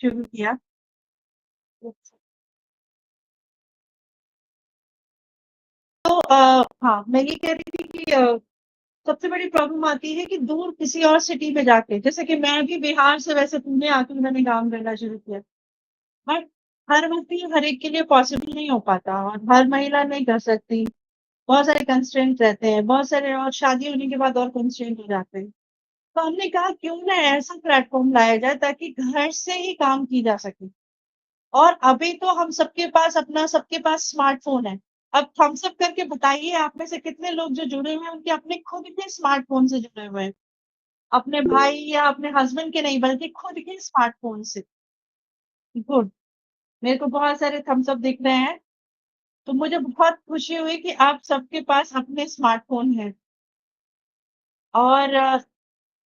शुरू किया। तो हाँ, मैं ये कह रही थी कि सबसे बड़ी प्रॉब्लम आती है कि दूर किसी और सिटी में जाके, जैसे कि मैं भी बिहार से वैसे पुणे आके मैंने काम करना शुरू किया। बट हर वक़्त ये हर एक के लिए पॉसिबल नहीं हो पाता और हर महिला नहीं कर सकती। बहुत सारे कंस्ट्रेंट रहते हैं, बहुत सारे और शादी होने के बाद और कंस्ट्रेंट हो जाते हैं। तो हमने कहा क्यों ना ऐसा प्लेटफ़ॉर्म लाया जाए ताकि घर से ही काम की जा सके। और अभी तो हम सबके पास स्मार्टफ़ोन है। अब थम्स अप करके बताइए आप में से कितने लोग जो जुड़े हुए हैं उनके अपने खुद के स्मार्टफ़ोन से जुड़े हुए हैं। अपने भाई या अपने हस्बैंड के नहीं बल्कि खुद के स्मार्टफ़ोन से। गुड। मेरे को बहुत सारे थम्स अप दिख रहे हैं। तो मुझे बहुत खुशी हुई कि आप सबके पास अपने स्मार्टफ़ोन हैं। और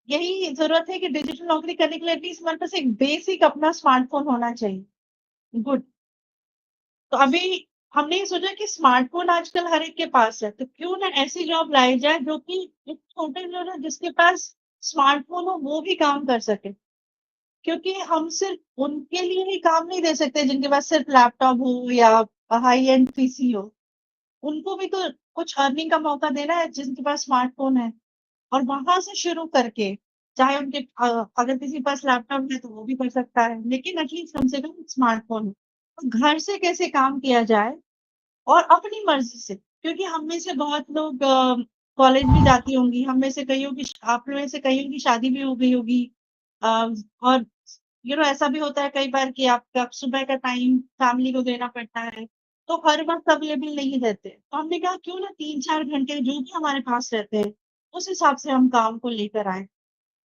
यही ज़रूरत है कि डिजिटल नौकरी करने के लिए एटलीस्ट हमारे पास एक बेसिक अपना स्मार्टफ़ोन होना चाहिए। गुड। तो अभी हमने ये सोचा कि स्मार्टफ़ोन आजकल हर एक के पास है, तो क्यों ना ऐसी जॉब लाई जाए जो कि एक छोटे जो ना जिसके पास स्मार्टफ़ोन हो वो भी काम कर सके। क्योंकि हम सिर्फ़ उनके लिए ही काम नहीं दे सकते जिनके पास सिर्फ़ लैपटॉप हो या हाई एंड पीसी हो। उनको भी तो कुछ अर्निंग का मौका देना है जिनके पास स्मार्टफ़ोन है। और वहाँ से शुरू करके, चाहे उनके अगर किसी के पास लैपटॉप है तो वो भी कर सकता है, लेकिन एटलीस्ट कम से कम स्मार्टफ़ोन हो। तो घर से कैसे काम किया जाए और अपनी मर्ज़ी से, क्योंकि हम में से बहुत लोग कॉलेज भी जाती होंगी, हम में से कइयों की आप में से कइयों की शादी भी हो गई होगी। अ, और ऐसा भी होता है कई बार कि आपका सुबह का टाइम फैमिली को देना पड़ता है, तो हर वक़्त अवेलेबल नहीं रहते। तो हमने कहा क्यों ना 3-4 घंटे जो भी हमारे पास रहते हैं, उस हिसाब से हम काम को लेकर आएँ।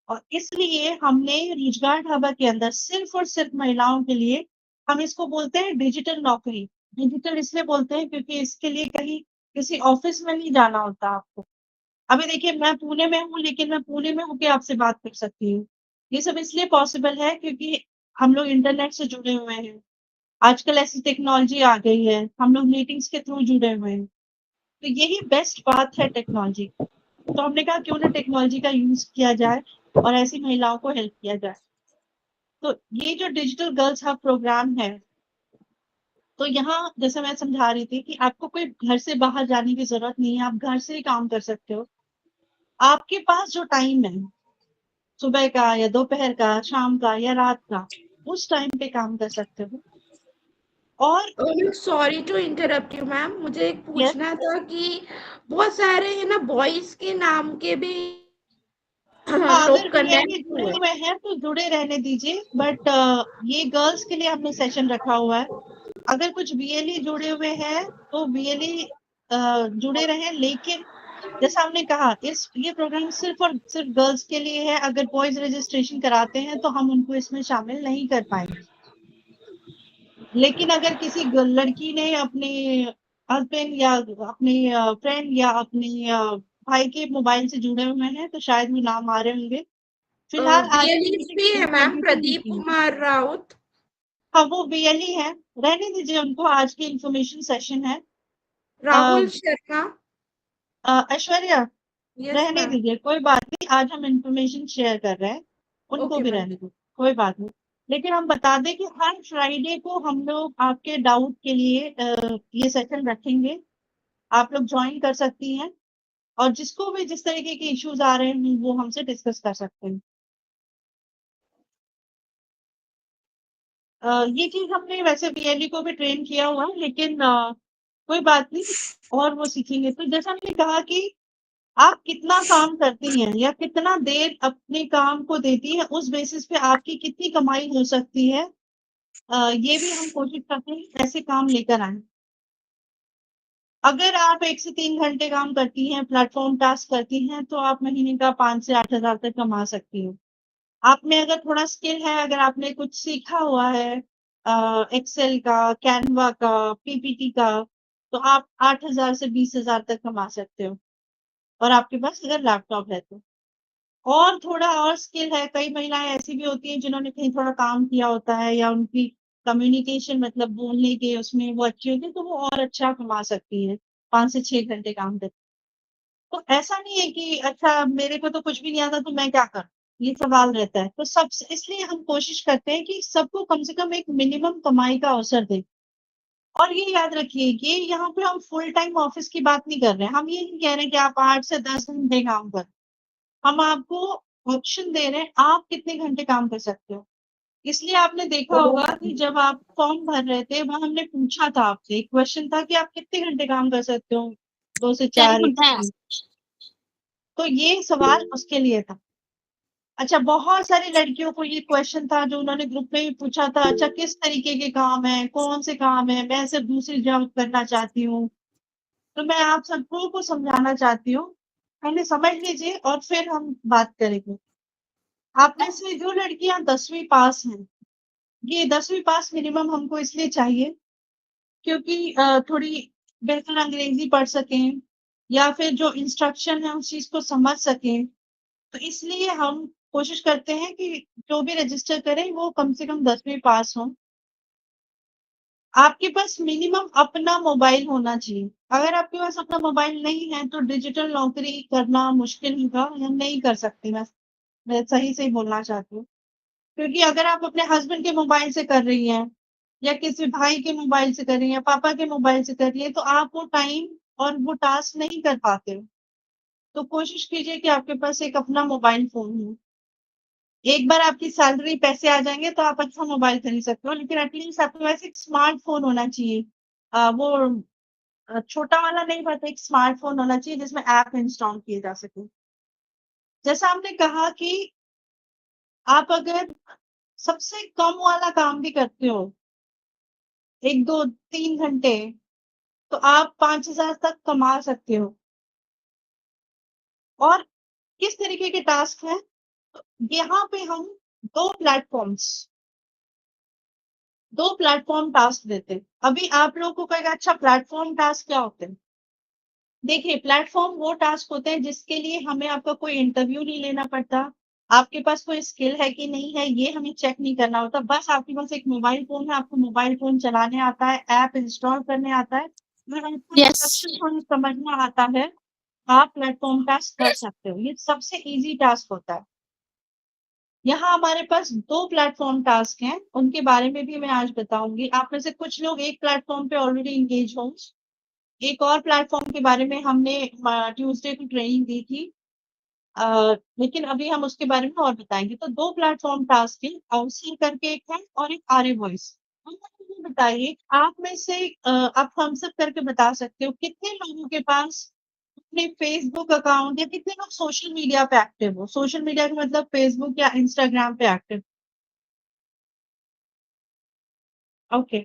और इसलिए हमने रोजगार ढाबा के अंदर सिर्फ़ और सिर्फ़ महिलाओं के लिए हम इसको बोलते हैं डिजिटल नौकरी। डिजिटल इसलिए बोलते हैं क्योंकि इसके लिए कहीं किसी ऑफ़िस में नहीं जाना होता आपको। अभी देखिए मैं पुणे में हूँ, लेकिन मैं पुणे में होके आपसे बात कर सकती हूँ। ये सब इसलिए पॉसिबल है क्योंकि हम लोग इंटरनेट से जुड़े हुए हैं। आजकल ऐसी टेक्नोलॉज़ी आ गई है, हम लोग मीटिंग्स के थ्रू जुड़े हुए हैं। तो यही बेस्ट बात है टेक्नोलॉज़ी की। तो हमने कहा क्यों ना टेक्नोलॉज़ी का यूज़ किया जाए और ऐसी महिलाओं को हेल्प किया जाए। तो ये जो डिजिटल गर्ल्स हब प्रोग्राम है, तो यहाँ जैसे मैं समझा रही थी कि आपको कोई घर से बाहर जाने की ज़रूरत नहीं है, आप घर से ही काम कर सकते हो। आपके पास जो टाइम है, सुबह का या दोपहर का, शाम का या रात का, उस टाइम पे काम कर सकते हो। और sorry to interrupt you ma'am, मुझे एक यस, पूछना था कि बहुत सारे है ना बॉयज के नाम के भी हाँ, अगर लोग वीआईपी कनेक्ट जुड़े हुए। हुए हैं तो जुड़े रहने दीजिए, बट ये गर्ल्स के लिए हमने सेशन रखा हुआ है। अगर कुछ बीएलई जुड़े हुए हैं तो बीएलई जुड़े रहें, लेकिन जैसा हमने कहा ये प्रोग्राम सिर्फ और सिर्फ गर्ल्स के लिए है। अगर बॉयज रजिस्ट्रेशन कराते हैं तो हम उनको इसमें शामिल नहीं कर पाएंगे। लेकिन अगर किसी लड़की ने अपने हस्बैंड या अपने फ्रेंड या अपने भाई के मोबाइल से जुड़े हुए हैं तो शायद वो नाम आ रहे होंगे। फिलहाल आज की बीएलईस मीटिंग भी है मैम, प्रदीप कंटिन्यू। कुमार राउत। हाँ, वो बीएलई है। रहने दीजिए उनको, आज की इंफॉर्मेशन सेशन है। अ, राहुल शर्मा। ऐश्वर्या, यस रहने मैम। दीजिए, कोई बात नहीं, आज हम इन्फॉर्मेशन शेयर कर रहे हैं, उनको ओके भी मैम। रहने दो, कोई बात नहीं। लेकिन हम बता दें कि हर फ्राइडे को हम लोग आपके डाउट के लिए ये सेशन रखेंगे। आप लोग ज्वाइन कर सकती हैं और जिसको भी जिस तरीके के इश्यूज आ रहे हैं वो हमसे डिस्कस कर सकते हैं। ये चीज हमने वैसे बीएलई को भी ट्रेन किया हुआ है, लेकिन कोई बात नहीं, और वो सीखेंगे। तो जैसा हमने कहा कि आप कितना काम करती हैं या कितना देर अपने काम को देती हैं, उस बेसिस पे आपकी कितनी कमाई हो सकती है। ये भी हम कोशिश करते हैं कि ऐसे काम लेकर आएँ। अगर आप 1 से 3 घंटे काम करती हैं, प्लेटफ़ॉर्म टास्क करती हैं, तो आप महीने का 5 से 8,000 तक कमा सकती हो। आप में अगर थोड़ा स्किल है, अगर आपने कुछ सीखा हुआ है एक्सेल का, कैनवा का, पीपीटी का, तो आप 8,000 से 20,000 तक कमा सकते हो और आपके पास अगर लैपटॉप है तो। और थोड़ा और स्किल है, कई महिलाएँ ऐसी भी होती हैं जिन्होंने कहीं थोड़ा काम किया होता है या उनकी कम्युनिकेशन मतलब बोलने के उसमें वो अच्छी होती है, तो वो और अच्छा कमा सकती हैं, 5 से 6 घंटे काम करके। तो ऐसा नहीं है कि अच्छा मेरे को तो कुछ भी नहीं आता तो मैं क्या करूँ? ये सवाल रहता है। तो सब इसलिए हम कोशिश करते हैं कि सबको कम से कम एक मिनिमम कमाई का अवसर दें। और ये याद रखिए कि यहाँ पे हम फुल टाइम ऑफिस की बात नहीं कर रहे हैं। हम ये नहीं कह रहे हैं कि आप 8 से 10 घंटे काम करें। हम आपको ऑप्शन दे रहे हैं, आप कितने घंटे काम कर सकते हो। इसलिए आपने देखा होगा कि जब आप फॉर्म भर रहे थे, वहाँ हमने पूछा था आपसे, एक क्वेश्चन था कि आप कितने घंटे काम कर सकते हो? 2 से 4, 1 से 3। तो ये सवाल उसके लिए था। अच्छा, बहुत सारी लड़कियों को ये क्वेश्चन था जो उन्होंने ग्रुप में भी पूछा था, अच्छा किस तरीके के काम हैं, कौन से काम हैं? मैं सिर्फ दूसरी जॉब करना चाहती हूँ। तो मैं आप सबको को समझाना चाहती हूँ, पहले समझ लीजिए और फिर हम बात करेंगे। आप में से जो लड़कियाँ 10वीं पास हैं, ये 10वीं पास मिनिमम हमको इसलिए चाहिए क्योंकि थोड़ी बेहतर अंग्रेज़ी पढ़ सकें या फिर जो इंस्ट्रक्शन है उस चीज़ को समझ सकें। तो इसलिए हम कोशिश करते हैं कि जो भी रजिस्टर करें वो कम से कम 10वीं पास हों। आपके पास मिनिमम अपना मोबाइल होना चाहिए। अगर आपके पास अपना मोबाइल नहीं है तो डिजिटल नौकरी करना मुश्किल होगा या नहीं कर सकती मैं सही से ही बोलना चाहती हूँ। क्योंकि अगर आप अपने हस्बैंड के मोबाइल से कर रही हैं या किसी भाई के मोबाइल से कर रही हैं, पापा के मोबाइल से कर रही हैं, तो आप वो टाइम और वो टास्क नहीं कर पाते हो। तो कोशिश कीजिए कि आपके पास एक अपना मोबाइल फ़ोन हो। एक बार आपकी सैलरी पैसे आ जाएँगे तो आप अच्छा मोबाइल खरीद सकते हो, लेकिन एटलीस्ट आपके पास एक स्मार्टफ़ोन होना चाहिए। वो छोटा वाला नहीं बट एक स्मार्टफ़ोन होना चाहिए जिसमें ऐप इंस्टॉल किए जा सकें। जैसा आपने कहा कि आप अगर सबसे कम वाला काम भी करते हो, 1, 2, 3 घंटे, तो आप 5,000 तक कमा सकते हो। और किस तरीके के टास्क हैं? यहाँ पे हम 2 प्लेटफ़ॉर्म टास्क देते हैं। अभी आप लोगों को कहेगा अच्छा प्लेटफ़ॉर्म टास्क क्या होते हैं? देखिए, प्लेटफ़ॉर्म वो टास्क होते हैं जिसके लिए हमें आपका कोई इंटरव्यू नहीं लेना पड़ता। आपके पास कोई स्किल है कि नहीं है, ये हमें चेक नहीं करना होता। बस आपके पास एक मोबाइल फ़ोन है, आपको मोबाइल फ़ोन चलाने आता है, ऐप इंस्टॉल करने आता है, अगर आपको Yes. इंस्ट्रक्शन थोड़ी समझना आता है, आप प्लेटफ़ॉर्म टास्क कर सकते हो। ये सबसे ईज़ी टास्क होता है। यहाँ हमारे पास 2 प्लेटफ़ॉर्म टास्क हैं, उनके बारे में भी मैं आज बताऊँगी। आप में से कुछ लोग एक प्लेटफ़ॉर्म पे ऑलरेडी एंगेज हो। एक और प्लेटफ़ॉर्म के बारे में हमने ट्यूज़डे को ट्रेनिंग दी थी। लेकिन अभी हम उसके बारे में और बताएँगे। तो 2 प्लेटफ़ॉर्म टास्क हैं, आउटसील करके एक है और एक आर्य वॉइस। अब मुझे ये बताइए, आप में से आप थम्स अप करके बता सकते हो कितने लोगों के पास अपने फ़ेसबुक अकाउंट या कितने लोग सोशल मीडिया पे एक्टिव हो? सोशल मीडिया का मतलब फ़ेसबुक या इंस्टाग्राम पे एक्टिव। ओके।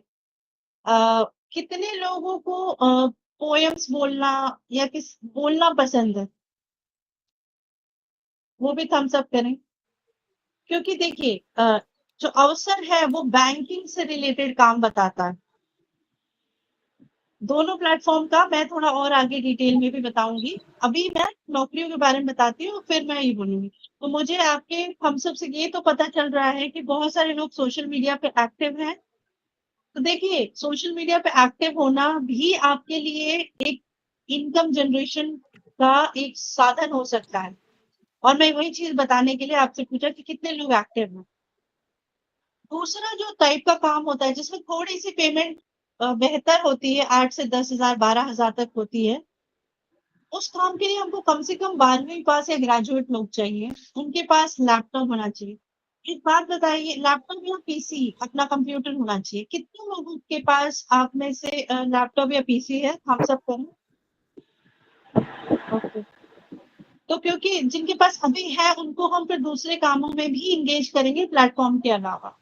कितने लोगों को पोएम्स बोलना या बोलना पसंद है? वो भी थम्स अप करें। क्योंकि देखिए जो अवसर है वो बैंकिंग से रिलेटेड काम बताता है। दोनों प्लेटफ़ॉर्म का मैं थोड़ा और आगे डिटेल में भी बताऊँगी। अभी मैं नौकरियों के बारे में बताती हूँ, फिर मैं ये बोलूँगी। तो मुझे आपके थम्स अप से ये तो पता चल रहा है कि बहुत सारे लोग सोशल मीडिया पे एक्टिव हैं। तो देखिए, सोशल मीडिया पे एक्टिव होना भी आपके लिए एक इनकम जनरेशन का एक साधन हो सकता है। और मैं वही चीज़ बताने के लिए आपसे पूछा कि कितने लोग एक्टिव हैं। दूसरा जो टाइप का काम होता है जिसमें थोड़ी-सी पेमेंट बेहतर होती है, 8 से 10,000 12,000 तक होती है। उस काम के लिए हमको कम से कम 12वीं पास या ग्रेजुएट लोग चाहिए। उनके पास लैपटॉप होना चाहिए। एक बात बताइए, लैपटॉप या पीसी अपना कंप्यूटर होना चाहिए। कितने लोगों के पास आप में से लैपटॉप या पीसी है? थम्स अप करें। ओके। तो क्योंकि जिनके पास अभी है उनको हम फिर दूसरे कामों में भी एंगेज करेंगे प्लेटफ़ॉर्म के अलावा।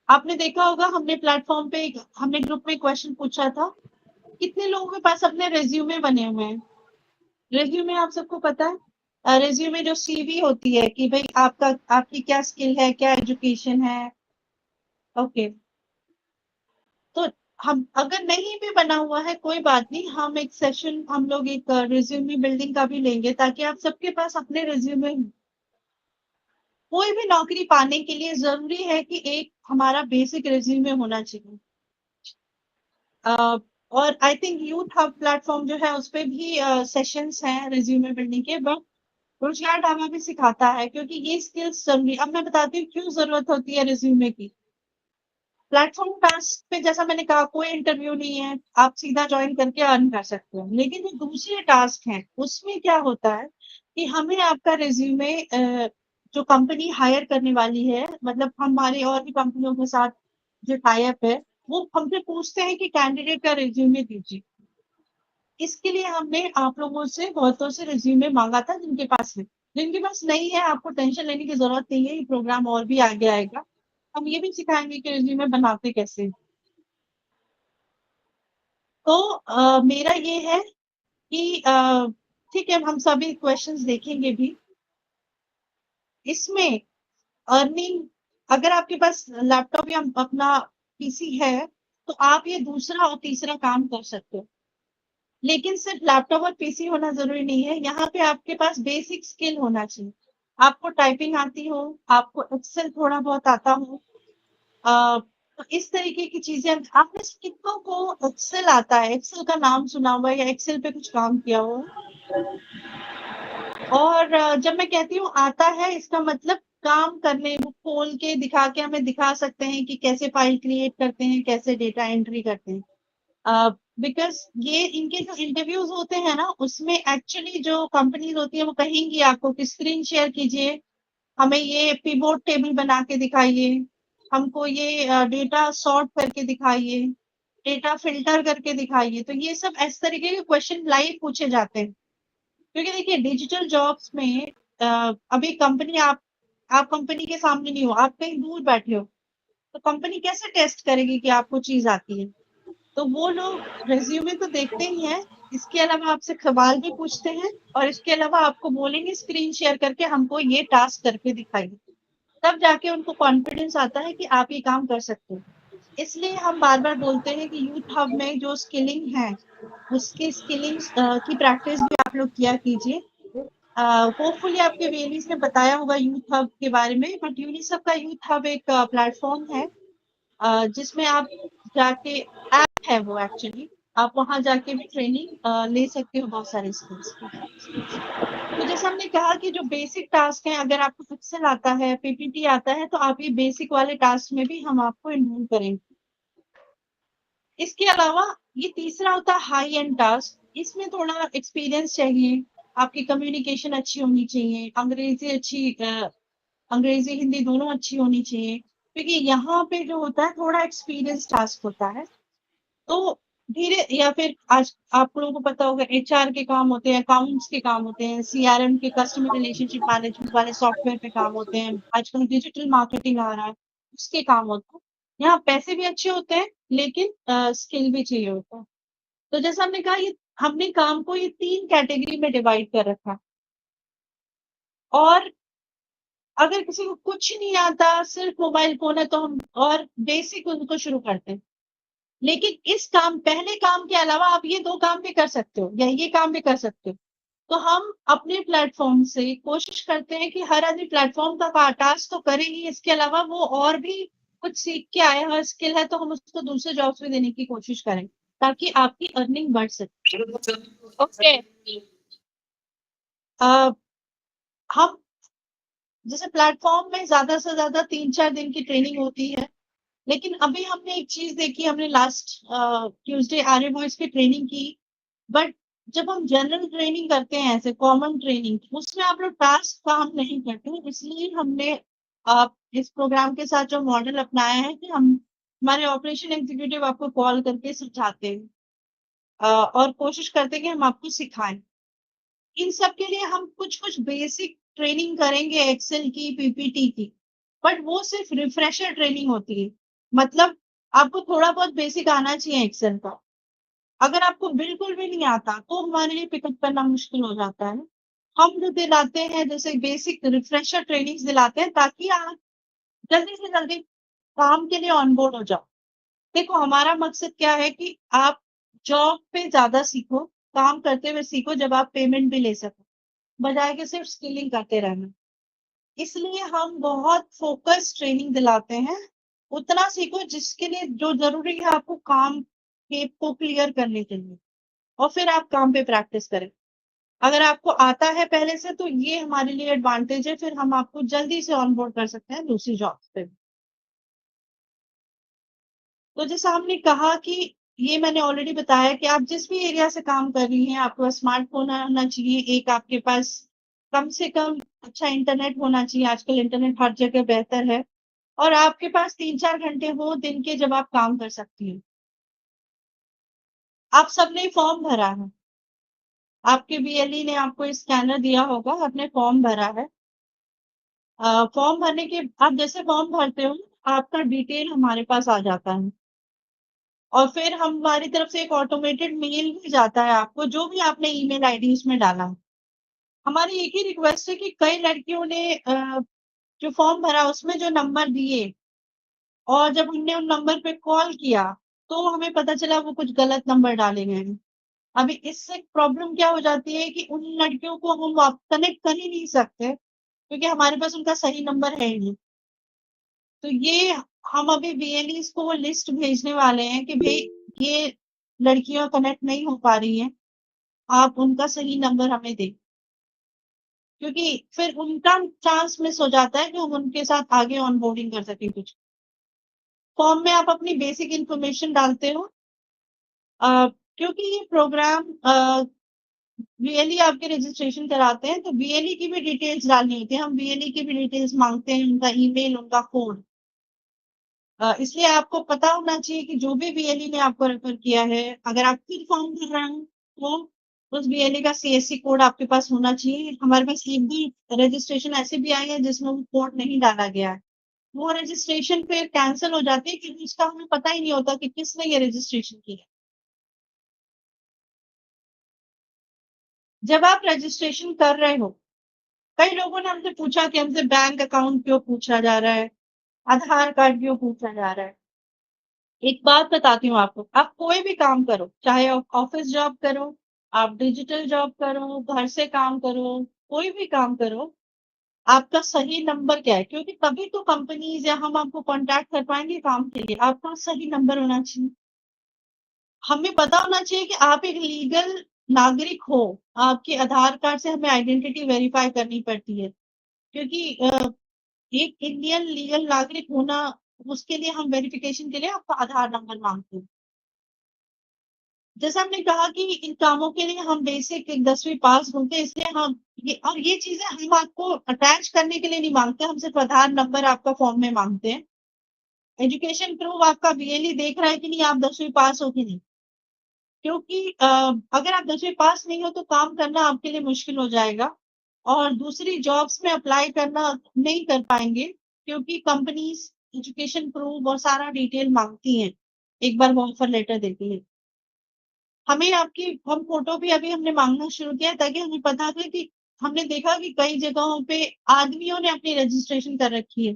आपने देखा होगा हमने ग्रुप में क्वेश्चन पूछा था, कितने लोगों के पास अपने रिज़्यूमे बने हुए हैं? रिज़्यूमे आप सबको पता है? रिज़्यूमे जो सीवी होती है कि भई आपकी क्या स्किल है, क्या एजुकेशन है? ओके। तो हम अगर नहीं भी बना हुआ है कोई बात नहीं, हम लोग एक रिज़्यूमे बिल्डिंग का भी लेंगे ताकि आप सबके पास अपने रिज़्यूमे हों। कोई भी नौकरी पाने के लिए ज़रूरी है कि एक हमारा बेसिक रिज़्यूमे होना चाहिए। अ, और I think youth hub platform जो है उसपे भी सेशंस हैं रिज़्यूमे बिल्डिंग के, बट रोजगार ढाबा भी सिखाता है, क्योंकि ये स्किल्स जरूरी। अब मैं बताती हूँ क्यों जरूरत होती है रिज्यूमे की। प्लेटफॉर्म टास्क पे जैसा मैंने कहा कोई इंटरव्यू नहीं है, आप सीधा ज्वाइन करके अर्न कर सकते हो। लेकिन जो दूसरे टास्क हैं उसमें क्या होता है कि हमें आपका रिज्यूमे, जो कंपनी हायर करने वाली है, मतलब हमारे और भी कंपनियों के साथ जो टाई अप है, वो हमसे पूछते हैं कि कैंडिडेट का रिज्यूमे दीजिए। इसके लिए हमने आप लोगों से, बहुतों से रिज्यूमे मांगा था जिनके पास है। जिनके पास नहीं है, आपको टेंशन लेने की जरूरत नहीं है, ये प्रोग्राम और भी आगे आएगा। हम ये भी सिखाएंगे कि रिज्यूमे बनाते कैसे हैं। तो मेरा ये है कि ठीक है, हम सभी क्वेश्चंस देखेंगे भी। इसमें अर्निंग, अगर आपके पास लैपटॉप या अपना पीसी है तो आप ये दूसरा और तीसरा काम कर सकते हो। लेकिन सिर्फ लैपटॉप और पीसी होना जरूरी नहीं है, यहाँ पे आपके पास बेसिक स्किल होना चाहिए। आपको टाइपिंग आती हो, आपको एक्सेल थोड़ा बहुत आता हो, तो इस तरीके की चीजें। आपने कितनों को एक्सेल आता है? एक्सेल का नाम सुना हुआ है या एक्सेल पे कुछ काम किया हो? और जब मैं कहती हूँ आता है, इसका मतलब काम करने, वो खोल के दिखा के हमें दिखा सकते हैं कि कैसे फाइल क्रिएट करते हैं, कैसे डेटा एंट्री करते हैं। बिकॉज ये इनके जो इंटरव्यूज होते हैं ना, उसमें एक्चुअली जो कंपनीज होती है वो कहेंगी आपको कि स्क्रीन शेयर कीजिए, हमें ये पिवोट टेबल बना के दिखाइए, हमको ये डेटा सॉर्ट करके दिखाइए, डेटा फिल्टर करके दिखाइए। तो ये सब इस तरीके के क्वेश्चन लाइव पूछे जाते हैं। क्योंकि देखिए डिजिटल जॉब्स में अभी कंपनी, आप कंपनी के सामने नहीं हो, आप कहीं दूर बैठे हो, तो कंपनी कैसे टेस्ट करेगी कि आपको चीज आती है? तो वो लोग रिज्यूमे तो देखते ही हैं, इसके अलावा आपसे सवाल भी पूछते हैं, और इसके अलावा आपको बोलेंगे स्क्रीन शेयर करके हमको ये टास्क करके दिखाइए। तब जाके उनको कॉन्फिडेंस आता है कि आप ये काम कर सकते हो। इसलिए हम बार बार बोलते हैं कि यूथ हब में जो स्किलिंग है, उसकी स्किलिंग की प्रैक्टिस भी आप लोग किया कीजिए। होपफुली आपके वेलीज ने बताया होगा यूथ हब के बारे में, बट यूनिसेफ का यूथ हब एक प्लेटफॉर्म है जिसमें आप जाके, ऐप है वो एक्चुअली, आप वहां जाके भी ट्रेनिंग ले सकते हो बहुत सारे स्किल्स की। तो जैसे हमने कहा कि जो बेसिक टास्क है, अगर आपको एक्सेल आता है, पीपीटी आता है, तो आप ये बेसिक वाले टास्क में भी हम आपको इन्वॉल्व करेंगे। इसके अलावा ये तीसरा होता है हाई एंड टास्क। इसमें थोड़ा एक्सपीरियंस चाहिए, आपकी कम्युनिकेशन अच्छी होनी चाहिए, अंग्रेजी अच्छी, अंग्रेजी हिंदी दोनों अच्छी होनी चाहिए। क्योंकि यहाँ पे जो होता है थोड़ा एक्सपीरियंस टास्क होता है। तो धीरे, या फिर आज आप लोगों को पता होगा एचआर के काम होते हैं, अकाउंट्स के काम होते हैं, सीआरएम के कस्टमर रिलेशनशिप मैनेजमेंट वाले सॉफ्टवेयर पे काम होते हैं, आजकल डिजिटल मार्केटिंग आ रहा है, उसके काम होते हैं। यहाँ पैसे भी अच्छे होते हैं, लेकिन स्किल भी चाहिए होता है। तो जैसा हमने कहा, ये हमने काम को ये 3 कैटेगरी में डिवाइड कर रखा। और अगर किसी को कुछ नहीं आता, सिर्फ मोबाइल फोन है, तो हम और बेसिक उनको शुरू करते हैं। लेकिन इस काम, पहले काम के अलावा आप ये 2 काम भी कर सकते हो या ये काम भी कर सकते हो। तो हम अपने प्लेटफॉर्म से कोशिश करते हैं कि हर आदमी प्लेटफॉर्म का टास्क तो करे ही, इसके अलावा वो और भी कुछ सीख के आया है, स्किल है, तो हम उसको दूसरे जॉब्स में देने की कोशिश करें, ताकि आपकी अर्निंग बढ़ सके। ओके। हम जैसे प्लेटफॉर्म में ज्यादा से ज्यादा 3-4 दिन की ट्रेनिंग होती है। लेकिन अभी हमने एक चीज देखी, हमने लास्ट ट्यूसडे आर्य वॉइस की ट्रेनिंग की। बट जब हम जनरल ट्रेनिंग करते हैं, ऐसे कॉमन ट्रेनिंग, उसमें आप लोग टास्क काम नहीं करते। इसलिए हमने आप इस प्रोग्राम के साथ जो मॉडल अपनाया है कि हम, हमारे ऑपरेशन एग्जीक्यूटिव आपको कॉल करके समझाते हैं, और कोशिश करते हैं कि हम आपको सिखाएं। इन सब के लिए हम कुछ कुछ बेसिक ट्रेनिंग करेंगे, एक्सेल की, पीपीटी की। बट वो सिर्फ रिफ्रेशर ट्रेनिंग होती है। मतलब आपको थोड़ा बहुत बेसिक आना चाहिए एक्सेल का। अगर आपको बिल्कुल भी नहीं आता तो हमारे लिए पिकअप करना मुश्किल हो जाता है। हम जो दिलाते हैं जैसे बेसिक रिफ्रेशर ट्रेनिंग्स दिलाते हैं, ताकि आप जल्दी से जल्दी काम के लिए ऑनबोर्ड हो जाओ। देखो हमारा मकसद क्या है कि आप जॉब पे ज्यादा सीखो, काम करते हुए सीखो, जब आप पेमेंट भी ले सको, बजाय के सिर्फ स्किलिंग करते रहना। इसलिए हम बहुत फोकस ट्रेनिंग दिलाते हैं। उतना सीखो जिसके लिए जो जरूरी है आपको काम के को क्लियर करने के लिए, और फिर आप काम पे प्रैक्टिस करें। अगर आपको आता है पहले से तो ये हमारे लिए एडवांटेज है, फिर हम आपको जल्दी से ऑनबोर्ड कर सकते हैं दूसरी जॉब्स पे। तो जैसा हमने कहा कि ये मैंने ऑलरेडी बताया कि आप जिस भी एरिया से काम कर रही हैं, आपके पास स्मार्टफ़ोन होना चाहिए, एक आपके पास कम से कम अच्छा इंटरनेट होना चाहिए, आजकल इंटरनेट हर जगह बेहतर है और आपके पास 3-4 घंटे हो दिन के जब आप काम कर सकती हैं। आप सबने फॉर्म भरा है, आपके बीएलई ने आपको स्कैनर दिया होगा, आपने फॉर्म भरा है। फॉर्म भरने के आप जैसे फॉर्म भरते हो, आपका डिटेल हमारे पास आ जाता है और फिर हमारी तरफ से एक ऑटोमेटेड मेल भी जाता है आपको, जो भी आपने ईमेल आईडी उसमें डाला है। हमारी एक ही रिक्वेस्ट है कि कई लड़कियों ने जो फॉर्म भरा उसमें जो नंबर दिए और जब हमने उन नंबर पे कॉल किया, तो हमें पता चला वो कुछ गलत नंबर डाले गए हैं। अभी इससे प्रॉब्लम क्या हो जाती है कि उन लड़कियों को हम वाप कनेक्ट कर ही नहीं सकते, क्योंकि हमारे पास उनका सही नंबर है ही नहीं। तो ये हम अभी बीएलईज़ को वो लिस्ट भेजने वाले हैं कि भई ये लड़कियाँ कनेक्ट नहीं हो पा रही हैं, आप उनका सही नंबर हमें दें। क्योंकि फिर उनका चांस मिस हो जाता है कि हम उनके साथ आगे ऑनबोर्डिंग कर सकें कुछ। फॉर्म में आप अपनी बेसिक इन्फॉर्मेशन डालते हो क्योंकि ये प्रोग्राम बीएलई आपके रजिस्ट्रेशन कराते हैं, तो बीएलई की भी डिटेल्स डालनी होती है। हम बीएलई की भी डिटेल्स माँगते हैं, उनका ईमेल, उनका फ़ोन। इसलिए आपको पता होना चाहिए कि जो भी बीएलई ने आपको रेफर किया है, अगर आप खुद फॉर्म भर रहे हो, तो उस बीएलई का सीएससी कोड आपके पास होना चाहिए। हमारे पास एक भी रजिस्ट्रेशन ऐसे भी आई है जिसमें वो कोड नहीं डाला गया है। वो रजिस्ट्रेशन फिर कैंसल हो जाती है क्योंकि उसका हमें पता ही नहीं होता कि किसने ये रजिस्ट्रेशन की है। जब आप रजिस्ट्रेशन कर रहे हो, कई लोगों ने हमसे पूछा कि हमसे बैंक अकाउंट क्यों पूछा जा रहा है, आधार कार्ड क्यों पूछा जा रहा है। एक बात बताती हूँ आपको, आप कोई भी काम करो, चाहे आप ऑफ़िस जॉब करो, आप डिजिटल जॉब करो, घर से काम करो, कोई भी काम करो, आपका सही नंबर क्या है? क्योंकि तभी तो कंपनीज़ या हम आपको कॉन्टैक्ट कर पाएँगे काम के लिए, आपका सही नंबर होना चाहिए। हमें पता होना चाहिए कि आप एक लीगल नागरिक हो, आपके आधार कार्ड से हमें आइडेंटिटी वेरीफ़ाई करनी पड़ती है, क्योंकि एक इंडियन लीगल नागरिक होना, उसके लिए हम वेरिफ़िकेशन के लिए आपका आधार नंबर माँगते हैं। जैसा हमने कहा कि इन कामों के लिए हम बेसिक एक 10वीं पास होते हैं, इसलिए हम ये चीज़ें हम आपको अटैच करने के लिए नहीं माँगते, हम सिर्फ़ आधार नंबर आपका फ़ॉर्म में माँगते हैं। एजुकेशन प्रूफ आपका बीएलई देख रहा है कि नहीं आप 10वीं पास हो कि नहीं। क्योंकि अगर आप 10वीं पास नहीं हो तो काम करना आपके लिए मुश्किल हो जाएगा और दूसरी जॉब्स में अप्लाई करना नहीं कर पाएँगे, क्योंकि कंपनीज़ एजुकेशन प्रूफ और सारा डिटेल माँगती हैं, एक बार वो ऑफर लेटर देती हैं। हमें आपकी हम फ़ोटो भी अभी हमने माँगना शुरू किया है ताकि हमें पता था कि हमने देखा कि कई जगहों पे आदमियों ने अपनी रजिस्ट्रेशन कर रखी है।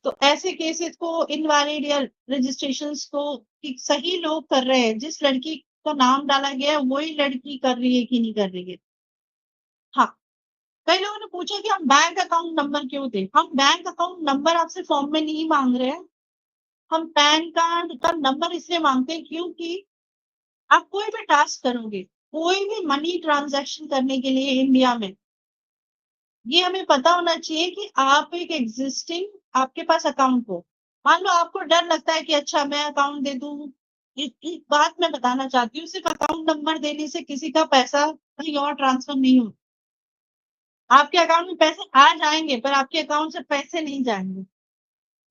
तो ऐसे केसेज़ को इनवैलिड या रजिस्ट्रेशंस को कि सही लोग कर रहे हैं, जिस लड़की का नाम डाला गया है वही लड़की कर रही है कि नहीं कर रही है। हाँ, कई लोगों ने पूछा कि हम बैंक अकाउंट नंबर क्यों दें? हम बैंक अकाउंट नंबर आपसे फॉर्म में नहीं माँग रहे हैं। हम पैन कार्ड का नंबर इसलिए माँगते हैं क्योंकि आप कोई भी टास्क करोगे, कोई भी मनी ट्रांज़ैक्शन करने के लिए इंडिया में, ये हमें पता होना चाहिए कि आप एक एग्ज़िस्टिंग आपके पास अकाउंट हो। मान लो आपको डर लगता है कि अच्छा मैं अकाउंट दे दूँ, एक बात मैं बताना चाहती हूँ, सिर्फ़ अकाउंट नंबर देने से किसी का पैसा कहीं और ट्रांसफ़र नहीं होता। आपके अकाउंट में पैसे आ जाएँगे, पर आपके अकाउंट से पैसे नहीं जाएँगे।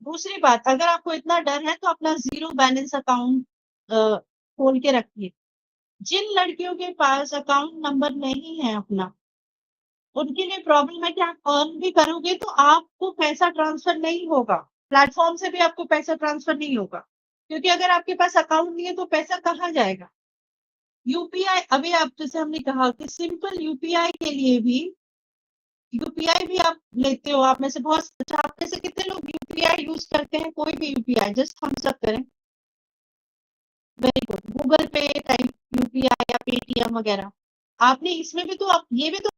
दूसरी बात, अगर आपको इतना डर है तो अपना ज़ीरो बैलेंस अकाउंट खोल के रखिए। जिन लड़कियों के पास अकाउंट नंबर नहीं है अपना, उनके लिए प्रॉब्लम है कि आप अर्न भी करोगे तो आपको पैसा ट्रांसफ़र नहीं होगा। प्लेटफ़ॉर्म से भी आपको पैसा ट्रांसफ़र नहीं होगा। क्योंकि अगर आपके पास अकाउंट नहीं है तो पैसा कहाँ जाएगा? यूपीआई अभी आप जैसे हमने कहा कि सिंपल यूपीआई के लिए भी यूपीआई भी आप लेते हो, आप में से बहुत अच्छा आप में से कितने लोग यूपीआई यूज़ करते हैं? कोई भी यूपीआई जस्ट थम्स अप करें। Very good. गूगल पे टाइप यूपीआई या पेटीएम वगैरह। आपने इसमें भी तो आप ये भी तो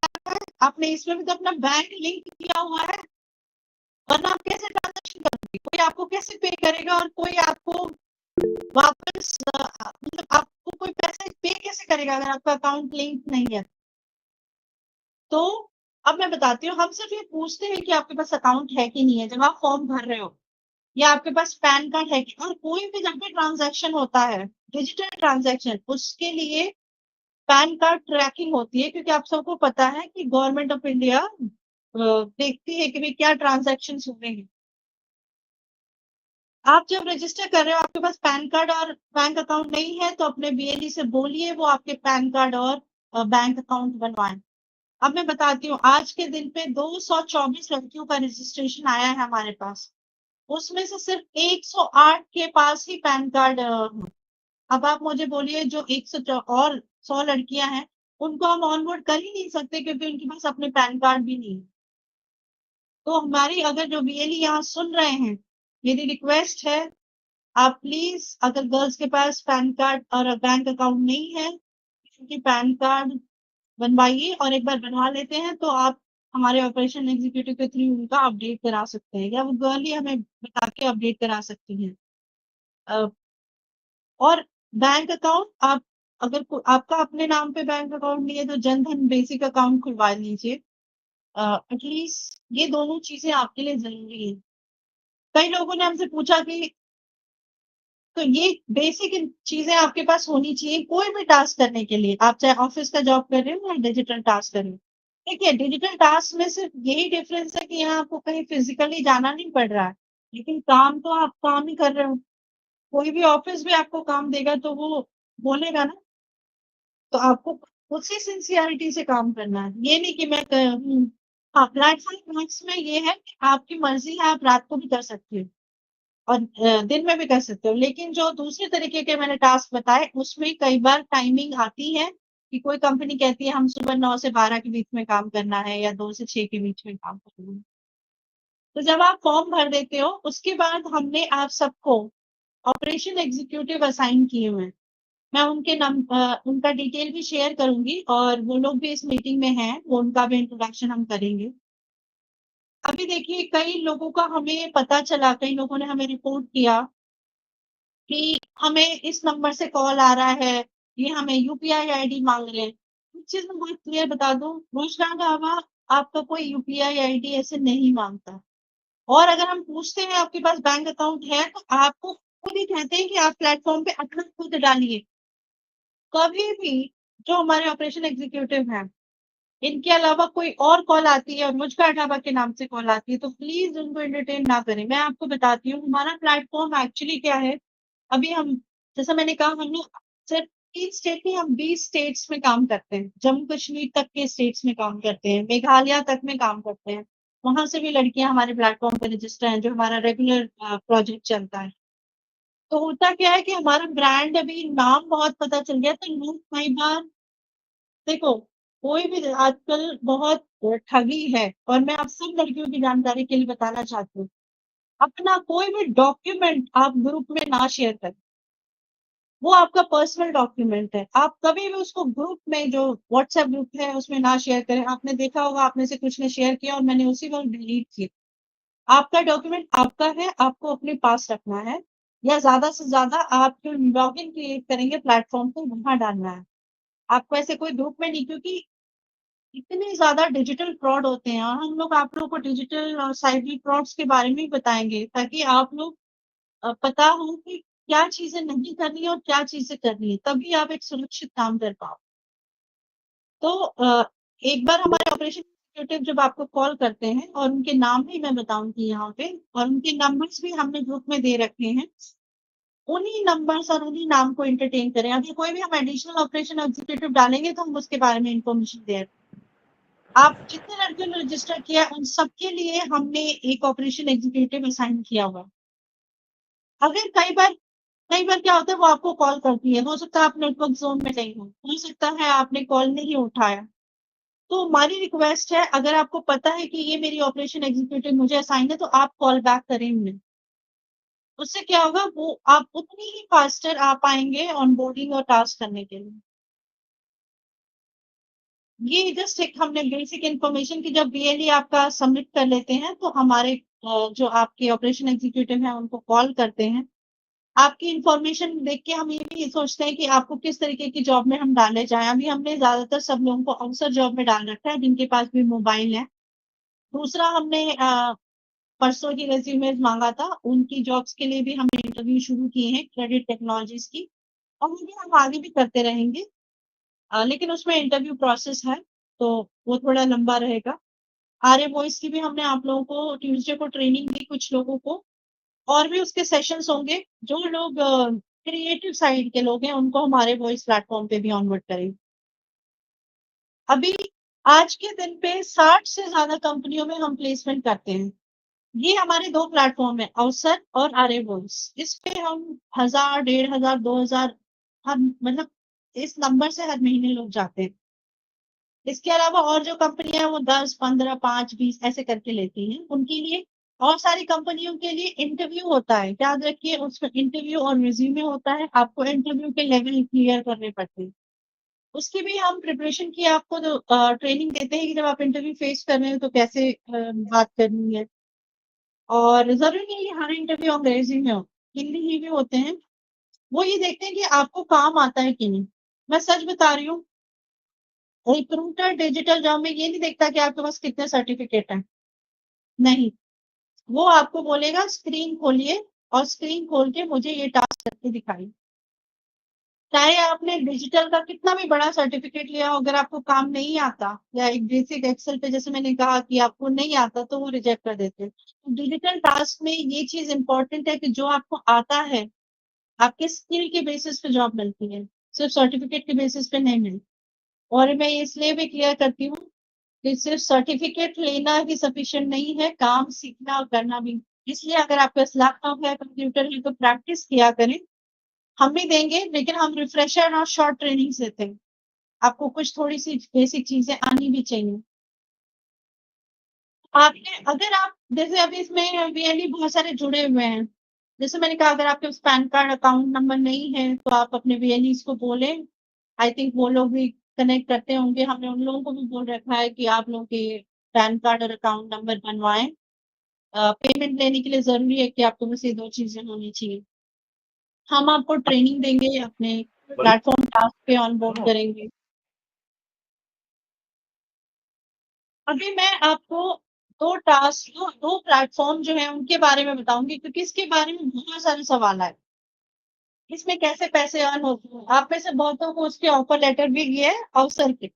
आपने इसमें भी तो अपना बैंक लिंक किया हुआ है, वरना आप कैसे ट्रांज़ैक्शन करोगे? कोई आपको कैसे पे करेगा और कोई आपको वापस मतलब आपको कोई पैसे पे कैसे करेगा अगर आपका अकाउंट लिंक नहीं है? तो अब मैं बताती हूँ, हम सिर्फ ये पूछते हैं कि आपके पास अकाउंट है कि नहीं है जब आप फॉर्म भर रहे हो, या आपके पास पैन कार्ड है कि, और कोई भी जब भी ट्रांजैक्शन होता है, डिजिटल ट्रांजैक्शन, उसके लिए पैन कार्ड ट्रैकिंग होती है, क्योंकि आप सबको पता है कि गवर्नमेंट ऑफ इंडिया देखती है कि भाई क्या ट्रांजैक्शंस हो रहे हैं। आप जब रजिस्टर कर रहे हो, आपके पास पैन कार्ड और बैंक अकाउंट नहीं है, तो अपने बीएलई से बोलिए वो आपके पैन कार्ड और बैंक अकाउंट बनवाएं। अब मैं बताती हूँ, आज के दिन पे 224 लड़कियों का रजिस्ट्रेशन आया है हमारे पास। उसमें से सिर्फ 108 के पास ही पैन कार्ड अब आप मुझे बोलिए, जो 100 और 100 लड़कियां हैं, उनको हम ऑनबोर्ड कर ही नहीं सकते, क्योंकि उनके पास अपने पैन कार्ड भी नहीं है। तो हमारी, अगर जो बीएलई यहाँ सुन रहे हैं, मेरी रिक्वेस्ट है, आप प्लीज, अगर गर्ल्स के पास पैन कार्ड और बैंक अकाउंट नहीं है, उनकी पैन कार्ड बनवाइए, और एक बार बनवा लेते हैं तो आप हमारे ऑपरेशन एग्जीक्यूटिव के थ्रू उनका अपडेट करा सकते हैं, या वो गर्ल ही हमें बता के अपडेट करा सकती हैं। अ, और बैंक अकाउंट, आप, अगर आपका अपने नाम पे बैंक अकाउंट नहीं है, तो जनधन बेसिक अकाउंट खुलवा लीजिए। एटलीस्ट ये दोनों चीजें आपके लिए जरूरी है। कई लोगों ने हमसे पूछा कि, तो ये बेसिक चीजें आपके पास होनी चाहिए कोई भी टास्क करने के लिए, आप चाहे ऑफिस का जॉब कर रहे हो या डिजिटल टास्क कर रहे हो। देखिए, डिजिटल टास्क में सिर्फ यही डिफरेंस है कि यहाँ आपको कहीं फिजिकली जाना नहीं पड़ रहा है, लेकिन काम तो आप काम ही कर रहे हो। कोई भी ऑफिस भी आपको काम देगा तो वो बोलेगा ना, तो आपको उसी सिंसियरिटी से काम करना है। ये नहीं कि हाँ, प्लेटफॉर्म टैक्स में ये है कि आपकी मर्जी है, आप रात को भी कर सकते हो और दिन में भी कर सकते हो, लेकिन जो दूसरे तरीके के मैंने टास्क बताए, उसमें कई बार टाइमिंग आती है कि कोई कंपनी कहती है हम सुबह 9 से 12 के बीच में काम करना है, या 2 से 6 के बीच में काम करना है। तो जब आप फॉर्म भर देते हो, उसके बाद हमने आप सबको ऑपरेशन एग्जीक्यूटिव असाइन किए हुए हैं। मैं उनका डिटेल भी शेयर करूंगी, और वो लोग भी इस मीटिंग में हैं, वो उनका भी इंट्रोडक्शन हम करेंगे। अभी देखिए, कई लोगों का हमें पता चला, कई लोगों ने हमें रिपोर्ट किया कि हमें इस नंबर से कॉल आ रहा है, ये हमें यूपीआई आईडी मांग रहे हैं। एक चीज मैं बहुत क्लियर बता दूं, रोजगार ढाबा आपका कोई यूपीआई आईडी ऐसे नहीं मांगता। और अगर हम पूछते हैं आपके पास बैंक अकाउंट है, तो आपको खुद ही कहते हैं कि आप प्लेटफॉर्म पे अपना खुद डालिए। कभी भी जो हमारे ऑपरेशन एग्जीक्यूटिव हैं, इनके अलावा कोई और कॉल आती है और मुझका ढाबा के नाम से कॉल आती है, तो प्लीज उनको एंटरटेन ना करें। मैं आपको बताती हूँ, हमारा प्लेटफॉर्म एक्चुअली क्या है। अभी हम, जैसा मैंने कहा, हम लोग सिर्फ 3 स्टेट नहीं, हम 20 स्टेट्स में काम करते हैं। जम्मू कश्मीर तक के स्टेट्स में काम करते हैं, मेघालय तक में काम करते हैं। वहां से भी लड़कियां हमारे प्लेटफॉर्म पर रजिस्टर हैं, जो हमारा रेगुलर प्रोजेक्ट चलता है। तो होता क्या है कि हमारा ब्रांड, अभी नाम बहुत पता चल गया, तो लोग कई बार, देखो, कोई भी आजकल बहुत ठगी है, और मैं आप सब लड़कियों की जानकारी के लिए बताना चाहती हूँ, अपना कोई भी डॉक्यूमेंट आप ग्रुप में ना शेयर करें। वो आपका पर्सनल डॉक्यूमेंट है, आप कभी भी उसको ग्रुप में, जो व्हाट्सएप ग्रुप है, उसमें ना शेयर करें। आपने देखा होगा, आप में से कुछ ने शेयर किया और मैंने उसी वक्त डिलीट किया। आपका डॉक्यूमेंट आपका है, आपको अपने पास रखना है, या ज्यादा से ज्यादा आप जो लॉगिन क्रिएट करेंगे प्लेटफॉर्म को, वहां डालना है। आपको ऐसे कोई ग्रुप में नहीं, क्योंकि इतने ज़्यादा डिजिटल फ्रॉड होते हैं, और हम लोग आप लोगों को डिजिटल और साइबर फ्रॉड्स के बारे में भी बताएँगे, ताकि आप लोग पता हो कि क्या चीज़ें नहीं करनी है और क्या चीज़ें करनी है, तभी आप एक सुरक्षित काम कर पाओ। तो एक बार हमारे ऑपरेशन एग्जीक्यूटिव जब आपको कॉल करते हैं, और उनके नाम भी मैं बताऊँगी यहाँ पे, और उनके नंबर्स भी हमने ग्रुप में दे रखे हैं, उन्हीं नंबर्स और उन्हीं नाम को एंटरटेन करें। अगर कोई भी हम एडिशनल ऑपरेशन एग्जीक्यूटिव डालेंगे, तो हम उसके बारे में इन्फॉर्मेशन दे रहे हैं। आप जितने लड़कियों ने रजिस्टर किया, उन सबके लिए हमने एक ऑपरेशन एग्जीक्यूटिव असाइन किया हुआ है। अगर कई बार क्या होता है, वो आपको कॉल करती है, हो सकता है आप नेटवर्क जोन में नहीं हो सकता है आपने कॉल नहीं उठाया। तो हमारी रिक्वेस्ट है, अगर आपको पता है कि ये मेरी ऑपरेशन एग्जीक्यूटिव मुझे असाइन है, तो आप कॉल बैक करें उन्हें। उससे क्या होगा, वो आप उतनी ही फास्टर आ पाएंगे ऑनबोर्डिंग और टास्क करने के लिए। ये जस्ट एक हमने बेसिक इन्फॉर्मेशन की, जब बीएलई आपका सबमिट कर लेते हैं, तो हमारे जो आपके ऑपरेशन एग्जीक्यूटिव हैं, उनको कॉल करते हैं। आपकी इन्फॉर्मेशन देख के हम ये भी सोचते हैं कि आपको किस तरीके की जॉब में हम डाले जाएँ। अभी हमने ज़्यादातर सब लोगों को अफसर जॉब में डाल रखा है, जिनके पास भी मोबाइल है। दूसरा हमने परसों ही रेज़्यूमेज़ माँगा था, उनकी जॉब्स के लिए भी हमने इंटरव्यू शुरू किए हैं क्रेडिट टेक्नोलॉजीज़ की, और वो भी हम आगे भी करते रहेंगे। लेकिन उसमें इंटरव्यू प्रोसेस है, तो वो थोड़ा लंबा रहेगा। आर्य वॉइस की भी हमने आप लोगों को ट्यूसडे को ट्रेनिंग दी कुछ लोगों को, और भी उसके सेशंस होंगे। जो लोग क्रिएटिव साइड के लोग हैं, उनको हमारे वॉइस प्लेटफ़ॉर्म पे भी ऑनबोर्ड करेंगे। अभी आज के दिन पे 60 से ज़्यादा कंपनियों में हम प्लेसमेंट करते हैं। ये हमारे 2 प्लेटफ़ॉर्म हैं, अवसर और आर्य वॉइस। इस पे हम 1000, 1500, 2000 हम मतलब इस नंबर से हर महीने लोग जाते हैं। इसके अलावा और जो कंपनियाँ हैं वो 10, 15, 5, 20 ऐसे करके लेती हैं। उनके लिए और सारी कंपनियों के लिए इंटरव्यू होता है। याद रखिए उसमें इंटरव्यू और रिज़्यूमे होता है। आपको इंटरव्यू के लेवल क्लियर करने पड़ते हैं। उसकी भी हम प्रिपरेशन की आपको जो ट्रेनिंग देते हैं कि जब आप इंटरव्यू फेस कर रहे हो तो कैसे बात करनी है। और ज़रूरी नहीं है कि हर इंटरव्यू अंग्रेज़ी में हो, हिंदी ही भी होते हैं। वो ये देखते हैं कि आपको काम आता है कि नहीं। मैं सच बता रही हूँ, रिक्रूटर डिजिटल जॉब में ये नहीं देखता कि आपके पास कितने सर्टिफ़िकेट हैं। नहीं, वो आपको बोलेगा स्क्रीन खोलिए और स्क्रीन खोल के मुझे ये टास्क करके दिखाइए। चाहे आपने डिजिटल का कितना भी बड़ा सर्टिफ़िकेट लिया हो, अगर आपको काम नहीं आता या एक बेसिक एक्सेल पे जैसे मैंने कहा कि आपको नहीं आता तो वो रिजेक्ट कर देते हैं। तो डिजिटल टास्क में ये चीज़ इम्पोर्टेंट है कि जो आपको आता है, आपके स्किल के बेसिस पे जॉब मिलती है, सिर्फ़ सर्टिफ़िकेट के बेसिस पे नहीं मिलती। और मैं इसलिए भी क्लियर करती हूँ कि सिर्फ़ सर्टिफ़िकेट लेना ही सफिशिएंट नहीं है, काम सीखना और करना भी। इसलिए अगर आपके पास लैपटॉप है, कंप्यूटर है तो प्रैक्टिस किया करें। हम भी देंगे, लेकिन हम रिफ्रेशर और शॉर्ट ट्रेनिंग्स देते हैं। आपको कुछ थोड़ी-सी बेसिक चीज़ें आनी भी चाहिए। आपने अगर आप जैसे अभी इसमें वीएलई बहुत सारे जुड़े हुए हैं। जैसे मैंने कहा अगर आपके पास पैन कार्ड अकाउंट नंबर नहीं है, तो आप अपने वीएलईज़ को बोलें। आई थिंक वो लोग भी कनेक्ट करते होंगे। हमने उन लोगों को भी बोल रखा है कि आप लोग के पैन कार्ड और अकाउंट नंबर बनवाएँ। पेमेंट लेने के लिए ज़रूरी है कि आपके पास ये 2 चीज़ें होनी चाहिए। हम आपको ट्रेनिंग देंगे, अपने प्लेटफ़ॉर्म टास्क पे ऑनबोर्ड करेंगे। अभी मैं आपको 2 प्लेटफ़ॉर्म जो हैं उनके बारे में बताऊँगी क्योंकि इसके बारे में बहुत सारे सवाल आए। इसमें कैसे पैसे अर्न होते हैं? आप में से बहुतों को उसके ऑफ़र लेटर भी गए हैं अवसर के।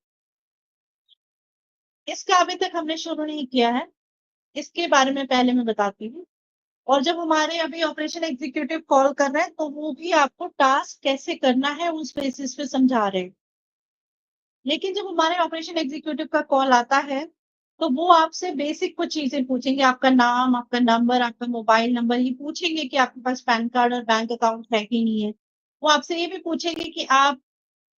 इसका अभी तक हमने शुरू नहीं किया है। इसके बारे में पहले मैं बताती हूँ। और जब हमारे अभी ऑपरेशन एग्ज़ीक्यूटिव कॉल कर रहे हैं तो वो भी आपको टास्क कैसे करना है उस बेसिस पे समझा रहे हैं। लेकिन जब हमारे ऑपरेशन एग्ज़ीक्यूटिव का कॉल आता है, तो वो आपसे बेसिक कुछ चीज़ें पूछेंगे, आपका नाम, आपका नंबर, आपका मोबाइल नंबर, ये पूछेंगे कि आपके पास पैन कार्ड और बैंक अकाउंट है कि नहीं है। वो आपसे ये भी पूछेंगे कि आप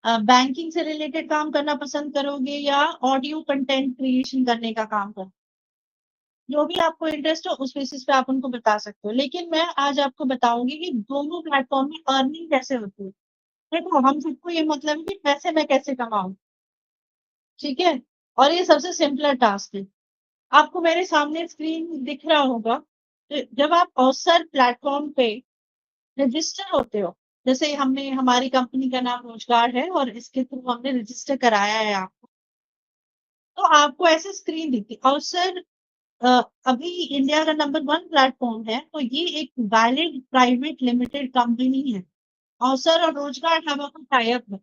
बैंकिंग से रिलेटेड काम करना पसंद करोगे या ऑडियो कंटेंट क्रिएशन करने का काम करोगे। जो भी आपको इंटरेस्ट हो उस बेसिस पे आप उनको बता सकते हो। लेकिन मैं आज आपको बताऊँगी कि दोनों प्लेटफ़ॉर्म में अर्निंग कैसे होती है। देखो, हम सबको ये मतलब है कि पैसे मैं कैसे कमाऊँ, ठीक है? और ये सबसे सिंपलर टास्क है। आपको मेरे सामने स्क्रीन दिख रहा होगा, जब आप अवसर प्लेटफ़ॉर्म पे रजिस्टर होते हो, जैसे हमने हमारी कंपनी का नाम रोज़गार है और इसके थ्रू हमने रजिस्टर कराया है आपको, तो आपको ऐसे स्क्रीन दिखती है। अवसर अभी इंडिया का नंबर 1 प्लेटफ़ॉर्म है, तो ये एक वैलिड प्राइवेट लिमिटेड कंपनी है। अवसर और रोज़गार हब का टाई अप है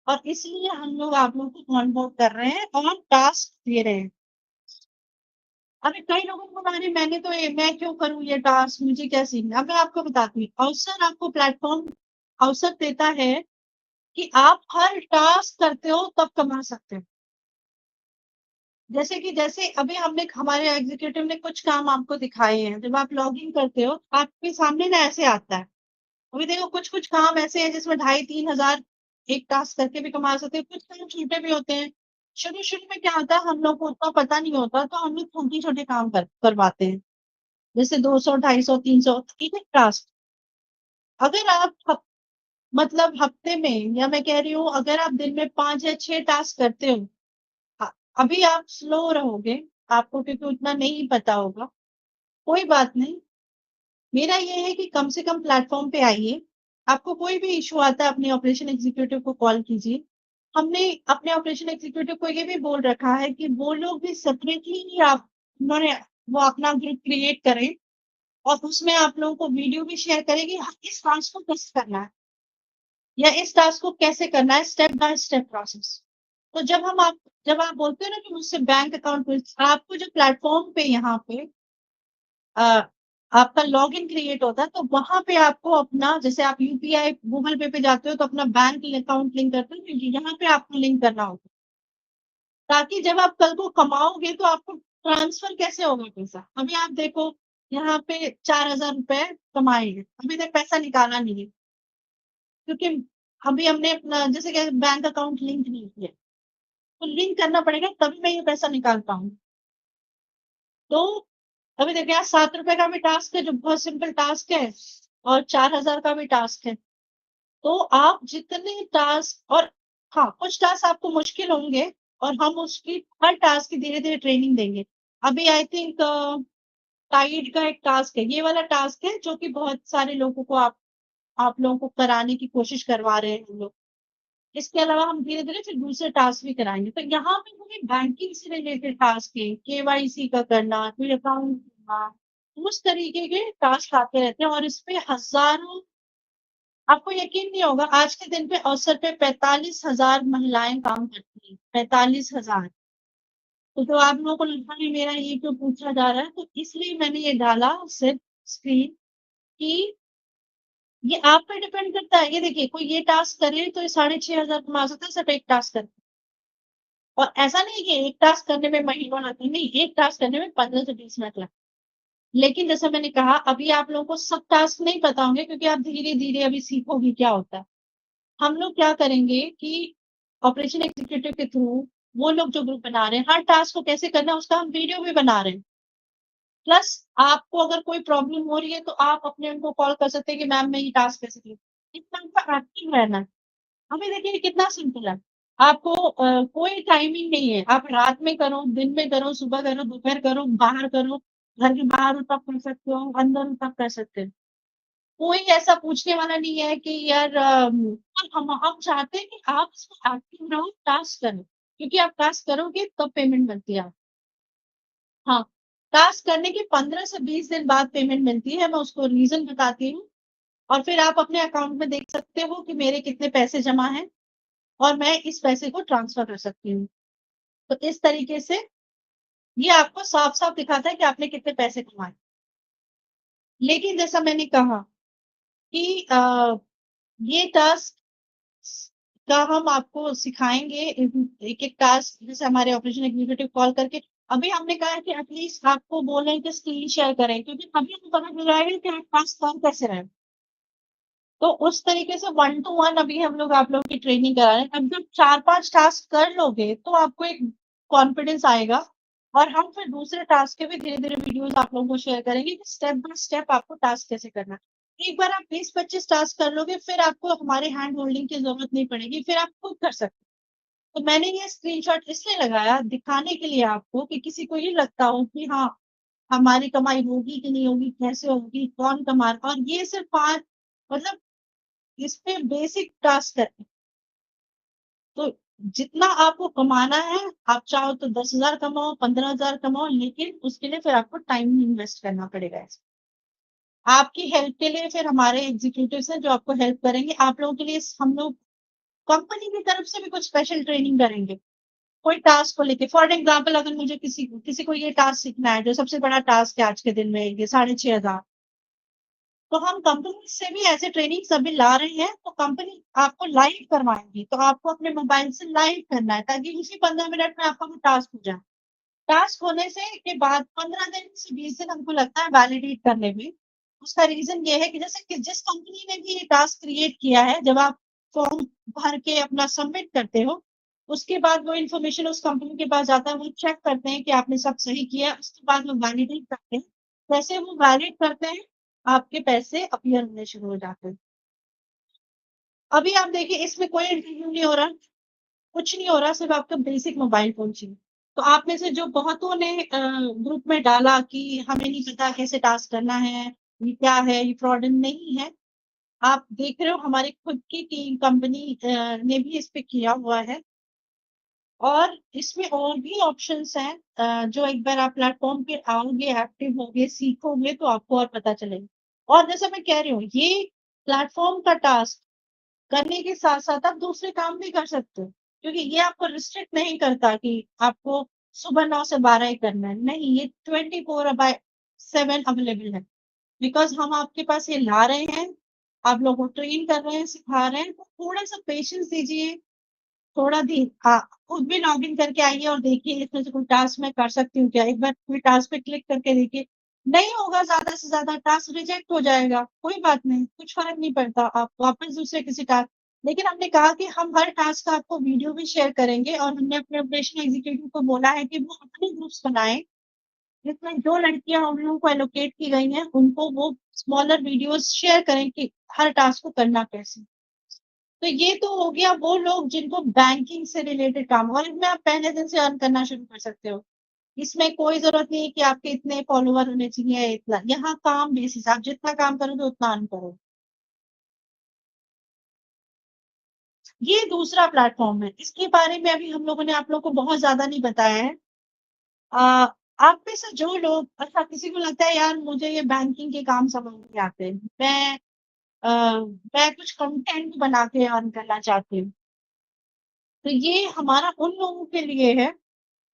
और इसलिए हम लोग आप लोगों को ऑनबोर्ड कर रहे हैं और टास्क दे रहे हैं। अरे कई लोगों को पता नहीं मैंने तो ये मैं क्यों करूँ ये टास्क मुझे क्या सीखना है? अब मैं आपको बताती हूँ। अवसर आपको प्लेटफ़ॉर्म अवसर देता है कि आप हर टास्क करते हो तब कमा सकते हो। जैसे अभी हमने हमारे एग्ज़ीक्यूटिव ने कुछ काम आपको दिखाए हैं। जब आप लॉगिन करते हो, आपके सामने ना ऐसे आता है। अभी देखो कुछ-कुछ काम ऐसे हैं जिसमें 2,500-3,000 एक टास्क करके भी कमा सकते हैं। कुछ काम छोटे भी होते हैं। शुरू-शुरू में क्या होता है हम लोग को उतना पता नहीं होता तो हम लोग छोटे-छोटे काम करवाते हैं। जैसे 200, 250, 300 एक-एक टास्क। अगर आप मतलब हफ्ते में या मैं कह रही हूँ अगर आप दिन में 5 या 6 टास्क करते हो, अ, अभी आप स्लो रहोगे, आपको क्योंकि उतना नहीं पता होगा, कोई बात नहीं। मेरा ये है कि कम से कम प्लेटफ़ॉर्म पे आइए, आपको कोई भी इश्यू आता है अपने ऑपरेशन एग्ज़ीक्यूटिव को कॉल कीजिए। हमने अपने ऑपरेशन एग्ज़ीक्यूटिव को ये भी बोल रखा है कि वो लोग भी सेपरेटली ही आप उन्होंने वो अपना ग्रुप क्रिएट करें और उसमें आप लोगों को वीडियो भी शेयर करें कि इस टास्क को कैसे करना है या इस टास्क को कैसे करना है, स्टेप बाय स्टेप प्रोसेस। तो जब आप बोलते हो ना कि मुझसे बैंक अकाउंट आपको जो प्लेटफ़ॉर्म पे यहाँ पे अ, आपका लॉगिन क्रिएट होता है, तो वहाँ पे आपको अपना जैसे आप यूपीआई, गूगल पे पे जाते हो तो अपना बैंक अकाउंट लिंक करते हो, क्योंकि यहाँ पे आपको लिंक करना होगा। ताकि जब आप कल को कमाओगे तो आपको ट्रांसफ़र कैसे होगा पैसा? अभी आप देखो यहाँ पे ₹4000 कमाए हैं, अभी तक पैसा निकाला नहीं है, क्योंकि अभी हमने अपना जैसे कि बैंक अकाउंट लिंक नहीं किया, तो लिंक करना पड़ेगा तभी मैं ये पैसा निकाल पाऊँगी। तो अभी देखिए आज ₹7 का भी टास्क है जो बहुत सिंपल टास्क है और 4000 का भी टास्क है। तो आप जितने टास्क और हाँ, कुछ टास्क आपको मुश्किल होंगे और हम उसकी हर टास्क की धीरे-धीरे ट्रेनिंग देंगे। अभी आई थिंक टाइड का एक टास्क है, ये वाला टास्क है जो कि बहुत सारे लोगों को आप लोगों को कराने की कोशिश करवा रहे हैं हम लोग। इसके अलावा हम धीरे-धीरे फिर दूसरे टास्क भी कराएँगे। तो यहाँ पे कोई बैंकिंग से रिलेटेड टास्क है, केवाईसी का करना, कोई अकाउंट करना, उस तरीके के टास्क आते रहते हैं और इसपे हज़ारों आपको यकीन नहीं होगा आज के दिन पे अवसर पे 45,000 महिलाएँ काम करती हैं, 45,000। तो जो आप लोगों को लगता है मेरा ये क्यों पूछा जा रहा है, तो इसलिए मैंने ये डाला सिर्फ़ स्क्रीन कि ये आप पे डिपेंड करता है। ये देखिए कोई ये टास्क करे तो ये 6,500 कमा सकता है सिर्फ़ एक टास्क करके। और ऐसा नहीं है कि एक टास्क करने में महीनों लगते हैं, नहीं, एक टास्क करने में 15 से 20 मिनट लगते हैं। लेकिन जैसा मैंने कहा अभी आप लोगों को सब टास्क नहीं पता होंगे क्योंकि आप धीरे-धीरे अभी सीखोगे क्या होता है। हम लोग क्या करेंगे कि ऑपरेशन एग्जीक्यूटिव के थ्रू वो लोग जो ग्रुप बना रहे हैं, हर टास्क को कैसे करना है उसका हम वीडियो भी बना रहे हैं। प्लस आपको अगर कोई प्रॉब्लम हो रही है तो आप अपने उनको कॉल कर सकते हैं कि मैम मैं ये टास्क कैसे करूँ? इस टाइम पे एक्टिव रहना है। अभी देखिए कितना सिंपल है। आपको कोई टाइमिंग नहीं है। आप रात में करो, दिन में करो, सुबह करो, दोपहर करो, बाहर करो, घर के बाहर हो तब कर सकते हो, अंदर हो तब कर सकते हो। कोई ऐसा पूछने वाला नहीं है कि यार और हम चाहते हैं कि आप इसमें एक्टिव रहो, टास्क करो। क्योंकि आप टास्क करोगे तब पेमेंट मिलती है आपको। हाँ, टास्क करने के 15 से 20 दिन बाद पेमेंट मिलती है, मैं उसको रीज़न बताती हूँ और फिर आप अपने अकाउंट में देख सकते हो कि मेरे कितने पैसे जमा हैं और मैं इस पैसे को ट्रांसफ़र कर सकती हूँ। तो इस तरीके से ये आपको साफ-साफ दिखाता है कि आपने कितने पैसे कमाए। लेकिन जैसा मैंने कहा कि ये टास्क का हम आपको सिखाएँगे एक-एक टास्क जैसे हमारे ऑपरेशन एग्जीक्यूटिव कॉल करके अभी हमने कहा है कि एटलीस्ट आपको बोल रहे हैं कि स्क्रीन शेयर करें क्योंकि तभी हमें पता चल जाएगा कि आप टास्क कर कैसे रहे हैं। तो उस तरीके से 1 टू 1 अभी हम लोग आप लोगों की ट्रेनिंग करा रहे हैं। अब जब 4-5 टास्क कर लोगे तो आपको एक कॉन्फिडेंस आएगा और हम फिर दूसरे टास्क के भी धीरे-धीरे वीडियोज़ आप लोगों को शेयर करेंगे कि स्टेप बाय स्टेप आपको टास्क कैसे करना है। एक बार आप 20-25 टास्क कर लोगे फिर आपको हमारे हैंड होल्डिंग की ज़रूरत नहीं पड़ेगी, फिर आप खुद कर सकते हो। तो मैंने ये स्क्रीनशॉट इसलिए लगाया दिखाने के लिए आपको कि किसी को ये लगता हो कि हाँ, हमारी कमाई होगी कि नहीं होगी, कैसे होगी, कौन कमा रहा और ये सिर्फ़ 5 मतलब इस पे बेसिक टास्क है। तो जितना आपको कमाना है, आप चाहो तो 10,000 कमाओ, 15,000 कमाओ, लेकिन उसके लिए फिर आपको टाइम इन्वेस्ट करना पड़ेगा इसमें। आपकी हेल्प के लिए फिर हमारे एग्ज़ीक्यूटिव्स हैं जो आपको हेल्प करेंगे। आप लोगों के लिए हम लोग कंपनी की तरफ से भी कुछ स्पेशल ट्रेनिंग करेंगे। कोई टास्क को लेके फॉर एग्ज़ाम्पल अगर मुझे किसी को ये टास्क सीखना है, जो सबसे बड़ा टास्क है आज के दिन में, ये 6,500 तो हम कंपनी से भी ऐसे ट्रेनिंग्स अभी ला रहे हैं, तो कंपनी आपको लाइव करवाएँगी, तो आपको अपने मोबाइल से लाइव करना है ताकि उसी 15 मिनट में आपका वो टास्क हो जाए। टास्क होने से के बाद 15 दिन से 20 दिन हमको लगता है वैलिडेट करने में। उसका रीज़न ये है कि जैसे कि जिस कंपनी ने भी ये टास्क क्रिएट किया है, जब आप फॉर्म भर के अपना सबमिट करते हो, उसके बाद वो इन्फॉर्मेशन उस कंपनी के पास जाता है, वो चेक करते हैं कि आपने सब सही किया है, उसके बाद वो वैलिडेट करते हैं। जैसे वो वैलिड करते हैं, आपके पैसे अपीयर होने शुरू हो जाते हैं। अभी आप देखिए इसमें कोई इंटरव्यू नहीं हो रहा, कुछ नहीं हो रहा, सिर्फ़ आपका बेसिक मोबाइल फ़ोन चाहिए। तो आप में से जो बहुतों ने ग्रुप में डाला कि हमें नहीं पता कैसे टास्क करना है, ये क्या है, ये फ्रॉडेंट नहीं है। आप देख रहे हो हमारी खुद की टीम कंपनी ने भी इस पे किया हुआ है। और इसमें और भी ऑप्शंस हैं जो एक बार आप प्लेटफ़ॉर्म पे आओगे, एक्टिव होगे, सीखोगे तो आपको और पता चलेगा। और जैसा मैं कह रही हूँ, ये प्लेटफ़ॉर्म का टास्क करने के साथ-साथ आप दूसरे काम भी कर सकते हो, क्योंकि ये आपको रिस्ट्रिक्ट नहीं करता कि आपको सुबह 9 से 12 ही करना है। नहीं, ये 24/7 अवेलेबल है। बिकॉज़ हम आपके पास ये ला रहे हैं, आप लोगों को ट्रेन कर रहे हैं, सिखा रहे हैं, तो थोड़ा-सा पेशेंस दीजिए, थोड़ा खुद भी लॉगिन करके आइए और देखिए इसमें से कोई टास्क मैं कर सकती हूँ क्या? एक बार कोई टास्क पे क्लिक करके देखिए। नहीं होगा ज़्यादा से ज़्यादा टास्क रिजेक्ट हो जाएगा, कोई बात नहीं, कुछ फ़र्क नहीं पड़ता, आप वापस दूसरे किसी टास्क। लेकिन हमने कहा कि हम हर टास्क का आपको वीडियो भी शेयर करेंगे और हमने अपने ऑपरेशनल एग्ज़ीक्यूटिव को बोला है कि वो अपने ग्रुप्स बनाएँ, जिसमें जो लड़कियाँ हम लोगों को एलोकेट की गई हैं, उनको वो स्मॉलर वीडियोज़ शेयर करें कि हर टास्क को करना कैसे। तो ये तो हो गया वो लोग जिनको बैंकिंग से रिलेटेड काम और इसमें आप पहले दिन से अर्न करना शुरू कर सकते हो। इसमें कोई ज़रूरत नहीं है कि आपके इतने फॉलोवर होने चाहिए इतना, यहाँ काम बेसिस आप जितना काम करोगे उतना अर्न करोगे। ये दूसरा प्लेटफ़ॉर्म है, इसके बारे में अभी हम लोगों ने आप लोगों को बहुत ज़्यादा नहीं बताया है। अ, आप में से जो लोग अच्छा किसी को लगता है यार मुझे ये बैंकिंग के काम समझ नहीं आते, अ, मैं कुछ कंटेंट बना के अर्न करना चाहती हूँ। तो ये हमारा उन लोगों के लिए है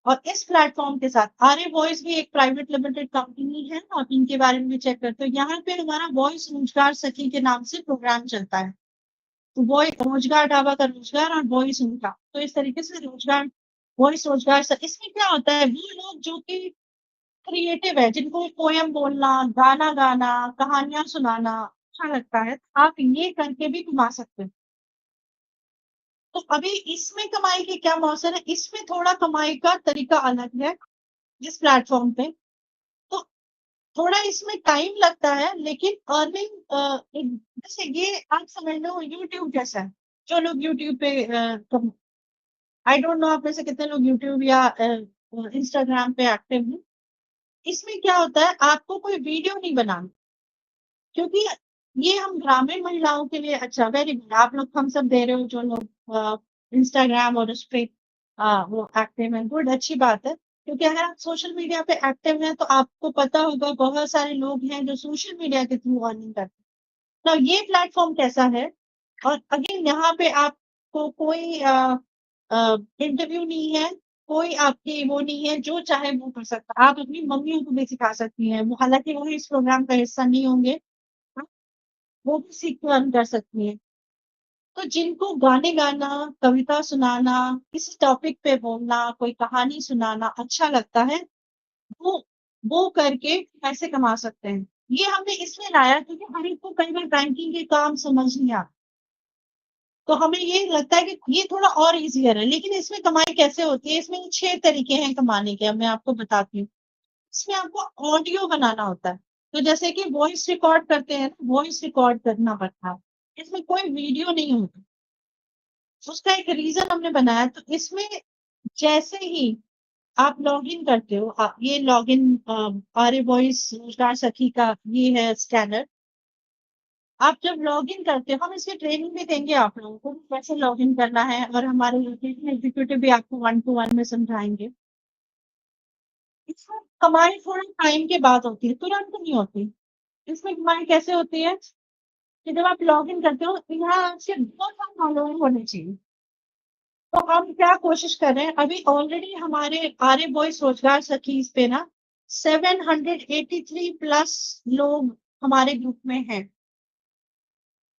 और इस प्लेटफ़ॉर्म के साथ आर्य वॉइस भी एक प्राइवेट लिमिटेड कंपनी है, आप इनके बारे में भी चेक करते हो। यहाँ पे हमारा वॉइस रोज़गार सखी के नाम से प्रोग्राम चलता है। तो वॉइ रोज़गार ढाबा का रोज़गार और वॉइस उनका। तो इस तरीके से रोज़गार वॉइस रोज़गार स इसमें क्या होता है वो लोग जो कि क्रिएटिव है, जिनको पोएम बोलना, गाना गाना, कहानियाँ सुनाना अच्छा लगता है, आप ये करके भी कमा सकते हो। तो अभी इसमें कमाई के क्या मौसम है, इसमें थोड़ा कमाई का तरीका अलग है, इस प्लेटफ़ॉर्म पे। तो थोड़ा इसमें टाइम लगता है लेकिन अर्निंग एक जैसे ये आप समझ लो यूट्यूब जैसा है। जो लोग यूट्यूब पे कम आई डोंट नो आप में से कितने लोग यूट्यूब या इंस्टाग्राम पे एक्टिव हैं। इसमें क्या होता है आपको कोई वीडियो नहीं बनाना क्योंकि ये हम ग्रामीण महिलाओं के लिए अच्छा वेरी गुड आप लोग हम सब दे रहे हो जो लोग इंस्टाग्राम और उस पे वो एक्टिव हैं गुड अच्छी बात है क्योंकि अगर आप सोशल मीडिया पे एक्टिव हैं तो आपको पता होगा बहुत सारे लोग हैं जो सोशल मीडिया के थ्रू अर्निंग करते हैं। तो ये प्लेटफॉर्म कैसा है और अगेन यहाँ पे आपको कोई इंटरव्यू नहीं है, कोई आपकी वो नहीं है, जो चाहे वो कर सकता है। आप अपनी मम्मियों को भी सिखा सकती हैं, वो हालाँकि वो इस प्रोग्राम का हिस्सा नहीं होंगे, हाँ, वो भी सीख के अर्न कर सकती हैं। तो जिनको गाने गाना, कविता सुनाना, किसी टॉपिक पे बोलना, कोई कहानी सुनाना अच्छा लगता है, वो वो करके पैसे कमा सकते हैं। ये हमने इसलिए लाया क्योंकि हर एक को कई बार बैंकिंग के काम समझ नहीं आता। तो हमें ये लगता है कि ये थोड़ा और ईज़ियर है, लेकिन इसमें कमाई कैसे होती है? इसमें 6 तरीके हैं कमाने के, अब मैं आपको बताती हूँ। इसमें आपको ऑडियो बनाना होता है। तो जैसे कि वॉइस रिकॉर्ड करते हैं, वॉइस रिकॉर्ड करना पड़ता है। इसमें कोई वीडियो नहीं होता। उसका एक रीज़न हमने बनाया, तो इसमें जैसे ही आप लॉगिन करते हो, ये लॉगिन आर्य वॉइस रोज़गार सखी का ये है स्कैनर। आप जब लॉगिन करते हो हम इसकी ट्रेनिंग भी देंगे आप लोगों को, कैसे लॉगिन करना है और हमारे लोकेशन एग्जीक्यूटिव भी आपको 1 टू 1 में समझाएँगे। इसमें कमाई थोड़ा टाइम के बाद होती है, तुरंत नहीं होती। इसमें कमाई कैसे होती है कि जब आप लॉगिन करते हो, तो यहाँ आपके 2 साल फॉलोवर होने चाहिए। तो हम क्या कोशिश कर रहे हैं, अभी ऑलरेडी हमारे आर्य बॉयज़ रोज़गार सखी इस पे ना 783 प्लस लोग हमारे ग्रुप में हैं।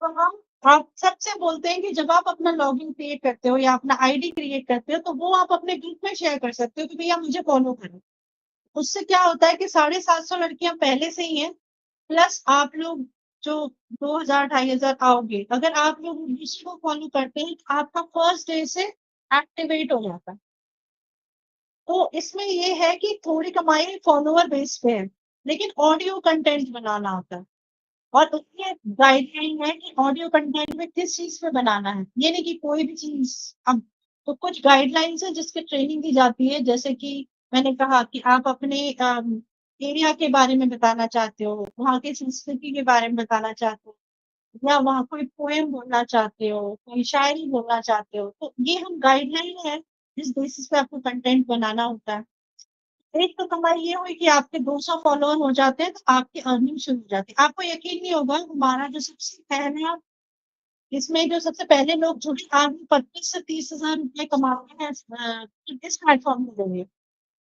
तो हम आप सबसे बोलते हैं कि जब आप अपना लॉगिन क्रिएट करते हो या अपना आईडी क्रिएट करते हो, तो वो आप अपने ग्रुप में शेयर कर सकते हो कि भैया मुझे फॉलो करो। उससे क्या होता है कि 750 लड़कियाँ पहले से ही हैं, प्लस आप लोग जो 2000 2500 आओगे, अगर आप लोग दूसरे को फॉलो करते हैं, तो आपका फर्स्ट डे से एक्टिवेट हो जाता है। तो इसमें ये है कि थोड़ी कमाई फॉलोवर बेस पे है, लेकिन ऑडियो कंटेंट बनाना होता है और उसमें गाइडलाइन है कि ऑडियो कंटेंट में किस चीज़ पे बनाना है। ये नहीं कि कोई भी चीज़ अब तो कुछ गाइडलाइन्स हैं जिसकी ट्रेनिंग दी जाती है, जैसे कि मैंने कहा कि आप अपने एरिया के बारे में बताना चाहते हो, वहाँ की संस्कृति के बारे में बताना चाहते हो, या वहाँ कोई पोएम बोलना चाहते हो, कोई शायरी बोलना चाहते हो, तो ये हम गाइडलाइन है, जिस बेसिस पे आपको कंटेंट बनाना होता है। एक तो कमाई ये हुई कि आपके 200 फॉलोवर हो जाते हैं, तो आपकी अर्निंग शुरू हो जाती है। आपको यकीन नहीं होगा, हमारा जो सबसे पहला इसमें जो सबसे पहले लोग जुड़े, आज भी 25 से 30,000 रुपए कमाते हैं इस प्लेटफ़ॉर्म के ज़रिए।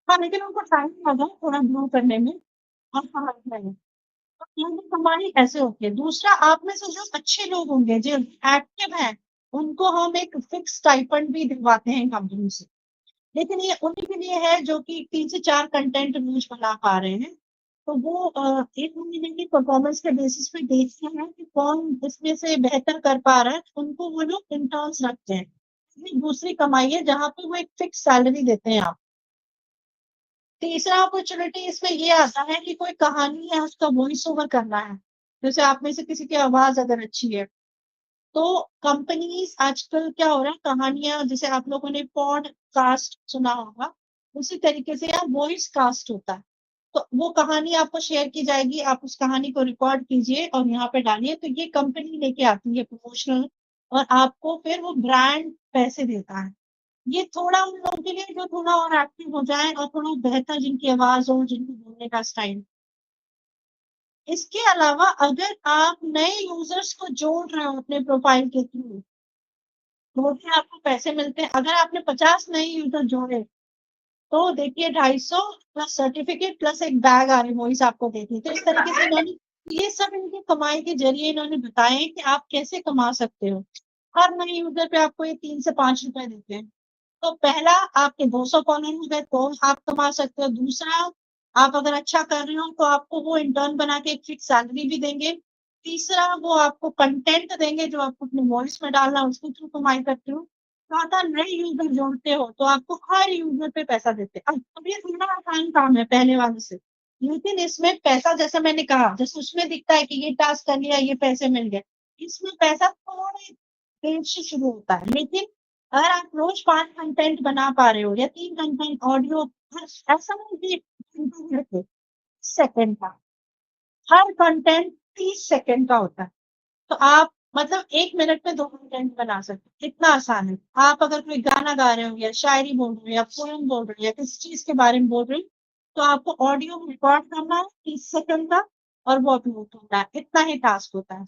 हाँ, लेकिन उनको टाइम लगा थोड़ा ग्रो करने में और समझने में। तो ये भी कमाई ऐसे होती है। दूसरा, आप में से जो अच्छे लोग होंगे, जो एक्टिव हैं, उनको हम एक फिक्स स्टाइपेंड भी दिलवाते हैं कंपनी से। लेकिन ये उन्हीं के लिए है जो कि 3 से 4 कंटेंट रोज़ बना पा रहे हैं। तो वो 1 महीने की परफ़ॉर्मेंस के बेसिस पे देखते हैं कि कौन इसमें से बेहतर कर पा रहा है, तो उनको वो लोग इंटर्न्स रखते हैं। ये दूसरी कमाई है जहाँ पे वो एक फिक्स सैलरी देते हैं आप। तीसरा अपॉर्च्युनिटी इसमें ये आता है कि कोई कहानी है, उसका वॉइस ओवर करना है। जैसे आप में से किसी की आवाज़ अगर अच्छी है, तो कंपनीज़ आजकल क्या हो रहा है, कहानियाँ जैसे आप लोगों ने पॉडकास्ट सुना होगा, उसी तरीके से यहाँ वॉइस कास्ट होता है। तो वो कहानी आपको शेयर की जाएगी, आप उस कहानी को रिकॉर्ड कीजिए और यहाँ पे डालिए, तो ये कंपनी लेके आती है प्रमोशनल, और आपको फिर वो ब्रांड पैसे देता है। ये थोड़ा उन लोगों के लिए जो थोड़ा और एक्टिव हो जाएँ और थोड़ा बेहतर जिनकी आवाज़ हो, जिनको बोलने का स्टाइल। इसके अलावा अगर आप नए यूज़र्स को जोड़ रहे हो अपने प्रोफ़ाइल के थ्रू, तो भी आपको पैसे मिलते हैं। अगर आपने 50 नए यूज़र जोड़े, तो देखिए 250 प्लस सर्टिफ़िकेट प्लस एक बैग आ रही वॉइस आपको देती है। तो इस तरीके से इन्होंने ये सब इनकी कमाई के ज़रिए इन्होंने बताए हैं कि आप कैसे कमा सकते हो। हर नए यूज़र पे आपको ये 3 से 5 रुपए देते हैं। तो पहला, आपके 200 फॉलोअर हो गए तो आप कमा सकते हो। दूसरा, आप अगर अच्छा कर रहे हो तो आपको वो इंटर्न बना के एक फिक्स सैलरी भी देंगे। तीसरा, वो आपको कंटेंट देंगे जो आपको अपने वॉइस में डालना है, उसके थ्रू कमाई करते हो। चौथा, नए यूज़र जोड़ते हो तो आपको हर यूज़र पे पैसा देते हैं। अब ये थोड़ा आसान काम है पहले वाले से, लेकिन इसमें पैसा जैसा मैंने कहा, जैसे उसमें दिखता है कि ये टास्क कर लिया, ये पैसे मिल गए। इसमें पैसा थोड़े देर से शुरू होता है, लेकिन अगर आप रोज़ 5 कंटेंट बना पा रहे हो या 3 कंटेंट ऑडियो, बस ऐसा नहीं कि घंटों भर के, सेकंड का, हर कंटेंट 30 सेकंड का होता है। तो आप मतलब 1 मिनट में 2 कंटेंट बना सकते हो, इतना आसान है। आप अगर कोई गाना गा रहे हो या शायरी बोल रहे हो या पोएम बोल रहे हो या किसी चीज़ के बारे में बोल रहे हो, तो आपको ऑडियो रिकॉर्ड करना है 30 सेकंड का और वो अपलोड करना है, इतना ही टास्क होता है।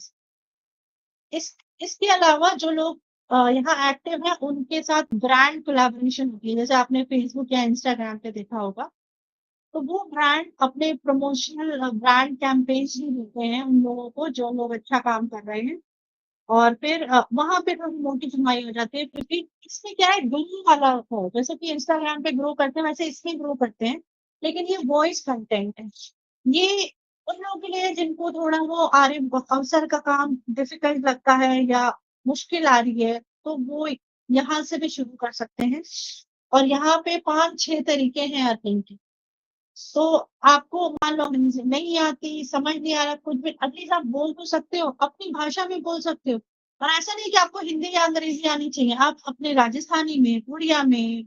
इस इसके अलावा जो लोग यहाँ एक्टिव हैं, उनके साथ ब्रांड कोलैबोरेशन होती है। जैसे आपने फ़ेसबुक या इंस्टाग्राम पे देखा होगा, तो वो ब्रांड अपने प्रमोशनल ब्रांड कैम्पेन्स भी देते हैं उन लोगों को, जो लोग अच्छा काम कर रहे हैं। और फिर वहाँ पे थोड़ी मोटी कमाई हो जाती है, क्योंकि इसमें क्या है, ग्रो वाला है, जैसे कि इंस्टाग्राम पे ग्रो करते हैं वैसे इसमें ग्रो करते हैं, लेकिन ये वॉइस कंटेंट है। ये उन लोगों के लिए है जिनको थोड़ा वो अवसर का काम डिफिकल्ट लगता है या मुश्किल आ रही है, तो वो यहाँ से भी शुरू कर सकते हैं। और यहाँ पे 5-6 तरीके हैं अर्निंग के। तो आपको मान लो अंग्रेज़ी नहीं आती, समझ नहीं आ रहा कुछ भी, एटलीस्ट आप बोल तो सकते हो, अपनी भाषा में बोल सकते हो। और ऐसा नहीं कि आपको हिंदी या अंग्रेज़ी आनी चाहिए, आप अपने राजस्थानी में, उड़िया में,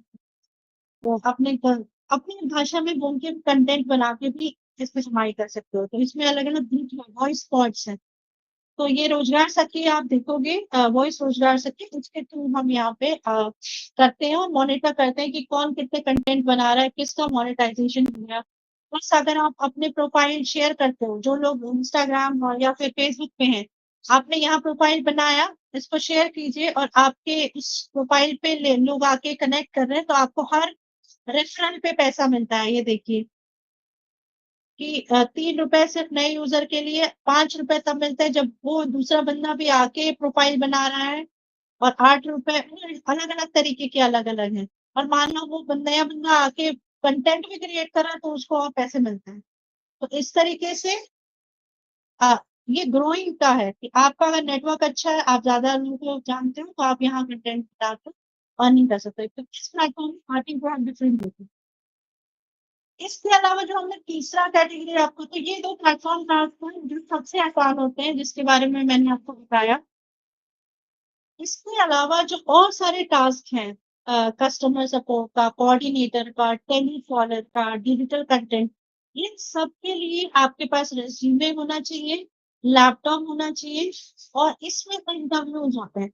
तो अपनी भाषा में बोल के कंटेंट बना के भी इसमें कमाई कर सकते हो। तो इसमें अलग-अलग ग्रुप हैं, वॉइस पॉड्स हैं। तो ये रोज़गार सखी आप देखोगे, वॉइस रोज़गार सखी, उसके थ्रू हम यहाँ पे करते हैं और मॉनिटर करते हैं कि कौन कितने कंटेंट बना रहा है, किसका मोनेटाइज़ेशन हो रहा है। बस अगर आप अपने प्रोफ़ाइल शेयर करते हो, जो लोग इंस्टाग्राम और या फिर फ़ेसबुक पे हैं, आपने यहाँ प्रोफ़ाइल बनाया, इसको शेयर कीजिए और आपके उस प्रोफ़ाइल पे ले लोग आके कनेक्ट कर रहे हैं, तो आपको हर रेफ़रल पे पैसा मिलता है, ये देखिए। कि ₹3 सिर्फ़ नए यूज़र के लिए, ₹5 तब मिलते हैं जब वो दूसरा बंदा भी आके प्रोफ़ाइल बना रहा है, और ₹8 अलग-अलग तरीके के अलग-अलग हैं। और मान लो वो नया बंदा आके कंटेंट भी क्रिएट कर रहा है तो उसको और पैसे मिलते हैं। तो इस तरीके से अ, ये ग्रोइंग का है कि आपका अगर नेटवर्क अच्छा है, आप ज़्यादा लोगों को जानते हो, तो आप यहाँ कंटेंट डालकर अर्निंग कर सकते हो। तो इस प्लेटफ़ॉर्म में स्टार्टिंग बहुत डिफरेंट होती है। इसके अलावा जो हमने तीसरा कैटेगरी आपको, तो ये 2 प्लेटफ़ॉर्म टास्क हैं जो सबसे आसान होते हैं, जिसके बारे में मैंने आपको बताया। इसके अलावा जो और सारे टास्क हैं, कस्टमर सपोर्ट का, कोऑर्डिनेटर का, टेलीकॉलर का, डिजिटल कंटेंट, इन सब के लिए आपके पास रिज्यूमे होना चाहिए, लैपटॉप होना चाहिए और इसमें इंटरव्यूज़ होते हैं।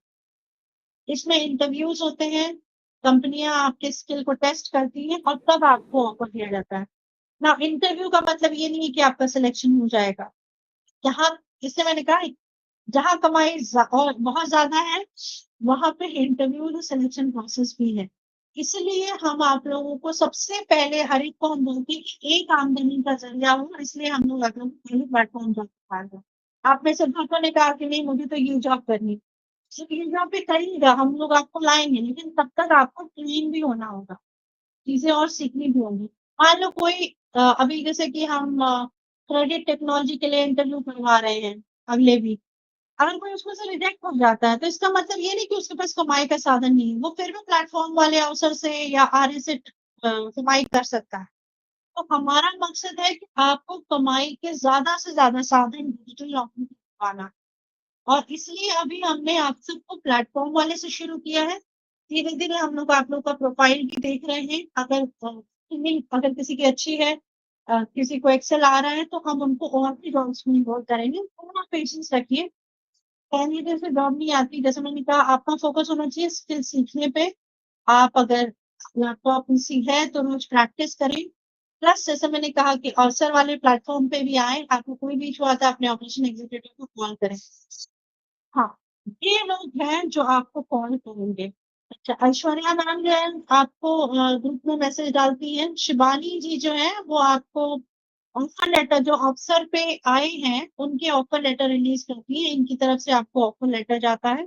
इसमें इंटरव्यूज़ होते हैं, कंपनियाँ आपके स्किल को टेस्ट करती हैं और तब आपको ऑफर दिया जाता है। ना इंटरव्यू का मतलब ये नहीं है कि आपका सिलेक्शन हो जाएगा। जहाँ जिससे मैंने कहा जहाँ कमाई और बहुत ज़्यादा है, वहाँ पे इंटरव्यू और सिलेक्शन प्रोसेस भी है। इसलिए हम आप लोगों को सबसे पहले हर एक को हम बोलते हैं कि एक आमदनी का ज़रिया हो, इसलिए हम लोग आप लोगों को पहले प्लेटफ़ॉर्म जॉब सिखाते हैं। आप में से बहुतों ने कहा कि नहीं मुझे तो ये जॉब करनी है। सिर्फ़ ये जॉब भी करिएगा, हम लोग आपको लाएँगे, लेकिन तब तक आपको ट्रेन भी होना होगा, चीज़ें और सीखनी भी होंगी। मान लो कोई अभी जैसे कि हम क्रेडिट टेक्नोलॉजी के लिए इंटरव्यू करवा रहे हैं अगले वीक। अगर कोई उसमें से रिजेक्ट हो जाता है, तो इसका मतलब ये नहीं कि उसके पास कमाई का साधन नहीं है, वो फिर भी प्लेटफ़ॉर्म वाले अवसर से या आर्य से कमाई कर सकता है। तो हमारा मकसद है कि आपको कमाई के ज़्यादा से ज़्यादा साधन डिजिटल नौकरी पाना और इसलिए अभी हमने आप सबको प्लेटफ़ॉर्म वाले से शुरू किया है। धीरे-धीरे हम लोग आप लोग का प्रोफ़ाइल भी देख रहे हैं, अगर अगर किसी की अच्छी है किसी को एक्सेल आ रहा है, तो हम उनको और भी जॉब्स में इन्वॉल्व करेंगे। थोड़ा पेशेंस रखिए। पहली जैसे जॉब नहीं आती, जैसे मैंने कहा आपका फ़ोकस होना चाहिए स्किल सीखने पे। आप अगर लैपटॉप पीसी है तो रोज़ प्रैक्टिस करें। प्लस जैसे मैंने कहा कि अवसर वाले प्लेटफ़ॉर्म पे भी आएँ, आपको कोई भी इश्यू आता है अपने ऑपरेशन एग्ज़ीक्यूटिव को कॉल करें। हाँ, ये लोग हैं जो आपको कॉल करेंगे। अच्छा, ऐश्वर्या मैम जो है आपको ग्रुप में मैसेज डालती हैं। शिवानी जी जो हैं वो आपको ऑफ़र लेटर जो अवसर पे आए हैं, उनके ऑफ़र लेटर रिलीज़ करती हैं। इनकी तरफ से आपको ऑफ़र लेटर जाता है।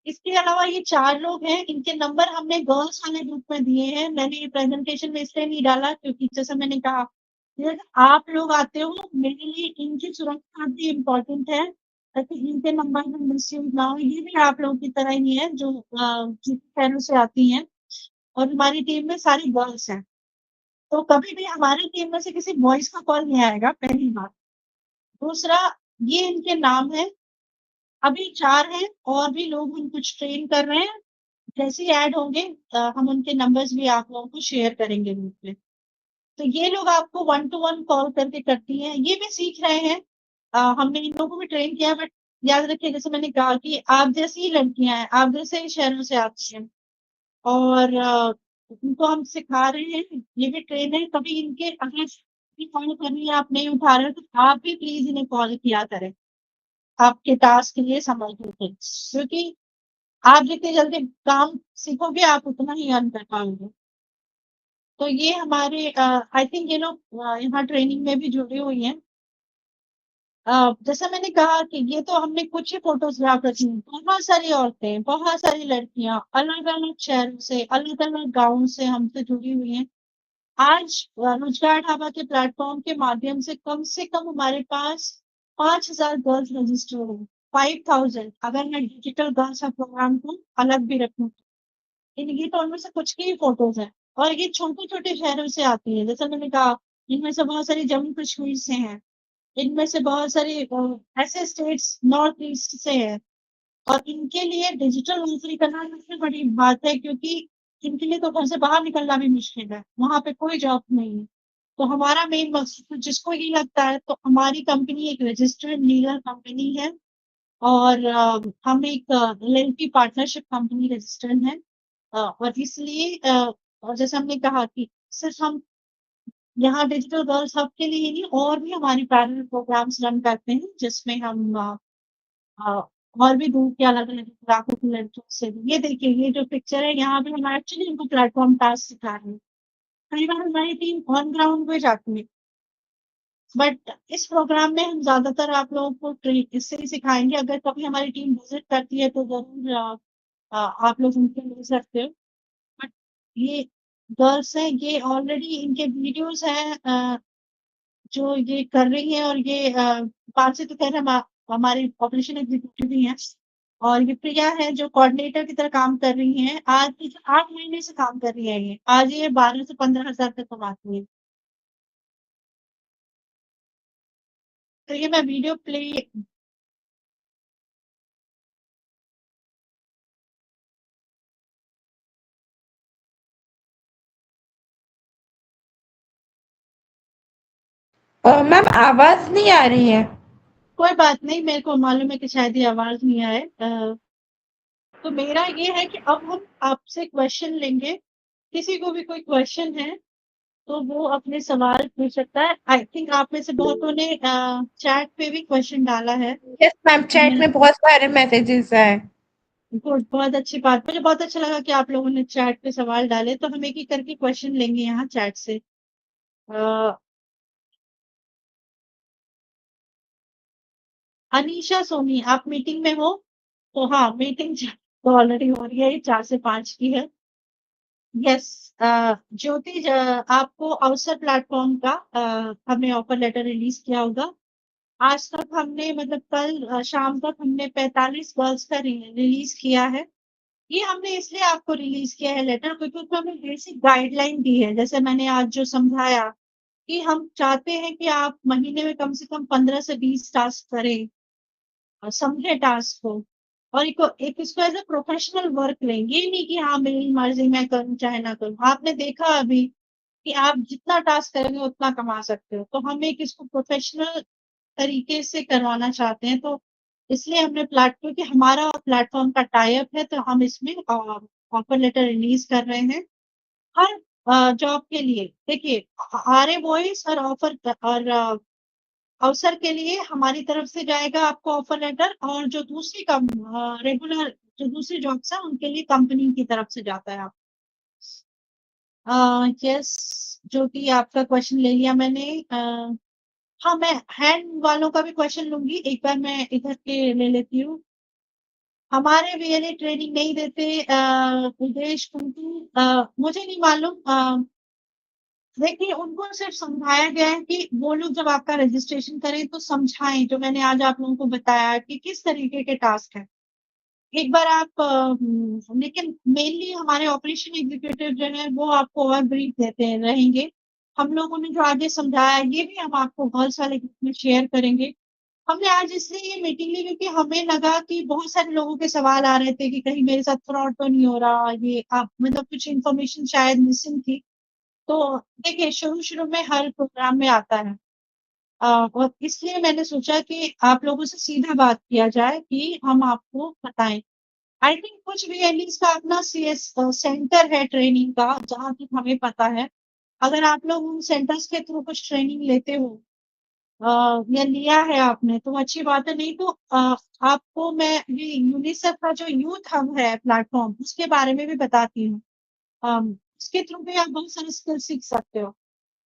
इसके अलावा ये 4 लोग हैं, इनके नंबर हमने गर्ल्स वाले ग्रुप में दिए हैं। मैंने ये प्रेज़ेंटेशन में इसलिए नहीं डाला क्योंकि जैसा मैंने कहा, जैसे आप लोग आते हो, मेरे लिए इनकी सुरक्षा भी इम्पोर्टेंट है, ताकि इनके नंबर भी मिसयूज़ ना हो। ये भी आप लोगों की तरह ही है जो जिन शहरों से आती हैं और हमारी टीम में सारी गर्ल्स हैं। तो कभी भी हमारी टीम में से किसी बॉयज़ का कॉल नहीं आएगा, पहली बात। दूसरा, ये इनके नाम हैं, अभी 4 हैं और भी लोग हम कुछ ट्रेन कर रहे हैं। जैसे ही ऐड होंगे हम उनके नंबर्स भी आप लोगों को शेयर करेंगे ग्रुप में। तो ये लोग आपको वन टू वन कॉल करके करती हैं, ये भी सीख रहे हैं। हमने इन लोगों को भी ट्रेन किया बट याद रखिए जैसे मैंने कहा कि आप जैसी ही लड़कियाँ हैं, आप जैसे ही शहरों से आती हैं और उनको हम सिखा रहे हैं, ये भी ट्रेन है, कभी इनके अगर भी कॉल करनी है आप नहीं उठा रहे हो तो आप भी प्लीज़ इन्हें कॉल किया करें, आपके टास्क के लिए समय देके। क्योंकि आप जितनी जल्दी काम सीखोगे आप उतना ही अर्न कर पाओगे। तो ये हमारे आई थिंक ये लोग यहाँ ट्रेनिंग में भी जुड़ी हुई हैं। जैसा मैंने कहा कि ये तो हमने कुछ ही फ़ोटोग्राफ रखी हैं, बहुत सारी औरतें, बहुत सारी लड़कियाँ अलग-अलग शहरों से, अलग-अलग गाँव से हमसे जुड़ी हुई हैं। आज रोज़गार ढाबा के प्लेटफ़ॉर्म के माध्यम से कम हमारे पास 5,000 गर्ल्स रजिस्टर्ड हैं, 5,000 अगर मैं डिजिटल गर्ल्स प्रोग्राम को अलग भी रखूँ। ये तो उनमें से कुछ की ही फ़ोटोज़ हैं और ये छोटे-छोटे शहरों से आती हैं। जैसा मैंने कहा, इनमें से बहुत सारी जम्मू-कश्मीर से हैं, इनमें से बहुत सारी ऐसे स्टेट्स नॉर्थ ईस्ट से हैं और इनके लिए डिजिटल नौकरी करना सबसे बड़ी बात है क्योंकि इनके लिए तो घर से बाहर निकलना भी मुश्किल है, वहाँ पे कोई जॉब नहीं है। तो हमारा मेन मकसद तो जिसको ये लगता है तो हमारी कंपनी एक रजिस्टर्ड लीगल कंपनी है और हम एक एलएलपी पार्टनरशिप कंपनी रजिस्टर्ड है। और इसलिए और जैसे हमने कहा कि सिर्फ़ हम यहाँ डिजिटल गर्ल्स हब के लिए ही नहीं और भी हमारी पैरेलल प्रोग्राम्स रन करते हैं जिसमें हम अ, और भी दूर के अलग-अलग इलाकों की लड़कियों से भी ये देखिए ये जो पिक्चर है यहाँ पे हम एक्चुअली इनको प्लेटफ़ॉर्म टास्क सिखा रहे हैं। कई बार हमारी टीम ऑन ग्राउंड पे जाती है, बट इस प्रोग्राम में हम ज़्यादातर आप लोगों को इससे ही सिखाएँगे अगर कभी हमारी टीम विज़िट करती है तो ज़रूर आप लोग उनसे मिल सकते हो। बट ये गर्ल्स हैं, ये ऑलरेडी इनके वीडियोज़ हैं जो ये कर रही हैं और ये 5 से तो ख़ैर हमारी ऑपरेशन एग्ज़ीक्यूटिव ही हैं और ये प्रिया है जो कोऑर्डिनेटर की तरह काम कर रही हैं। आज से 8 महीने से काम कर रही है ये। आज ये 12 से 15,000 तक कमाती हैं। तो ये मैं वीडियो प्ले मैम आवाज नहीं आ रही है। कोई बात नहीं, मेरे को मालूम है कि शायद ये आवाज़ नहीं आए। तो मेरा ये है कि अब हम आपसे क्वेश्चन लेंगे। किसी को भी कोई क्वेश्चन है, तो वो अपने सवाल पूछ सकता है। आई थिंक आप में से बहुतों ने चैट पे भी क्वेश्चन डाला है। यस मैम, तो चैट मैं में बहुत सारे मैसेजेस हैं। गुड, बहुत अच्छी बात। मुझे बहुत अच्छा लगा कि आप लोगों ने चैट पे सवाल डाले, तो हम एक-एक करके क्वेश्चन लेंगे यहाँ चैट से। अ, अनीशा सोनी, आप मीटिंग में हो? तो हाँ, मीटिंग तो ऑलरेडी हो रही है, 4 से 5 की है। यस, ज्योति आपको अवसर प्लेटफॉर्म का हमने ऑफर लेटर रिलीज किया होगा। आज तक हमने मतलब कल शाम तक हमने 45 गर्ल्स का रिलीज किया है। ये हमने इसलिए आपको रिलीज किया है लेटर, क्योंकि उसमें हमने बेसिक गाइडलाइन दी है। जैसे मैंने आज जो समझाया कि हम चाहते हैं कि आप महीने में कम से कम 15 से 20 टास्क करें, समझे टास्क को, और एक इसको एज ए प्रोफेशनल वर्क लें। ये नहीं कि हाँ मेरी मर्जी, मैं करूँ चाहे ना करूँ। आपने देखा अभी कि आप जितना टास्क करेंगे उतना कमा सकते हो। तो हम एक इसको प्रोफेशनल तरीके से करवाना चाहते हैं। तो इसलिए हमने प्लेटफॉर्म, कि हमारा प्लेटफॉर्म का टाई अप है, तो हम इसमें ऑफर लेटर रिलीज कर रहे हैं हर जॉब के लिए। देखिए, आरए वॉइस और ऑफर और अवसर के लिए हमारी तरफ से जाएगा आपको ऑफर लेटर, और जो दूसरी कम रेगुलर जो दूसरी जॉब्स है उनके लिए कंपनी की तरफ से जाता है। आप यस, जो कि आपका क्वेश्चन ले लिया मैंने। हाँ, मैं हैंड वालों का भी क्वेश्चन लूंगी। एक बार मैं इधर के ले लेती हूँ। हमारे वीएलए ट्रेनिंग नहीं देते उदेश कुंटू, मुझे नहीं मालूम। देखिए, उनको सिर्फ समझाया गया है कि वो लोग जब आपका रजिस्ट्रेशन करें तो समझाएं, जो मैंने आज आप लोगों को बताया कि किस तरीके के टास्क है। एक बार आप लेकिन मेनली हमारे ऑपरेशन एग्जीक्यूटिव जो है वो आपको और ब्रीफ देते रहेंगे। हम लोगों ने जो आगे समझाया ये भी हम आपको गर्ल्स वाले ग्रुप में शेयर करेंगे। हमने आज इसलिए ये मीटिंग ली क्योंकि हमें लगा कि बहुत सारे लोगों के सवाल आ रहे थे कि कहीं मेरे साथ फ्रॉड तो नहीं हो रहा, ये आप मतलब कुछ इन्फॉर्मेशन शायद मिसिंग थी। तो देखिए, शुरू-शुरू में हर प्रोग्राम में आता है। और इसलिए मैंने सोचा कि आप लोगों से सीधा बात किया जाए कि हम आपको बताएँ। आई थिंक कुछ वीएलईज़ का अपना सेंटर है ट्रेनिंग का, जहाँ तक हमें पता है। अगर आप लोग उन सेंटर्स के थ्रू कुछ ट्रेनिंग लेते हो या लिया है आपने, तो अच्छी बात है। नहीं तो आपको मैं ये यूनिसेफ का जो यूथ हब है प्लेटफ़ॉर्म, उसके बारे में भी बताती हूँ। उसके थ्रू भी आप बहुत सारे स्किल सीख सकते हो।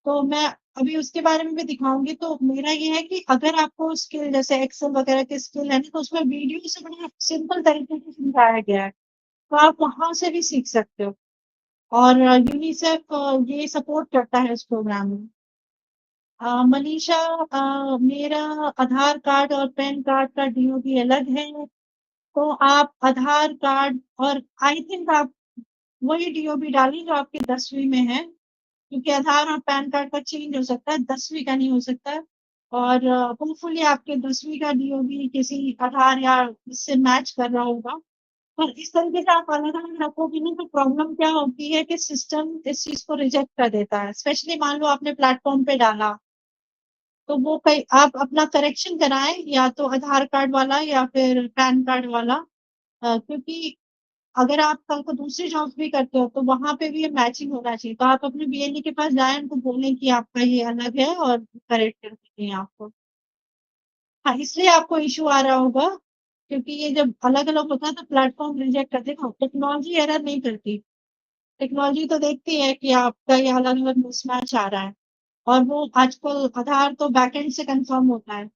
तो मैं अभी उसके बारे में भी दिखाऊँगी। तो मेरा ये है कि अगर आपको स्किल जैसे एक्सेल वगैरह के स्किल है ना, तो उसमें वीडियो से बड़ा सिंपल तरीके से समझाया गया है। तो आप वहाँ से भी सीख सकते हो। और यूनिसेफ ये सपोर्ट करता है इस प्रोग्राम में। मनीषा, मेरा आधार कार्ड और पैन कार्ड का डीओबी अलग है, तो आप आधार कार्ड और आई थिंक आप वही डीओबी डालिए जो आपके 10वीं में है। क्योंकि आधार और पैन कार्ड का चेंज हो सकता है, 10वीं का नहीं हो सकता है। और होपफुली आपके 10वीं का डीओबी किसी आधार या इससे मैच कर रहा होगा। पर इस तरीके से आप अलग-अलग रखोगे ना, तो प्रॉब्लम क्या होती है कि सिस्टम इस चीज़ को रिजेक्ट कर देता है। स्पेशली मान लो आपने प्लेटफ़ॉर्म पे डाला, तो वो कई आप अपना करेक्शन कराएँ, या तो आधार कार्ड वाला या फिर पैन कार्ड वाला। क्योंकि अगर आप कल को दूसरी जॉब्स भी करते हो, तो वहाँ पे भी ये मैचिंग होना चाहिए। तो आप अपने बीएलई के पास जाएँ, उनको बोलें कि आपका ये अलग है और करेक्ट करके दें आपको। हाँ, इसलिए आपको इश्यू आ रहा होगा, क्योंकि ये जब अलग-अलग होता है तो प्लेटफ़ॉर्म रिजेक्ट कर देगा। टेक्नोलॉजी एरर नहीं करती। टेक्नोलॉजी तो देखती है कि आपका ये अलग-अलग मिसमैच आ रहा है, और वो आजकल आधार तो बैकएंड से कन्फर्म होता है।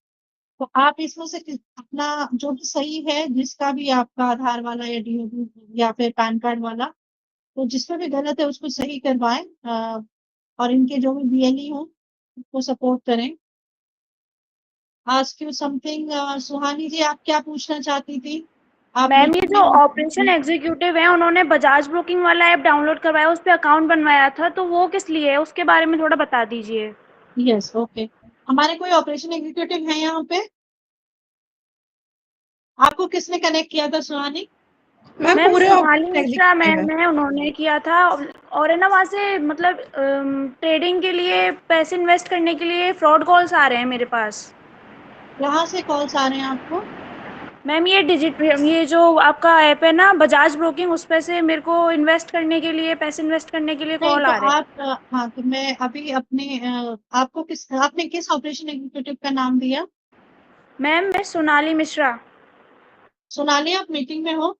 तो आप इसमें से अपना जो भी सही है, जिसका भी आपका आधार वाला या डीओबी या फिर पैन कार्ड वाला, तो जिसमें भी गलत है उसको सही करवाएँ। और इनके जो भी बीएलई हो, उनको सपोर्ट करें। आस्क यू समथिंग, सुहानी जी, आप क्या पूछना चाहती थी? आप मैम ये मीटिंग जो ऑपरेशन में एग्जीक्यूटिव है उन्होंने बजाज ब्रोकिंग वाला ऐप डाउनलोड करवाया, उस पे अकाउंट बनवाया था, तो वो किस लिए है उसके बारे में थोड़ा बता दीजिए। Yes, okay. हमारे कोई ऑपरेशन एग्जीक्यूटिव हैं यहाँ पे? आपको किसने कनेक्ट किया था सुहानी? मैम मैम पूरे Sonali option Mishra executive ma'am है। है, उन्होंने किया था। और है ना, वहाँ से मतलब ट्रेडिंग के लिए, पैसे इन्वेस्ट करने के लिए फ्रॉड कॉल्स आ रहे हैं मेरे पास। कहाँ से कॉल्स आ रहे हैं आपको? मैम ये जो आपका ऐप है ना बजाज ब्रोकिंग, उस पे से मेरे को इन्वेस्ट करने के लिए, पैसे इन्वेस्ट करने के लिए नहीं कॉल तो आ रहे हैं। आप हाँ, तो मैं अभी अपने आपने किस ऑपरेशन एग्जीक्यूटिव का नाम दिया? मैम मैं सोनाली मिश्रा। सोनाली, आप मीटिंग में हो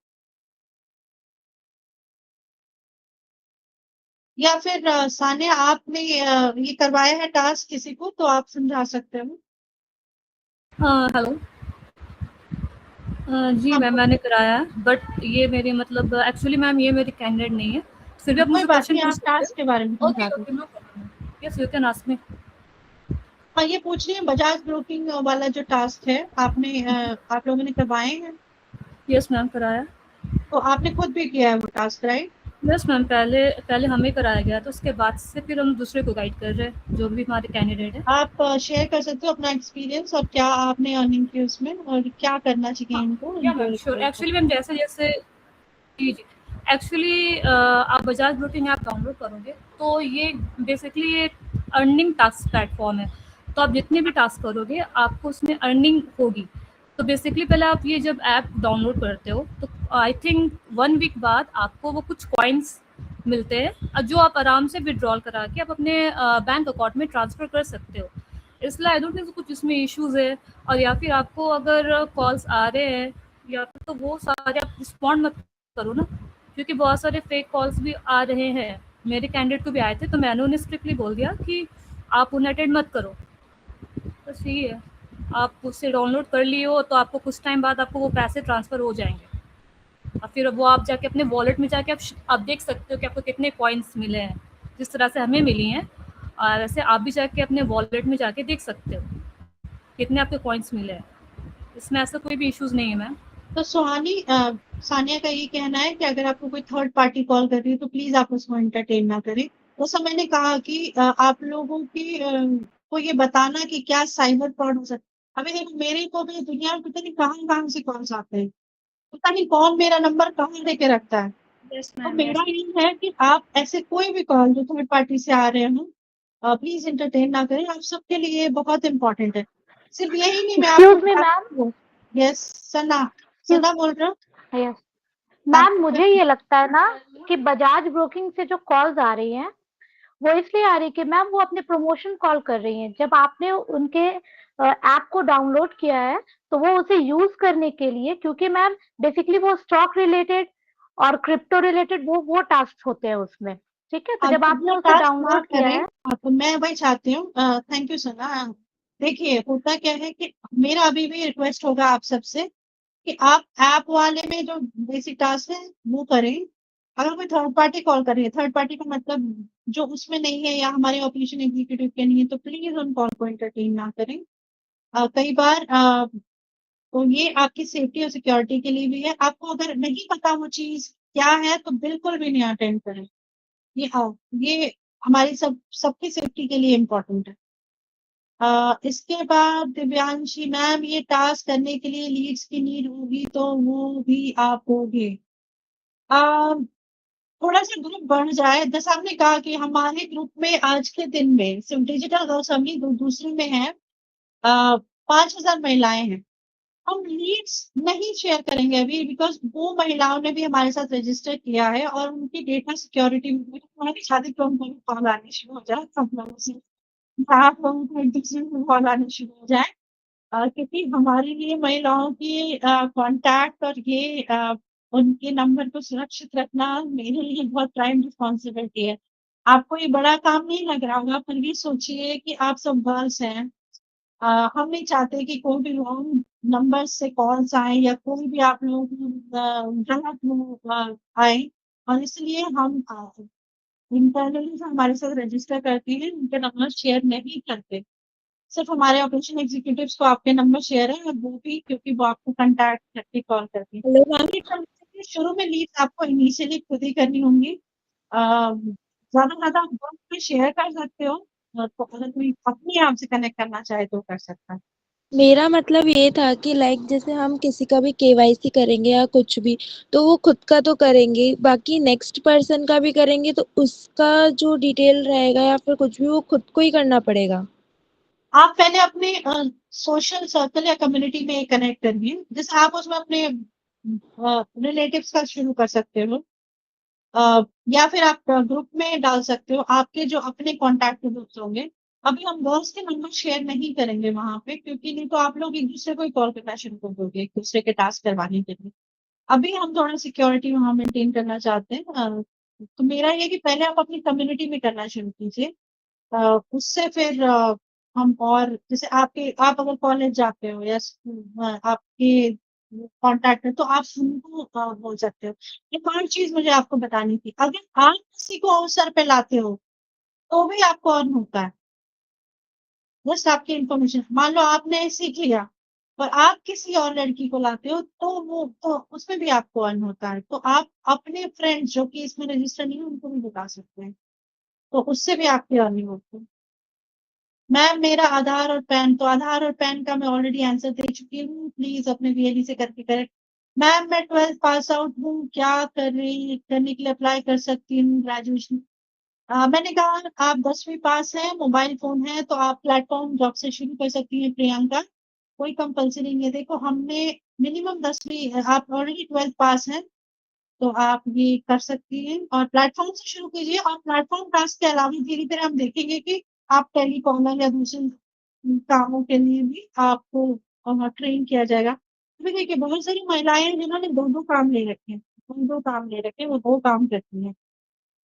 या फिर सानिया, आपने ये करवाया है टास्क किसी को, तो आप समझा सकते हो। हाँ, हेलो। जी हाँ मैम, मैंने कराया है, बट ये मेरी मतलब एक्चुअली मैम ये मेरी कैंडिडेट नहीं है, फिर भी आप कोई मुझे बात क्वेश्चन नहीं, पूछ आप सकते टास्क के बारे में हो। ओके समझा दो। Okay, no problem. Yes, you can ask me. हाँ, ये पूछ रही है बजाज ब्रोकिंग वाला जो टास्क है, आप लोगों ने करवाए हैं? यस मैम, कराया। तो आपने खुद भी किया है वो टास्क, राइट? यस मैम, पहले पहले हमें कराया गया, तो उसके बाद से फिर हम दूसरे को गाइड कर रहे हैं, जो भी हमारे कैंडिडेट है। आप शेयर कर सकते हो अपना एक्सपीरियंस और क्या आपने अर्निंग की उसमें, और क्या करना चाहिए हाँ, इनको, या इनको ma'am sure. Recruit actually ma'am जैसे जैसे जी, जी। एक्चुअली आप बजाज ब्रोकिंग ऐप डाउनलोड करोगे, तो ये बेसिकली ये अर्निंग टास्क प्लेटफ़ॉर्म है। तो आप जितने भी टास्क करोगे, आपको उसमें अर्निंग होगी। तो बेसिकली पहले आप ये जब ऐप डाउनलोड करते हो, तो आई थिंक 1 वीक बाद आपको वो कुछ कॉइन्स मिलते हैं, जो आप आराम से विथड्रॉल करा के आप अपने बैंक अकाउंट में ट्रांसफ़र कर सकते हो। इसलिए आई डोंट थिंक कुछ इसमें इश्यूज़ है। और या फिर आपको अगर कॉल्स आ रहे हैं, या फिर तो वो सारे आप रिस्पॉन्ड मत करो ना, क्योंकि बहुत सारे फेक कॉल्स भी आ रहे हैं। मेरे कैंडिडेट को भी आए थे, तो मैंने उन्हें स्ट्रिक्टली बोल दिया कि आप उन्हें अटेंड मत करो। बस यही है। आप उससे डाउनलोड कर लिए हो, तो आपको कुछ टाइम बाद आपको वो पैसे ट्रांसफ़र हो जाएंगे, और फिर वो आप जाके अपने वॉलेट में जाके आप देख सकते हो कि आपको कितने कॉइन्स मिले हैं, जिस तरह से हमें मिली हैं। और वैसे आप भी जाके अपने वॉलेट में जाके देख सकते हो कितने आपके कॉइन्स मिले हैं। इसमें ऐसा कोई भी इश्यूज़ नहीं है मैम। तो सानिया का ये कहना है कि अगर आपको कोई थर्ड पार्टी कॉल कर रही है तो प्लीज आप उसको एंटरटेन ना करें। तो मैंने कहा कि आप लोगों की को ये बताना कि क्या साइबर फ्रॉड हो सकता है। अभी देखो, मेरे को भी दुनिया में पता नहीं कहाँ कहाँ से कॉल्स आते हैं, पता नहीं कौन मेरा नंबर कहाँ लेके रखता है। यस तो मैम, मेरा यस। ये है कि आप ऐसे कोई भी कॉल जो थर्ड पार्टी से आ रहे हो, प्लीज एंटरटेन ना करें, आप सबके लिए बहुत इंपॉर्टेंट है। सिर्फ यही नहीं, मैं आपको एक्सक्यूज मी मैम। बताती। यस, सना, सना बोल रहा हूँ। यस आप मैम, मुझे ये लगता है ना कि बजाज ब्रोकिंग से जो कॉल्स आ रही हैं वो इसलिए आ रही है कि मैम वो अपने प्रमोशन कॉल कर रही हैं। जब आपने उनके ऐप को डाउनलोड किया है तो वो उसे यूज करने के लिए, क्योंकि मैम बेसिकली वो स्टॉक रिलेटेड और क्रिप्टो रिलेटेड वो टास्क होते हैं उसमें। ठीक है, तो अब जब आपने वो उसे टास्क ना डाउनलोड किया करें, है। तो मैं वही चाहती हूँ। थैंक यू सना। देखिए, होता क्या है कि मेरा अभी भी रिक्वेस्ट होगा आप सबसे कि आप ऐप वाले में जो बेसिक टास्क है वो करें। अगर कोई थर्ड पार्टी कॉल कर रही है, थर्ड पार्टी का मतलब जो उसमें नहीं है या हमारे ऑपरेशन एग्जीक्यूटिव के नहीं है, तो प्लीज उन कॉल को एंटरटेन ना करें। कई बार तो ये आपकी सेफ्टी और सिक्योरिटी के लिए भी है। आपको अगर नहीं पता वो चीज क्या है तो बिल्कुल भी नहीं अटेंड करें। ये हमारी सबकी सेफ्टी के लिए इम्पोर्टेंट है। इसके बाद दिव्यांशी मैम, ये टास्क करने के लिए लीड्स की नीड होगी तो वो भी आप होगे। अ, थोड़ा सा ग्रुप बढ़ जाए, जैसा आपने कहा कि हमारे ग्रुप में आज के दिन में सिर्फ डिजिटल गौसमी दूसरे में है 5,000 महिलाएं हैं। हम लीड्स नहीं शेयर करेंगे अभी, बिकॉज वो महिलाओं ने भी हमारे साथ रजिस्टर किया है और उनकी डेटा सिक्योरिटी में हमारी शादी को उनको कॉल आनी शुरू हो जाए, सब लोगों से आप लोगों को एक दूसरे को कॉल आनी शुरू हो जाए। क्योंकि हमारे लिए महिलाओं की कॉन्टैक्ट और ये उनके नंबर को सुरक्षित रखना मेरे लिए बहुत प्राइम रिस्पॉन्सिबिलिटी है। आपको ये बड़ा काम नहीं लग रहा होगा, पर ये सोचिए कि आप सब गर्ल्स हैं। हम नहीं चाहते कि कोई भी रॉन्ग नंबर से कॉल्स आए या कोई भी आप लोगों को गलत वो आए, और इसलिए हम इंटरनली जो हमारे साथ रजिस्टर करती हैं उनके नंबर शेयर नहीं करते। सिर्फ हमारे ऑपरेशन एग्जीक्यूटिव्स को आपके नंबर शेयर है, और वो भी क्योंकि वो आपको कांटेक्ट करके कॉल करती है। शुरू में लीड्स आपको इनिशियली खुद ही करनी होंगी। ज्यादा ज्यादा आप ग्रुप में शेयर कर सकते हो, तो अगर कोई अपने आप से कनेक्ट करना चाहे तो कर सकता है। मेरा मतलब ये था कि लाइक जैसे हम किसी का भी केवाईसी करेंगे या कुछ भी, तो वो खुद का तो करेंगे, बाकी नेक्स्ट पर्सन का भी करेंगे तो उसका जो डिटेल रहेगा या फिर कुछ भी वो खुद को ही करना पड़ेगा। आप पहले अपने सोशल सर्कल या कम्युनिटी में कनेक्ट करिए, जैसे आप उसमें अपने रिलेटिव्स का शुरू कर सकते हो, या फिर आप ग्रुप में डाल सकते हो आपके जो अपने कॉन्टैक्ट ग्रुप्स होंगे। अभी हम गर्ल्स के नंबर शेयर नहीं करेंगे वहां पे, क्योंकि नहीं तो आप लोग एक दूसरे को ही कॉल करना शुरू कर दोगे एक दूसरे के टास्क करवाने के लिए। अभी हम थोड़ा सिक्योरिटी वहां मेंटेन करना चाहते हैं। तो मेरा ये कि पहले आप अपनी कम्युनिटी में करना शुरू कीजिए, उससे फिर हम, और जैसे आप अगर कॉलेज जाते हो या आपके कॉन्टैक्ट है तो आप उनको बोल सकते हो। एक और चीज मुझे आपको बतानी थी, अगर आप किसी को अवसर पे लाते हो तो भी आपको अर्न होता है। जस्ट आपकी इन्फॉर्मेशन, मान लो आपने सीख लिया और आप किसी और लड़की को लाते हो तो वो तो उसमें भी आपको अर्न होता है। तो आप अपने फ्रेंड्स जो कि इसमें रजिस्टर नहीं है उनको भी बता सकते हैं, तो उससे भी आपकी अर्निंग होती है। मैम मेरा आधार और पैन का मैं ऑलरेडी आंसर दे चुकी हूँ, प्लीज अपने बीएलई से करके करेक्ट। मैम मैं 12th पास आउट हूँ, क्या करने के लिए अप्लाई कर सकती हूँ ग्रेजुएशन? मैंने कहा आप 10वीं पास हैं, मोबाइल फोन है, तो आप प्लेटफॉर्म जॉब से शुरू कर सकती हैं प्रियंका, कोई कंपल्सरी नहीं है। देखो हमने मिनिमम 10वीं, आप ऑलरेडी 12th पास हैं तो आप ये कर सकती हैं और प्लेटफॉर्म से शुरू कीजिए। और प्लेटफॉर्म टास्क के अलावा धीरे धीरे हम देखेंगे कि आप टेलीकॉलर या दूसरे कामों के लिए भी आपको ट्रेन किया जाएगा। अभी देखिए बहुत सारी महिलाएं हैं जिन्होंने दो दो काम ले रखे हैं, दो काम ले रखे हैं, वो दो काम करती हैं।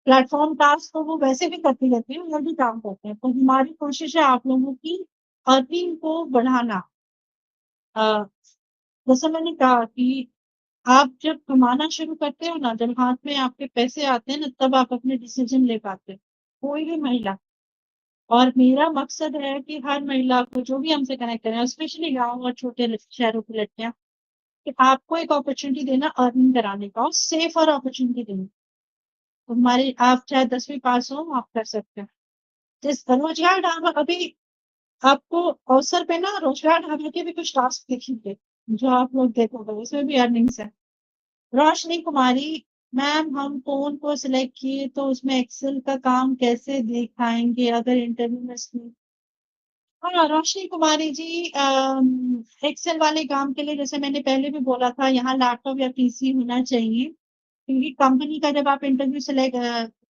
प्लेटफॉर्म टास्क तो वो वैसे भी करती रहती है और भी काम करते हैं। तो हमारी कोशिश है आप लोगों की अर्निंग को बढ़ाना। अ, जैसे मैंने कहा कि आप जब कमाना शुरू करते हो ना, जब हाथ में आपके पैसे आते हैं ना, तब आप अपने डिसीजन ले पाते हो, कोई भी महिला। और मेरा मकसद है कि हर महिला को जो भी हमसे कनेक्ट करें, स्पेशली गाँव और छोटे शहरों की लड़कियां, कि आपको एक अपॉर्चुनिटी देना अर्निंग कराने का, और सेफ और अपॉर्चुनिटी देना। तो हमारे आप चाहे 10वीं पास हो आप कर सकते हैं। जिस रोजगार ढाबा अभी आपको अवसर पे ना, रोजगार ढाबा के भी कुछ टास्क दिखेंगे जो आप लोग देखोगे, उसमें भी अर्निंग्स है। रोशनी कुमारी, मैम हम फोन को सिलेक्ट किए तो उसमें एक्सेल का काम कैसे दिखाएंगे अगर इंटरव्यू में हाँ रोशनी कुमारी जी, एक्सेल वाले काम के लिए जैसे मैंने पहले भी बोला था, यहाँ लैपटॉप या पीसी होना चाहिए, क्योंकि कंपनी का जब आप इंटरव्यू सिलेक्ट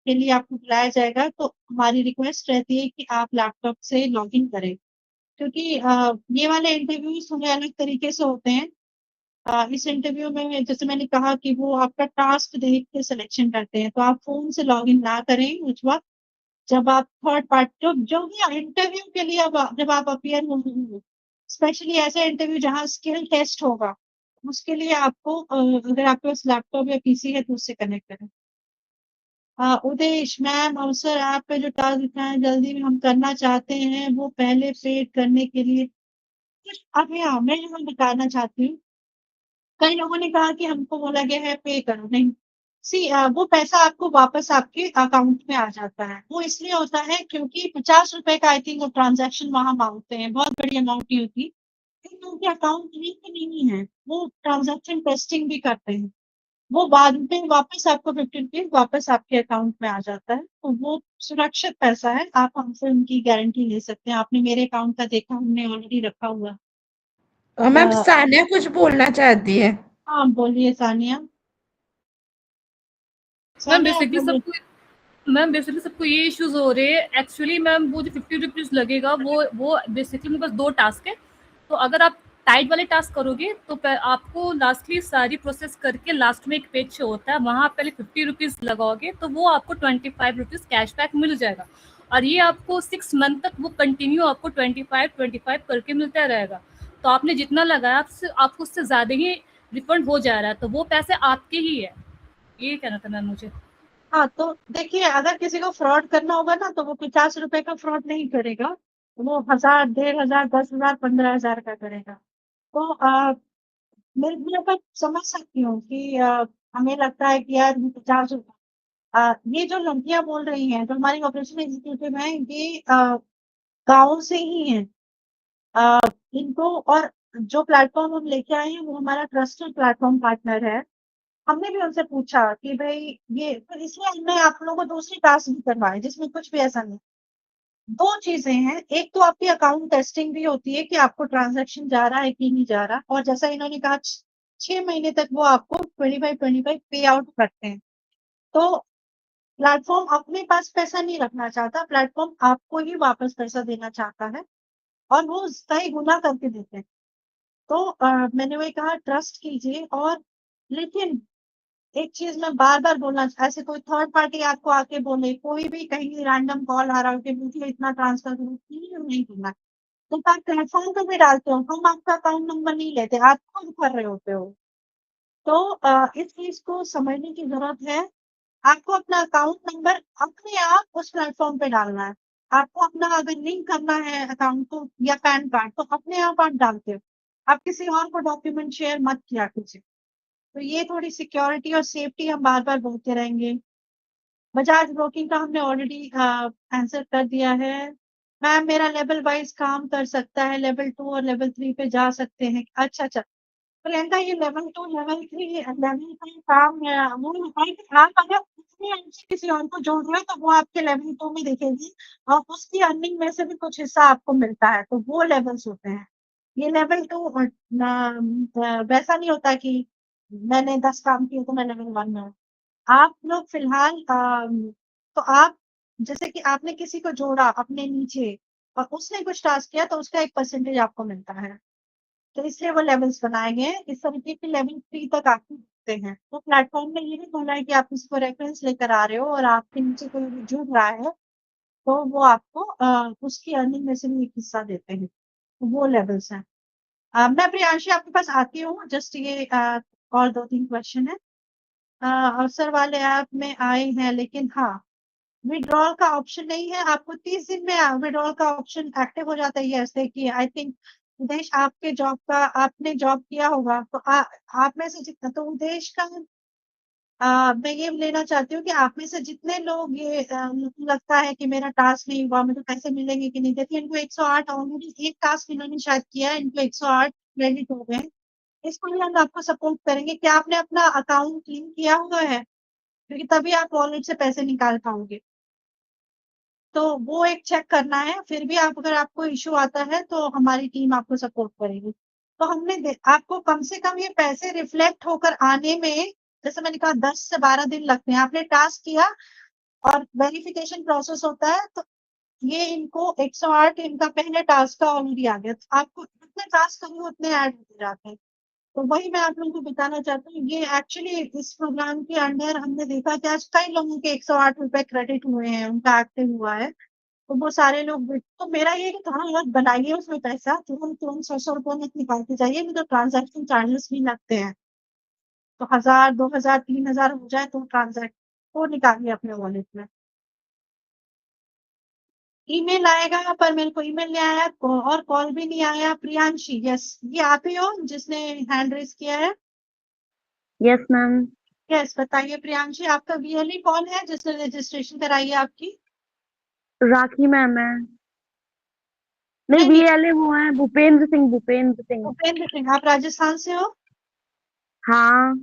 के लिए आपको बुलाया जाएगा तो हमारी रिक्वेस्ट रहती है कि आप लैपटॉप से लॉग इन करें, क्योंकि ये वाले इंटरव्यूज थोड़े अलग तरीके से होते हैं। इस इंटरव्यू में जैसे मैंने कहा कि वो आपका टास्क देख के सिलेक्शन करते हैं, तो आप फोन से लॉग इन ना करें उस वक्त जब आप थर्ड पार्टी जो जो भी इंटरव्यू के लिए जब आप अपियर होंगे, स्पेशली ऐसे इंटरव्यू जहाँ स्किल टेस्ट होगा, उसके लिए आपको अगर आपके पास लैपटॉप या पीसी है तो उससे कनेक्ट करें। उदेश मैम, अवसर ऐप पे जो टास्क दिखाएं जल्दी में हम करना चाहते हैं, वो पहले पेड करने के लिए कुछ। अब यहाँ मैं यहाँ बताना चाहती हूँ, कई लोगों ने कहा कि हमको बोला गया है पे करो, नहीं। वो पैसा आपको वापस आपके अकाउंट में आ जाता है। वो इसलिए होता है क्योंकि 50 रुपए का आई थिंक वो ट्रांजैक्शन वहां मांगते हैं, बहुत बड़ी अमाउंट नहीं होती, लेकिन उनके अकाउंट लिंक नहीं है, वो ट्रांजैक्शन टेस्टिंग भी करते हैं। वो बाद में वापस आपको 50 रुपीज वापस आपके अकाउंट में आ जाता है, तो वो सुरक्षित पैसा है, आप हमसे उनकी गारंटी ले सकते हैं। आपने मेरे अकाउंट का देखा, हमने ऑलरेडी रखा हुआ। मैम सानिया कुछ बोलना चाहती है। हाँ बोलिए सानिया। मैम सानिया आप बेसिकली बोलिए। सबको ये इश्यूज हो रहे हैं एक्चुअली। मैम वो जो 50 रुपीज लगेगा वो बेसिकली मेरे पास 2 टास्क है, तो अगर आप टाइट वाले टास्क करोगे तो आपको लास्टली सारी प्रोसेस करके लास्ट में एक पेज शो होता है, वहाँ आप पहले 50 रुपीज लगाओगे तो वो आपको 25 रुपीज कैशबैक मिल जाएगा, और ये आपको 6 मंथ तक वो कंटिन्यू आपको 25 करके मिलता रहेगा। तो आपने जितना लगाया आपको उससे ज़्यादा ही रिफंड हो जा रहा है, तो वो पैसे आपके ही है। ये कहना था मैम मुझे। हाँ तो देखिए, अगर किसी को फ्रॉड करना होगा ना तो वो 50 रुपए का फ्रॉड नहीं करेगा, वो 1000, 1500, 10,000, 15,000 का करेगा। तो मैं पर समझ सकती हूँ कि हमें लगता है कि यार 50 रुपए, ये जो लड़कियां बोल रही हैं जो हमारी ऑपरेशन एग्जीक्यूटिव है, ये गाँव से ही हैं। इनको, और जो प्लेटफ़ॉर्म हम लेके आए हैं वो हमारा ट्रस्टेड प्लेटफ़ॉर्म पार्टनर है। हमने भी उनसे पूछा कि भई ये, तो इसलिए हमने आप लोगों को दूसरी टास्क भी करवाए जिसमें कुछ भी ऐसा नहीं। 2 चीज़ें हैं, एक तो आपकी अकाउंट टेस्टिंग भी होती है कि आपको ट्रांज़ैक्शन जा रहा है कि नहीं जा रहा, और जैसा इन्होंने कहा 6 महीने तक वो आपको 25-25 पे आउट करते हैं। तो प्लेटफ़ॉर्म अपने पास पैसा नहीं रखना चाहता, प्लेटफ़ॉर्म आपको ही वापस पैसा देना चाहता है, और वो कई गुना करके देते हैं। तो मैंने वही कहा ट्रस्ट कीजिए, और लेकिन एक चीज़ मैं बार-बार बोलना, ऐसे कोई थर्ड पार्टी आपको आके बोले, कोई भी कहीं रैंडम कॉल आ रहा हो कि मुझे इतना ट्रांसफर करो, प्लीज़ नहीं करना है। तो आप प्लेटफ़ॉर्म पे भी डालते हो, हम आपका अकाउंट नंबर नहीं लेते, आप खुद कर रहे होते हो। तो इस चीज़ को समझने की ज़रूरत है। आपको अपना अकाउंट नंबर अपने आप उस प्लेटफ़ॉर्म पे डालना है। आपको अपना अगर लिंक करना है अकाउंट को या पैन कार्ड, तो अपने आप डालते हो। आप किसी और को डॉक्यूमेंट शेयर मत किया कीजिए। तो ये थोड़ी सिक्योरिटी और सेफ्टी हम बार-बार बोलते रहेंगे। बजाज ब्रोकिंग का हमने ऑलरेडी आंसर कर दिया है। मैम मेरा लेवल वाइज़ काम कर सकता है, लेवल 2 और लेवल 3 पे जा सकते हैं। अच्छा, अच्छा। प्रियंका ये लेवल 2, लेवल 3 लेवल का काम वो है कि आप अगर उसमें से किसी और को जोड़ रहे हो तो वो आपके लेवल 2 में दिखेगी, और उसकी अर्निंग में से भी कुछ हिस्सा आपको मिलता है, तो वो लेवल्स होते हैं। ये लेवल 2 वैसा नहीं होता कि मैंने 10 काम किए तो मैं लेवल 1 में हूँ। आप लोग फ़िलहाल तो आप, जैसे कि आपने किसी को जोड़ा अपने नीचे और उसने कुछ टास्क किया तो उसका एक परसेंटेज आपको मिलता है। तो इसलिए वो लेवल्स बनाए गए हैं। इस तरीके के लेवल 3 तक आप सकते हैं। तो प्लेटफ़ॉर्म ने ये नहीं बोला है कि आप किसी को रेफ़रेंस लेकर आ रहे हो और आपके नीचे कोई भी जुड़ रहा है, तो वो आपको उसकी अर्निंग में से भी एक हिस्सा देते हैं। तो वो लेवल्स हैं। मैं प्रियांशी आपके पास आती हूँ, जस्ट ये और 2-3 क्वेश्चन हैं। अवसर वाले ऐप में आए हैं, लेकिन हाँ, विथड्रॉल का ऑप्शन नहीं है, आपको 30 दिन में विथड्रॉल का ऑप्शन एक्टिव हो जाता है। यस, देखिए आई थिंक उदेश आपके जॉब का, आपने जॉब किया होगा, तो आप में से जितना, तो उदेश का मैं ये लेना चाहती हूँ कि आप में से जितने लोग ये लगता है कि मेरा टास्क नहीं हुआ, मुझे पैसे मिलेंगे कि नहीं, देखिए इनको 108 ऑलरेडी एक टास्क इन्होंने शायद किया है, इनको 108 क्रेडिट हो गए हैं। इसको भी हम आपको सपोर्ट करेंगे। क्या आपने अपना अकाउंट लिंक किया हुआ है? क्योंकि तभी आप वॉलेट से पैसे निकाल पाओगे। तो वो एक चेक करना है, फिर भी आप, अगर आपको इश्यू आता है तो हमारी टीम आपको सपोर्ट करेगी। तो हमने आपको कम से कम ये पैसे रिफ्लेक्ट होकर आने में, जैसे मैंने कहा 10 से 12 दिन लगते हैं। आपने टास्क किया और वेरिफिकेशन प्रोसेस होता है, तो ये इनको 108 इनका पहले टास्क का ऑलरेडी आ गया। तो आपको जितने टास्क करेंगे उतने ऐड होते जाते हैं। तो वही मैं आप लोगों को बताना चाहती हूँ, ये एक्चुअली इस प्रोग्राम के अंडर हमने देखा कि आज कई लोगों के 108 रुपए क्रेडिट हुए हैं, उनका एक्टिव हुआ है। तो वो सारे लोग तो मेरा ये है कि थोड़ा बहुत बनाइए उसमें पैसा, तुरंत 100-100 रुपए मत निकालते जाइए, नहीं तो ट्रांज़ैक्शन चार्जेस भी लगते हैं। तो 1000, 2000, 3000 हो जाए तो वो निकालिए अपने वॉलेट में। ईमेल आएगा, पर मेरे को ईमेल नहीं आया, और कॉल भी नहीं आया। प्रियांशी, यस, ये आप ही हो जिसने हैंड रेज़ किया है? Yes ma'am. यस, बताइए प्रियांशी, आपका वीएलई कौन है जिसने रजिस्ट्रेशन कराई है आपकी? राखी मैम है। नहीं, नहीं, वीएलए वो है भूपेंद्र सिंह, भूपेंद्र सिंह। भूपेंद्र सिंह, आप राजस्थान से हो? हाँ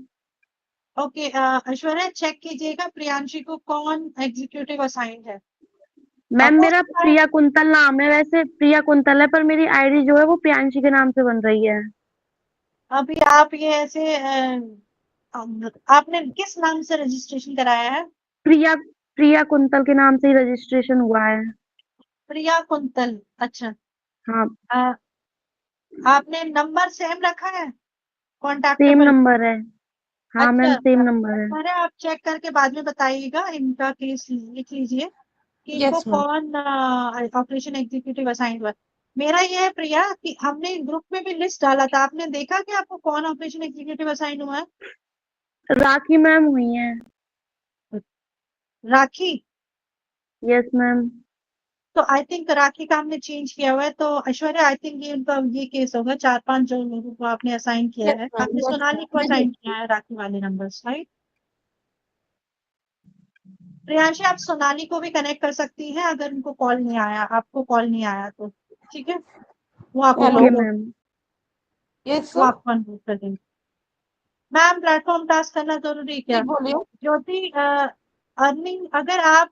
ओके, ऐश्वर्या चेक कीजिएगा प्रियांशी को कौन एग्जीक्यूटिव असाइन्ड है। मैम, हो मेरा सकता है प्रिया कुंतल नाम है, वैसे प्रिया कुंतल है, पर मेरी आईडी जो है वो प्रियांशी के नाम से बन रही है। अभी आप ये ऐसे आपने किस नाम से रजिस्ट्रेशन कराया है? प्रिया प्रिया कुंतल के नाम से ही रजिस्ट्रेशन हुआ है। प्रिया कुंतल, अच्छा। हाँ, अ, आपने नंबर सेम रखा है सेम कॉन्टैक्टेबल? नंबर है। हाँ अच्छा, मैम, सेम नंबर है। अरे आप चेक करके बाद में बताइएगा, इनका केस लिख लीजिए कि इनको यस मैम। कौन ऑपरेशन एग्जीक्यूटिव असाइंड हुआ है। मेरा ये है प्रिया कि हमने ग्रुप में भी लिस्ट डाला था, आपने देखा कि आपको कौन ऑपरेशन एग्जीक्यूटिव असाइन हुआ है? राखी मैम हुई है। राखी? Yes ma'am. तो आई थिंक राखी का हमने चेंज किया हुआ है, तो ऐश्वर्या आई थिंक ये उनका ये केस होगा, 4-5 जो लोगों को आपने असाइन किया यस है, मैम। आपने यस सोनाली को मैम, असाइन किया है राखी वाले नंबर्स, राइट? प्रियांशी, आप सोनाली को भी कनेक्ट कर सकती हैं अगर उनको कॉल नहीं आया, आपको कॉल नहीं आया तो, ठीक है? वो आपको ओके download- मैम। यस वो आपको अनम्यूट कर देंगे। मैम प्लेटफॉर्म टास्क करना जरूरी है क्या? बोलिए। ज्योति अर्निंग अगर आप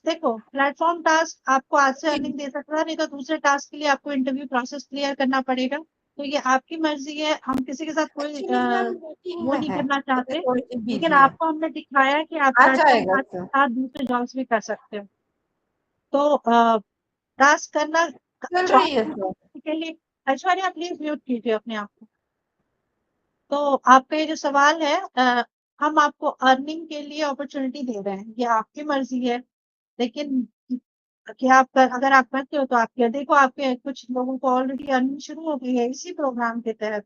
देखो प्लेटफॉर्म टास्क आपको आज से अर्निंग दे सकता है, नहीं तो दूसरे टास्क के लिए आपको इंटरव्यू प्रोसेस क्लियर करना पड़ेगा। तो ये आपकी मर्जी है, हम किसी के साथ कोई वो नहीं करना चाहते, लेकिन आपको हमने दिखाया कि आप आ प्लेटफॉर्म जाएगा टास्क के साथ दूसरे जॉब्स भी कर सकते हो। तो टास्क करना चल रही है सर। के लिए ऐश्वर्या प्लीज म्यूट कीजिए अपने आप को। तो आपका ये जो सवाल है हम आपको अर्निंग के लिए अपॉर्चुनिटी दे रहे हैं, ये आपकी मर्जी है, लेकिन कि आप अगर आप करते हो तो आपके देखो आपके कुछ लोगों को ऑलरेडी अर्निंग शुरू हो गई है इसी प्रोग्राम के तहत,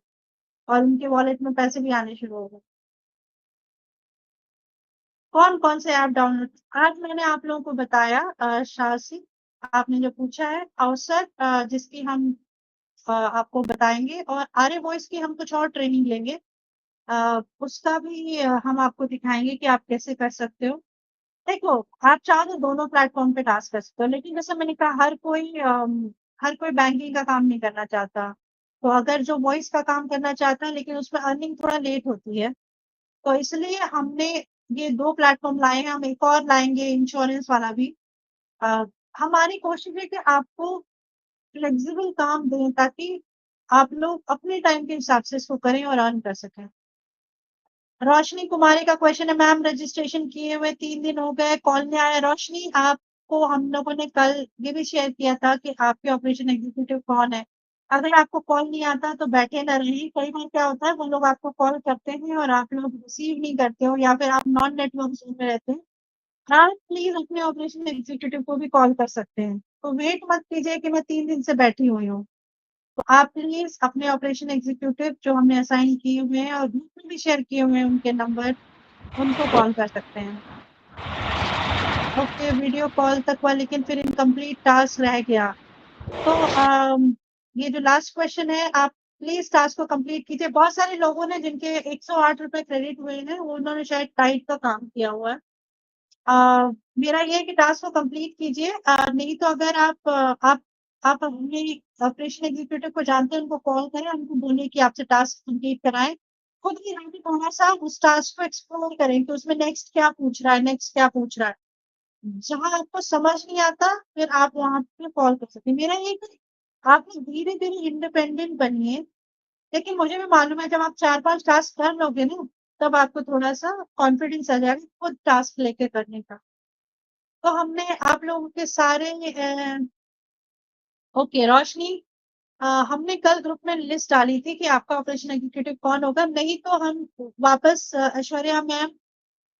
और उनके वॉलेट में पैसे भी आने शुरू हो गए। कौन कौन से ऐप डाउनलोड आज मैंने आप लोगों को बताया, शासी आपने जो पूछा है, अवसर जिसकी हम आपको बताएंगे, और आर्य वॉइस की हम कुछ और ट्रेनिंग लेंगे, उसका भी हम आपको दिखाएंगे कि आप कैसे कर सकते हो। देखो आप चाहो तो दोनों प्लेटफॉर्म पे टास्क कर सकते हो, लेकिन जैसे मैंने कहा हर कोई बैंकिंग का काम नहीं करना चाहता, तो अगर जो वॉइस का काम करना चाहता है लेकिन उसमें अर्निंग थोड़ा लेट होती है, तो इसलिए हमने ये 2 प्लेटफॉर्म लाए हैं, हम एक और लाएंगे इंश्योरेंस वाला भी। हमारी कोशिश है कि आपको फ्लेक्सिबल काम दें ताकि आप लोग अपने टाइम के हिसाब से इसको करें और अर्न कर सकें। रोशनी कुमारी का क्वेश्चन है, मैम रजिस्ट्रेशन किए हुए 3 दिन हो गए, कॉल नहीं आया। रोशनी आपको हम लोगों ने कल ये भी शेयर किया था कि आपके ऑपरेशन एग्जीक्यूटिव कौन है। अगर आपको कॉल नहीं आता तो बैठे न रहिए, कई बार क्या होता है वो लोग आपको कॉल करते हैं और आप लोग रिसीव नहीं करते हो, या फिर आप नॉन नेटवर्क जोन में रहते हैं। आप प्लीज अपने ऑपरेशन एग्जीक्यूटिव को भी कॉल कर सकते हैं, तो वेट मत कीजिए कि मैं 3 दिन से बैठी हुई हूँ। तो आप प्लीज अपने ऑपरेशन एग्जीक्यूटिव जो हमने असाइन किए हुए हैं और ग्रुप में भी शेयर किए हुए हैं उनके नंबर, उनको कॉल कर सकते हैं। ओके वीडियो कॉल तक हुआ लेकिन फिर इनकम्प्लीट टास्क रह गया। तो ये जो लास्ट क्वेश्चन है, आप प्लीज टास्क को कंप्लीट कीजिए। बहुत सारे लोगों ने जिनके 108 रुपए क्रेडिट हुए हैं उन्होंने शायद टाइट का काम किया हुआ है। मेरा ये है कि टास्क को कंप्लीट कीजिए, नहीं तो अगर आप अपने ऑपरेशन एग्जीक्यूटिव को जानते हैं उनको कॉल करें, उनको बोलिए कि आपसे टास्क कंप्लीट कराएं, खुद ही जाके थोड़ा-सा उस टास्क को एक्सप्लोर करें कि उसमें नेक्स्ट क्या पूछ रहा है, नेक्स्ट क्या पूछ रहा है। जहाँ आपको समझ नहीं आता फिर आप वहाँ पे कॉल कर सकते हैं। मेरा ये है कि आप लोग धीरे-धीरे इंडिपेंडेंट बनिए, लेकिन मुझे भी मालूम है जब आप 4-5 टास्क कर लोगे ना, तब आपको थोड़ा-सा कॉन्फिडेंस आ जाएगा खुद टास्क लेके करने का। तो हमने आप लोगों के सारे ओके रोशनी, हमने कल ग्रुप में लिस्ट डाली थी कि आपका ऑपरेशन एग्जीक्यूटिव कौन होगा, नहीं तो हम वापस ऐश्वर्या मैम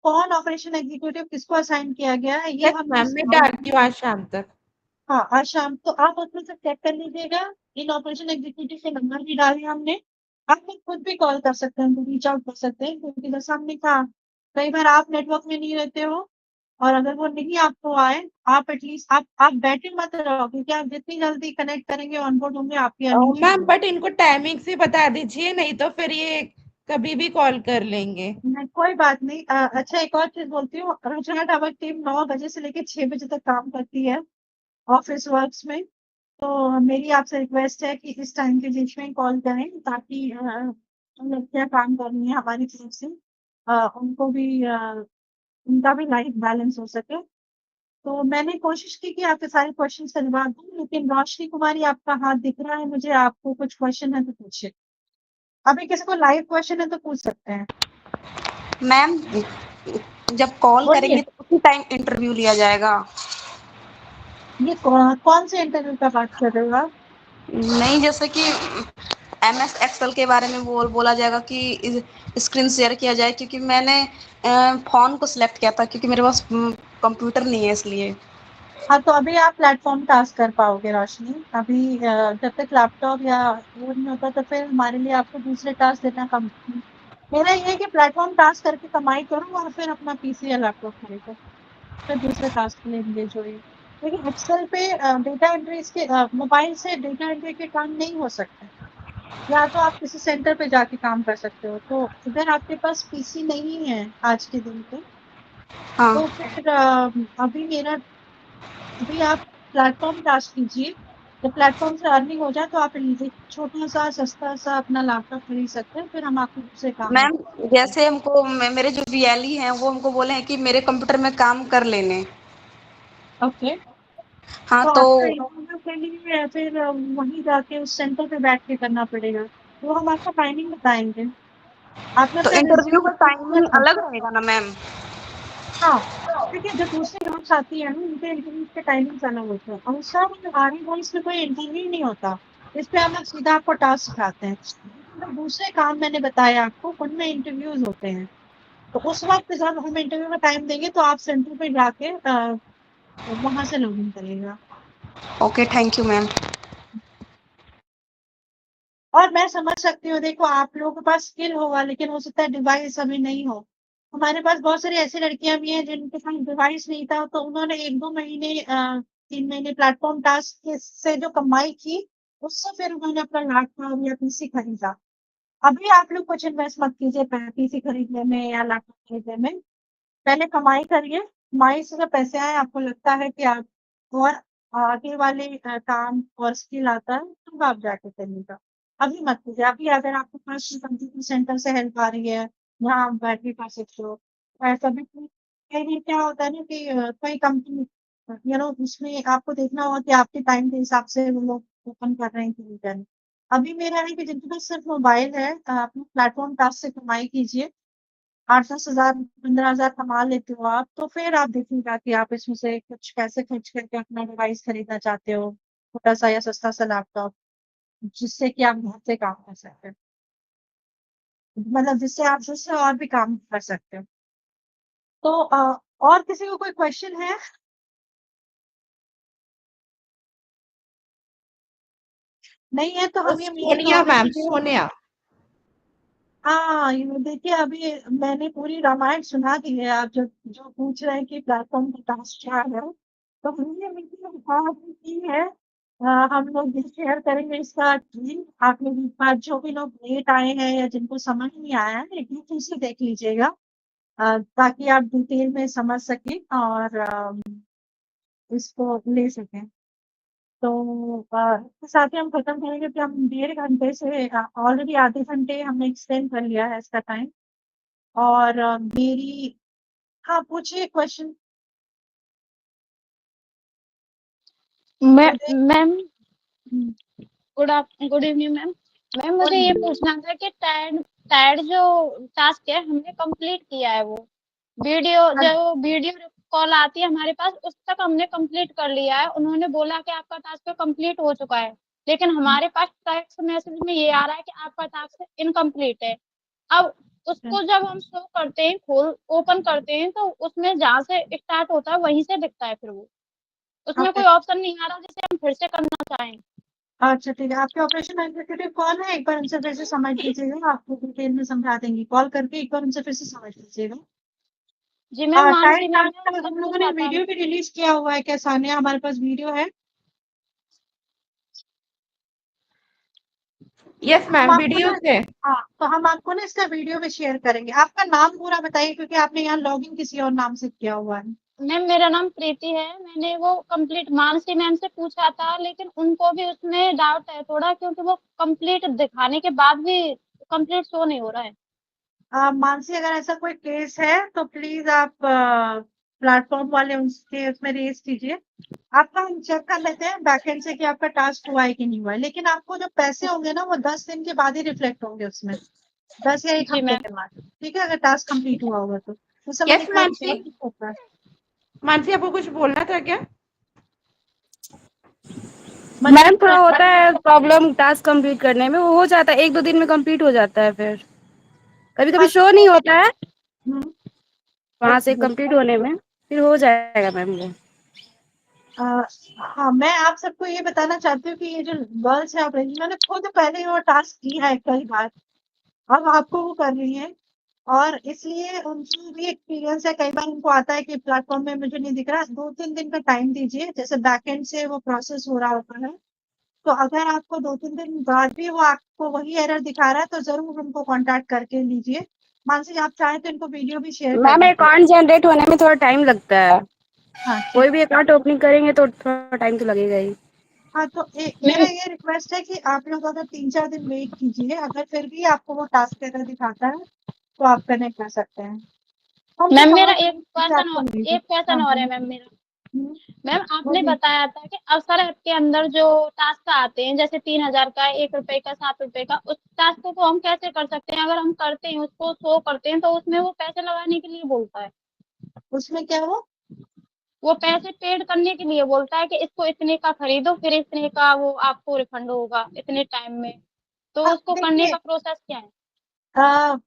कौन ऑपरेशन एग्जीक्यूटिव किसको असाइन किया गया है ये हम मैम मैं डालती हूँ आज शाम तक। हाँ आज शाम, तो आप उसमें से चेक कर लीजिएगा। इन ऑपरेशन एग्जीक्यूटिव के नंबर भी डाले हमने, आप लोग खुद भी कॉल कर सकते हैं, रीच आउट कर सकते हैं, क्योंकि जैसा हमने कहा कई बार आप नेटवर्क में नहीं रहते हो, और अगर वो नहीं आपको आए, आप एटलीस्ट आप बैठे मत रहो, क्योंकि आप जितनी जल्दी कनेक्ट करेंगे ऑनबोर्ड होंगे आपकी अर्निंग मैम बट इनको टाइमिंग से बता दीजिए, नहीं तो फिर ये कभी भी कॉल कर लेंगे। नहीं कोई बात नहीं। अच्छा एक और चीज बोलती हूँ, रचना टावर टीम 9 बजे से लेकर 6 बजे तक काम करती है ऑफिस वर्क्स में, तो मेरी आपसे रिक्वेस्ट है कि इस टाइम के बीच में कॉल करें ताकि हम लोग क्या काम कर रही है हमारी तरफ से उनको भी उनका भी लाइफ बैलेंस हो सके। तो मैंने कोशिश की कि आपके सारे क्वेश्चन का जवाब दूं, लेकिन रोशनी कुमारी आपका हाथ दिख रहा है मुझे, आपको कुछ क्वेश्चन है तो पूछिए। अभी किसी को लाइव क्वेश्चन है तो पूछ सकते हैं। मैम जब कॉल बोलिए। करेंगे तो उसी टाइम इंटरव्यू लिया जाएगा? ये कौन से इंटरव्यू का बात कर रहे हो आप? नहीं, जैसे कि MS एक्सेल के बारे में बोला जाएगा कि स्क्रीन शेयर किया जाए, क्योंकि मैंने फोन को सिलेक्ट किया था क्योंकि मेरे पास कंप्यूटर नहीं है इसलिए। हाँ तो अभी आप प्लेटफॉर्म टास्क कर पाओगे रोशनी, अभी जब तक लैपटॉप या वो नहीं होता तो फिर हमारे लिए आपको दूसरे टास्क देना कम। मेरा ये है कि प्लेटफॉर्म टास्क करके कमाई करो और फिर अपना पीसी या लैपटॉप खरीदो, फिर दूसरे टास्क के लिए एंगेज होइए। लेकिन एक्सेल पे डेटा एंट्री के मोबाइल से डेटा एंट्री के काम नहीं हो सकते, या तो आप किसी सेंटर पे जाके काम कर सकते हो। तो अगर आपके पास पीसी नहीं है आज के दिन पे, हाँ। तो फिर अभी आप प्लेटफॉर्म टास्क कीजिए, जब प्लेटफॉर्म से अर्निंग हो जाए तो आप एक छोटा सा सस्ता सा अपना लैपटॉप खरीद सकते हैं, फिर हम आपको दूसरे काम में मैम जैसे हमको मेरे जो वीएलई हैं वो हमको बोले हैं कि मेरे कंप्यूटर में काम कर लेने। ओके। हाँ तो तो आपका इंटरव्यू के लिए फिर वहीं जाके उस सेंटर पे बैठ के करना पड़ेगा, तो हम आपको टाइमिंग बताएंगे। आपने तो अपना इंटरव्यू का रिज्यूम किया टाइमिंग था? अलग रहेगा ना मैम? हाँ, देखिए जो दूसरी जॉब्स आती है ना उनके इंटरव्यू के टाइमिंग्स अलग होते हैं, और उसका हमारी वॉइस में कोई इंटरव्यू नहीं होता। इस पे हम लोग सीधा आपको टास्क सिखाते हैं। लेकिन जो दूसरे काम मैंने बताया आपको उनमें इंटरव्यूज होते हैं, तो उस वक्त जब हम इंटरव्यू में टाइम देंगे तो आप सेंटर पे जाके वहां से लॉगिन करिएगा। Okay, thank you ma'am. और मैं समझ सकती हूँ, देखो आप लोगों के पास स्किल होगा लेकिन हो सकता है डिवाइस अभी नहीं हो। हमारे पास बहुत सारी ऐसी लड़कियां भी हैं जिनके पास डिवाइस नहीं था, तो उन्होंने 1-2 महीने 3 महीने प्लेटफॉर्म टास्क से जो कमाई की, उससे फिर उन्होंने अपना लैपटॉप या पीसी खरीदा। अभी आप लोग कुछ इन्वेस्ट मत कीजिए पीसी खरीदने में या लैपटॉप खरीदने में। पहले कमाई करिए, कमाई से जब पैसे आए आपको लगता है कि आप और आगे वाले काम और स्किल आता है तब आप जाके करिएगा। अभी मत कीजिए। अभी अगर आपके पास कंप्यूटर सेंटर से हेल्प आ रही है, जहाँ आप बैठ के कर सकते हो, ऐसा भी कई बार क्या होता है ना कि कोई कंपनी उसमें आपको देखना होगा कि आपके टाइम के हिसाब से वो लोग ओपन कर रहे हैं कि नहीं कर रहे हैं। अभी मेरा है कि जिनके पास सिर्फ मोबाइल है, अपने प्लेटफॉर्म टास्क से कमाई कीजिए। 8-10 हज़ार 15 हज़ार कमा लेते हो आप, तो फिर आप देखिएगा कि आप इसमें से कुछ पैसे खर्च करके अपना डिवाइस खरीदना चाहते हो, छोटा सा या सस्ता सा लैपटॉप, जिससे कि आप घर से काम कर सकते हैं, मतलब जिससे आप जिससे और भी काम कर सकते हो। तो और किसी को कोई क्वेश्चन है? नहीं है तो हम ये meeting Sonia of ma'am, Sonia. हाँ, ये देखिए अभी मैंने पूरी रामायण सुना दी है। आप जो जो पूछ रहे हैं कि प्लेटफॉर्म का टास्क क्या है, तो हमने मीटिंग की है। हम लोग ये शेयर करेंगे इसका लिंक। आप लोग इस बार जो भी लोग लेट आए हैं या जिनको समझ नहीं आया है, एक बार फिर से देख लीजिएगा, ताकि आप डिटेल में समझ सकें और इसको ले सकें। तो इसके साथ ही हम खत्म करेंगे कि हम 1.5 घंटे से ऑलरेडी आधे घंटे हमने एक्सटेंड कर लिया है इसका टाइम। और मेरी हाँ, पूछिए क्वेश्चन। मैम हुँ, गुड इवनिंग मैम। मैम मुझे बोलिए। ये पूछना था कि टैड टैड जो टास्क है हमने कंप्लीट किया है, वो हाँ, जो वीडियो कॉल आती है हमारे पास उस तक हमने कंप्लीट कर लिया है। उन्होंने बोला कि आपका टास्क कंप्लीट हो चुका है, लेकिन हमारे पास टेक्स्ट मैसेज में ये आ रहा है कि आपका टास्क इनकम्प्लीट है। अब उसको जब हम शो करते हैं, खोल ओपन करते हैं, तो उसमें जहाँ से स्टार्ट होता है वहीं से दिखता है, फिर वो उसमें ओके। कोई ऑप्शन नहीं आ रहा जिसे हम फिर से करना चाहें। अच्छा ठीक है, आपके ऑपरेशन एग्जीक्यूटिव कौन है? एक बार उनसे फिर से समझ लीजिएगा, आपको डिटेल में समझा देंगी। कॉल करके एक बार उनसे फिर से समझ लीजिएगा। जी ma'am, time Mansi ma'am time है, का उनसे हम लोगों ने पूछा था। वीडियो भी रिलीज़ किया हुआ है क्या सान्या? हमारे पास वीडियो है। यस हम मैम, आपको वीडियो ना है। हाँ, तो हम आपको ना इसका वीडियो भी शेयर करेंगे। आपका नाम पूरा बताइए क्योंकि आपने यहाँ लॉगिन किसी और नाम से किया हुआ है। मैम मेरा नाम प्रीति है। मैंने वो कंप्लीट मानसी मैम से पूछा था, लेकिन उनको भी उसमें डाउट है थोड़ा, क्योंकि वो कंप्लीट दिखाने के बाद भी कंप्लीट शो नहीं हो रहा है। मानसी, अगर ऐसा कोई केस है तो प्लीज आप प्लेटफॉर्म वाले उसके उसमें रेज कीजिए। आपका हम चेक कर लेते हैं बैकएंड से कि आपका टास्क हुआ है कि नहीं हुआ है, लेकिन आपको जो पैसे होंगे ना वो 10 दिन के बाद ही रिफ्लेक्ट होंगे उसमें, 10 या 1 जी हफ्ते मैम। के बाद। ठीक है, अगर टास्क कंप्लीट हुआ होगा तो उस समय यस इतना मानसी। इम्पोर्टेंट होता है। मानसी, आपको कुछ बोलना था क्या? मैम थोड़ा होता है प्रॉब्लम टास्क कंप्लीट करने में, वो हो जाता है 1-2 दिन में कंप्लीट हो जाता है, फिर कभी कभी शो नहीं होता है हम्म, वहां से कंप्लीट होने में, फिर हो जाएगा मैम वो। अ, हाँ, मैं आप सबको ये बताना चाहती हूँ कि ये जो गर्ल्स है मैंने खुद पहले वो टास्क किया है कई बार, अब आपको वो कर रही हैं, और इसलिए उनको भी एक्सपीरियंस है। कई बार उनको आता है कि प्लेटफॉर्म में मुझे नहीं दिख रहा, 2-3 दिन का टाइम दीजिए। जैसे बैकएंड से वो प्रोसेस हो रहा होता है, तो अगर आपको 2-3 दिन बाद भी वो आपको वही एरर दिखा रहा है तो जरूर उनको कांटेक्ट करके लीजिए। मानसी, आप चाहें तो इनको वीडियो भी शेयर कर मैम दीजिए। अकाउंट जनरेट होने में थोड़ा टाइम लगता है, हाँ कोई ठीक भी अकाउंट ओपनिंग करेंगे तो थोड़ा टाइम तो लगेगा ही। हाँ, तो मेरा ये रिक्वेस्ट है कि आप लोग अगर 3-4 दिन वेट कीजिए, अगर फिर भी आपको वो टास्क एरर दिखाता है, तो आप कनेक्ट कर सकते हैं। हम मैम मेरा समझ एक कि आपको नहीं एक क्वेश्चन हाँ, और है मैम मेरा। हुँ, मैम आपने बोलिए। बताया था कि अवसर ऐप के अंदर जो टास्क आते हैं जैसे 3,000 का, 1 रुपए का, 7 रुपए का, उस टास्क को हम कैसे कर सकते हैं? अगर हम करते हैं, उसको शो करते हैं तो उसमें वो पैसे लगाने के लिए बोलता है। उसमें क्या वो पैसे पेड करने के लिए बोलता है कि इसको इतने का खरीदो, फिर इतने का वो आपको रिफंड होगा इतने टाइम में। तो उसको करने देखिए का प्रोसेस क्या है? अ,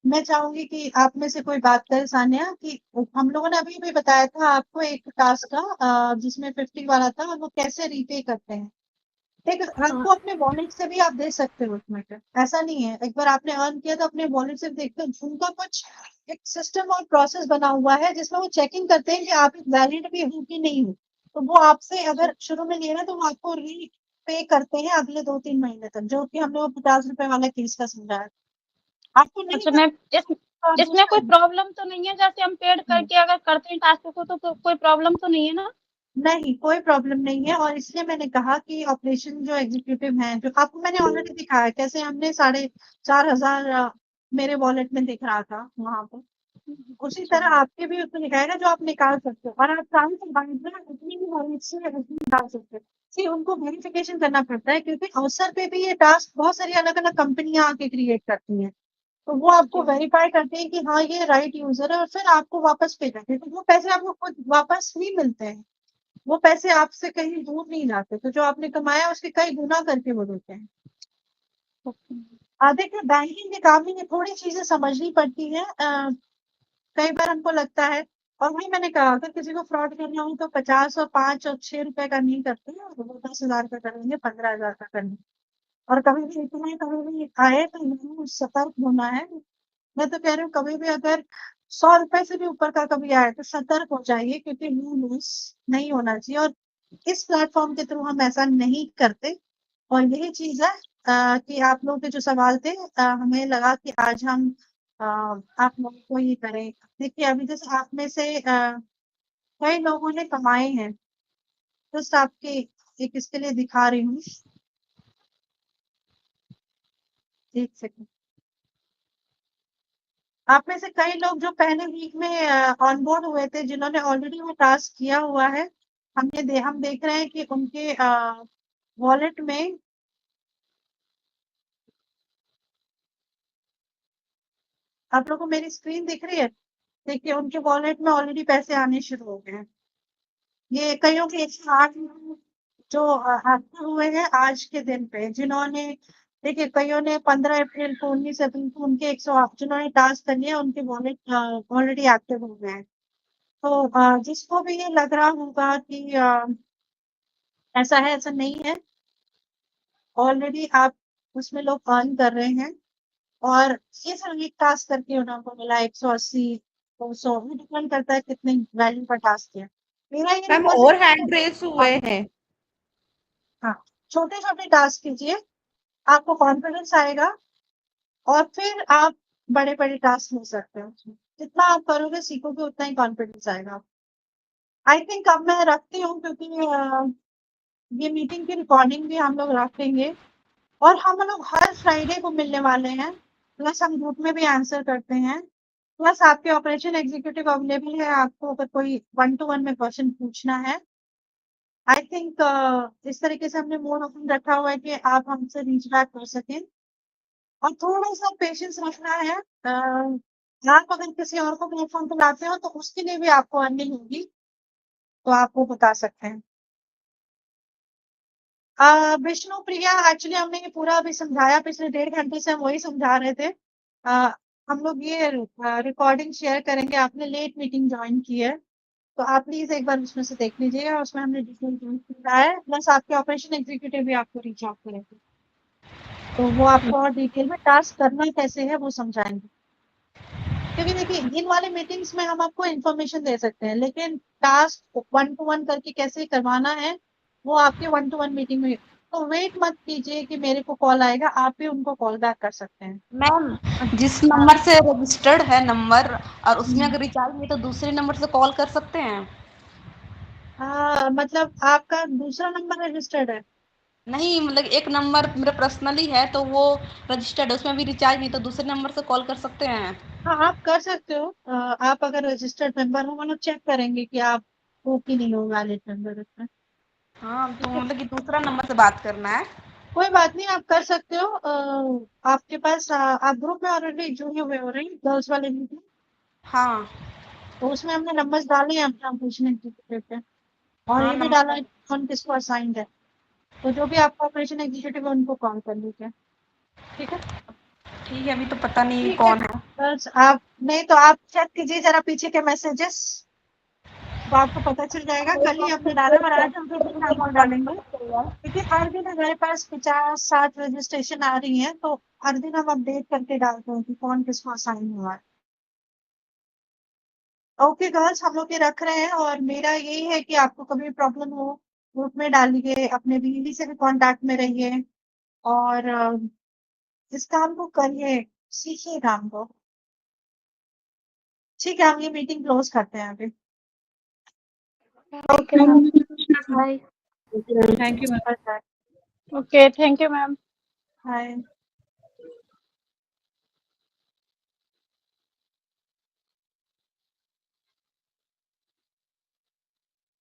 मैं चाहूँगी कि आप में से कोई बात करे सान्या कि हम लोगों ने अभी भी बताया था आपको एक टास्क का जिसमें 50 वाला था और वो कैसे रीपे करते हैं। ठीक है, आपको अपने वॉलेट से भी आप दे सकते हो उसमें से, ऐसा नहीं है। एक बार आपने अर्न किया तो अपने वॉलेट से देखते हो, उनका कुछ एक सिस्टम और प्रोसेस बना हुआ है जिसमें वो चेकिंग करते हैं कि आप वैलिड भी हो कि नहीं हो। तो वो आपसे अगर शुरू में लिए ना तो वो आपको रीपे करते हैं अगले 2-3 महीने तक, जो कि हमने वो 50 रुपए वाला केस का समझाया। आपको नहीं अच्छा मैम, करना तो इसमें कोई दूसरा प्रॉब्लम तो नहीं है? जैसे हम पेड करके अगर करते हैं टास्क को तो कोई प्रॉब्लम तो नहीं है ना? नहीं, कोई प्रॉब्लम नहीं है और इसलिए मैंने कहा कि ऑपरेशन जो एग्जीक्यूटिव हैं, जो आपको मैंने ऑलरेडी दिखाया कैसे हमने 4,500 मेरे वॉलेट में दिख रहा था वहाँ पे। उसी तरह आपके भी उसमें दिखाएगा जो आप निकाल सकते हो और आप चाहें तो बाइंडर अपनी भी वॉलेट से उसमें डाल सकते हो। सी उनको वेरिफिकेशन करना पड़ता है क्योंकि अवसर पे भी ये टास्क बहुत सारी अलग-अलग कंपनियाँ आके क्रिएट करती हैं। तो वो आपको वेरीफाई करते हैं कि हाँ, ये राइट यूज़र है और फिर आपको वापस पे करते हैं। तो वो पैसे आपको खुद वापस नहीं मिलते हैं। वो पैसे आपसे कहीं दूर नहीं जाते, तो जो आपने कमाया उसके कई गुना करके वो देते हैं। देखिए बैंकिंग के काम में ये थोड़ी चीज़ें समझनी पड़ती हैं कई बार हमको लगता है और वही मैंने कहा अगर किसी को फ्रॉड करना हो तो 50 और 5 और 6 रुपए का नहीं करते हैं, वो 10,000 का करेंगे, 15,000 का करेंगे। और कभी भी इतना कभी भी आए तो ज़रूर सतर्क होना है। मैं तो कह रही हूँ कभी भी अगर 100 रुपए से भी ऊपर का कभी आए तो सतर्क हो जाइए क्योंकि नो लॉस नहीं होना चाहिए और इस प्लेटफ़ॉर्म के थ्रू हम ऐसा नहीं करते और यही चीज़ है कि आप लोगों के जो सवाल थे हमें लगा कि आज हम आप लोगों को ये करें। देखिए अभी जैसे आप में से कई लोगों ने कमाए हैं, जस्ट आपके एक इसके लिए दिखा रही हूँ। 1 सेकंड। आप में से कई लोग जो पहले वीक में ऑन बोर्ड हुए थे, जिन्होंने ऑलरेडी वो टास्क किया हुआ है, हम देख रहे हैं कि उनके वॉलेट में आप लोगों को मेरी स्क्रीन दिख रही है? देखिए उनके वॉलेट में ऑलरेडी पैसे आने शुरू हो गए हैं। ये कईयों के 108 जो एक्टिव हुए हैं आज के दिन पे, जिन्होंने देखिए कईयों ने 15 अप्रैल को, 19 अप्रैल को उनके 108 जिन्होंने टास्क कर लिया, उनके वॉलेट ऑलरेडी एक्टिव हो गए हैं। तो जिसको भी ये लग रहा होगा कि ऐसा है, ऐसा नहीं है। ऑलरेडी आप उसमें लोग अर्न कर रहे हैं और ये सिर्फ एक टास्क करके उनको मिला 180, 200 वो डिपेंड करता है कितने वैल्यू का टास्क है। मेरा ये मैम रिक्वेस्ट और है हैंड रेस हुए हैं। हाँ, छोटे-छोटे टास्क कीजिए, आपको कॉन्फिडेंस आएगा और फिर आप बड़े-बड़े टास्क ले सकते हो उसमें। जितना आप करोगे, सीखोगे उतना ही कॉन्फिडेंस आएगा। आई थिंक अब मैं रखती हूँ क्योंकि ये मीटिंग की रिकॉर्डिंग भी हम लोग रखेंगे और हम लोग हर फ्राइडे को मिलने वाले हैं, प्लस हम ग्रुप में भी आंसर करते हैं, प्लस आपके ऑपरेशन एग्जीक्यूटिव अवेलेबल है, आपको अगर कोई 1 टू 1 में क्वेश्चन पूछना है। आई थिंक इस तरीके से हमने मोड ओपन रखा हुआ है कि आप हमसे रीच बैक कर सकें और थोड़ा-सा पेशेंस रखना है। आप अगर किसी और को प्लेटफ़ॉर्म पे लाते हो तो उसके लिए भी आपको अर्निंग होगी, तो आप वो बता सकते हैं। विष्णुप्रिया एक्चुअली हमने ये पूरा अभी समझाया, पिछले 1.5 घंटे से हम वही समझा रहे थे। हम लोग ये रिकॉर्डिंग शेयर करेंगे, आपने लेट मीटिंग जॉइन की है, तो आप प्लीज़ एक बार उसमें से देख लीजिएगा, उसमें हमने डिटेल बताया है, प्लस आपके ऑपरेशन एग्जीक्यूटिव भी आपको रीच आउट करेंगे। तो वो आपको और डिटेल में टास्क करना कैसे है वो समझाएँगे। क्योंकि देखिए इन वाले मीटिंग्स में हम आपको इन्फॉर्मेशन दे सकते हैं, लेकिन टास्क 1 टू 1 करके कैसे करवाना है, वो आपके 1 टू 1 मीटिंग में तो वेट मत कीजिए कि मेरे को कॉल आएगा, आप भी उनको कॉल बैक कर सकते हैं। मैम जिस हाँ। नंबर से रजिस्टर्ड है नंबर और उसमें हुँ। अगर रिचार्ज नहीं तो दूसरे नंबर से कॉल कर सकते हैं। मतलब आपका दूसरा नंबर रजिस्टर्ड है? नहीं, मतलब एक नंबर मेरा पर्सनली है तो वो रजिस्टर्ड है, उसमें भी रिचार्ज नहीं, तो दूसरे नंबर से कॉल कर सकते हैं? हाँ, आप कर सकते हो। आप अगर रजिस्टर्ड मेंबर हो, वो लोग चेक करेंगे कि आप हो कि नहीं हो वैलिड मेंबर उसमें। हाँ, तो ठीक है, मतलब कि दूसरा नंबर से बात करना है? कोई बात नहीं, आप कर सकते हो। आपके पास आप ग्रुप में ऑलरेडी जुड़े हुए हो रहे हैं गर्ल्स वाले ग्रुप में, हाँ। तो उसमें हमने नंबर्स डाले हैं अपना पूछने के लिए, और हाँ, ये भी डाला नंबर। है कौन किसको असाइंड है। तो जो भी आपका ऑपरेशन एग्जीक्यूटिव है उनको कॉल कर लीजिए। ठीक है, ठीक है, अभी तो पता नहीं ठीक है। कौन है। बस आप नहीं तो आप चेक कीजिए जरा पीछे के मैसेजेस, तो आपको पता चल जाएगा। कल ही हमने डाला और आज हम फिर भी नाम और डालेंगे, क्योंकि हर दिन हमारे पास 50-60 रजिस्ट्रेशन आ रही है, तो हर दिन हम अपडेट करके डालते हैं कि कौन किसको असाइन हुआ है। ओके गर्ल्स, हम लोग ये रख रहे हैं, और मेरा यही है कि आपको कभी प्रॉब्लम हो ग्रुप में डालिए, अपने बीवी से भी कांटेक्ट में रहिए, और इस काम को करिए, सीखिए काम को। ठीक है, हम ये मीटिंग क्लोज करते हैं अभी। Okay ma'am, bye. Thank you ma'am. Bye. Okay, thank you ma'am. Bye.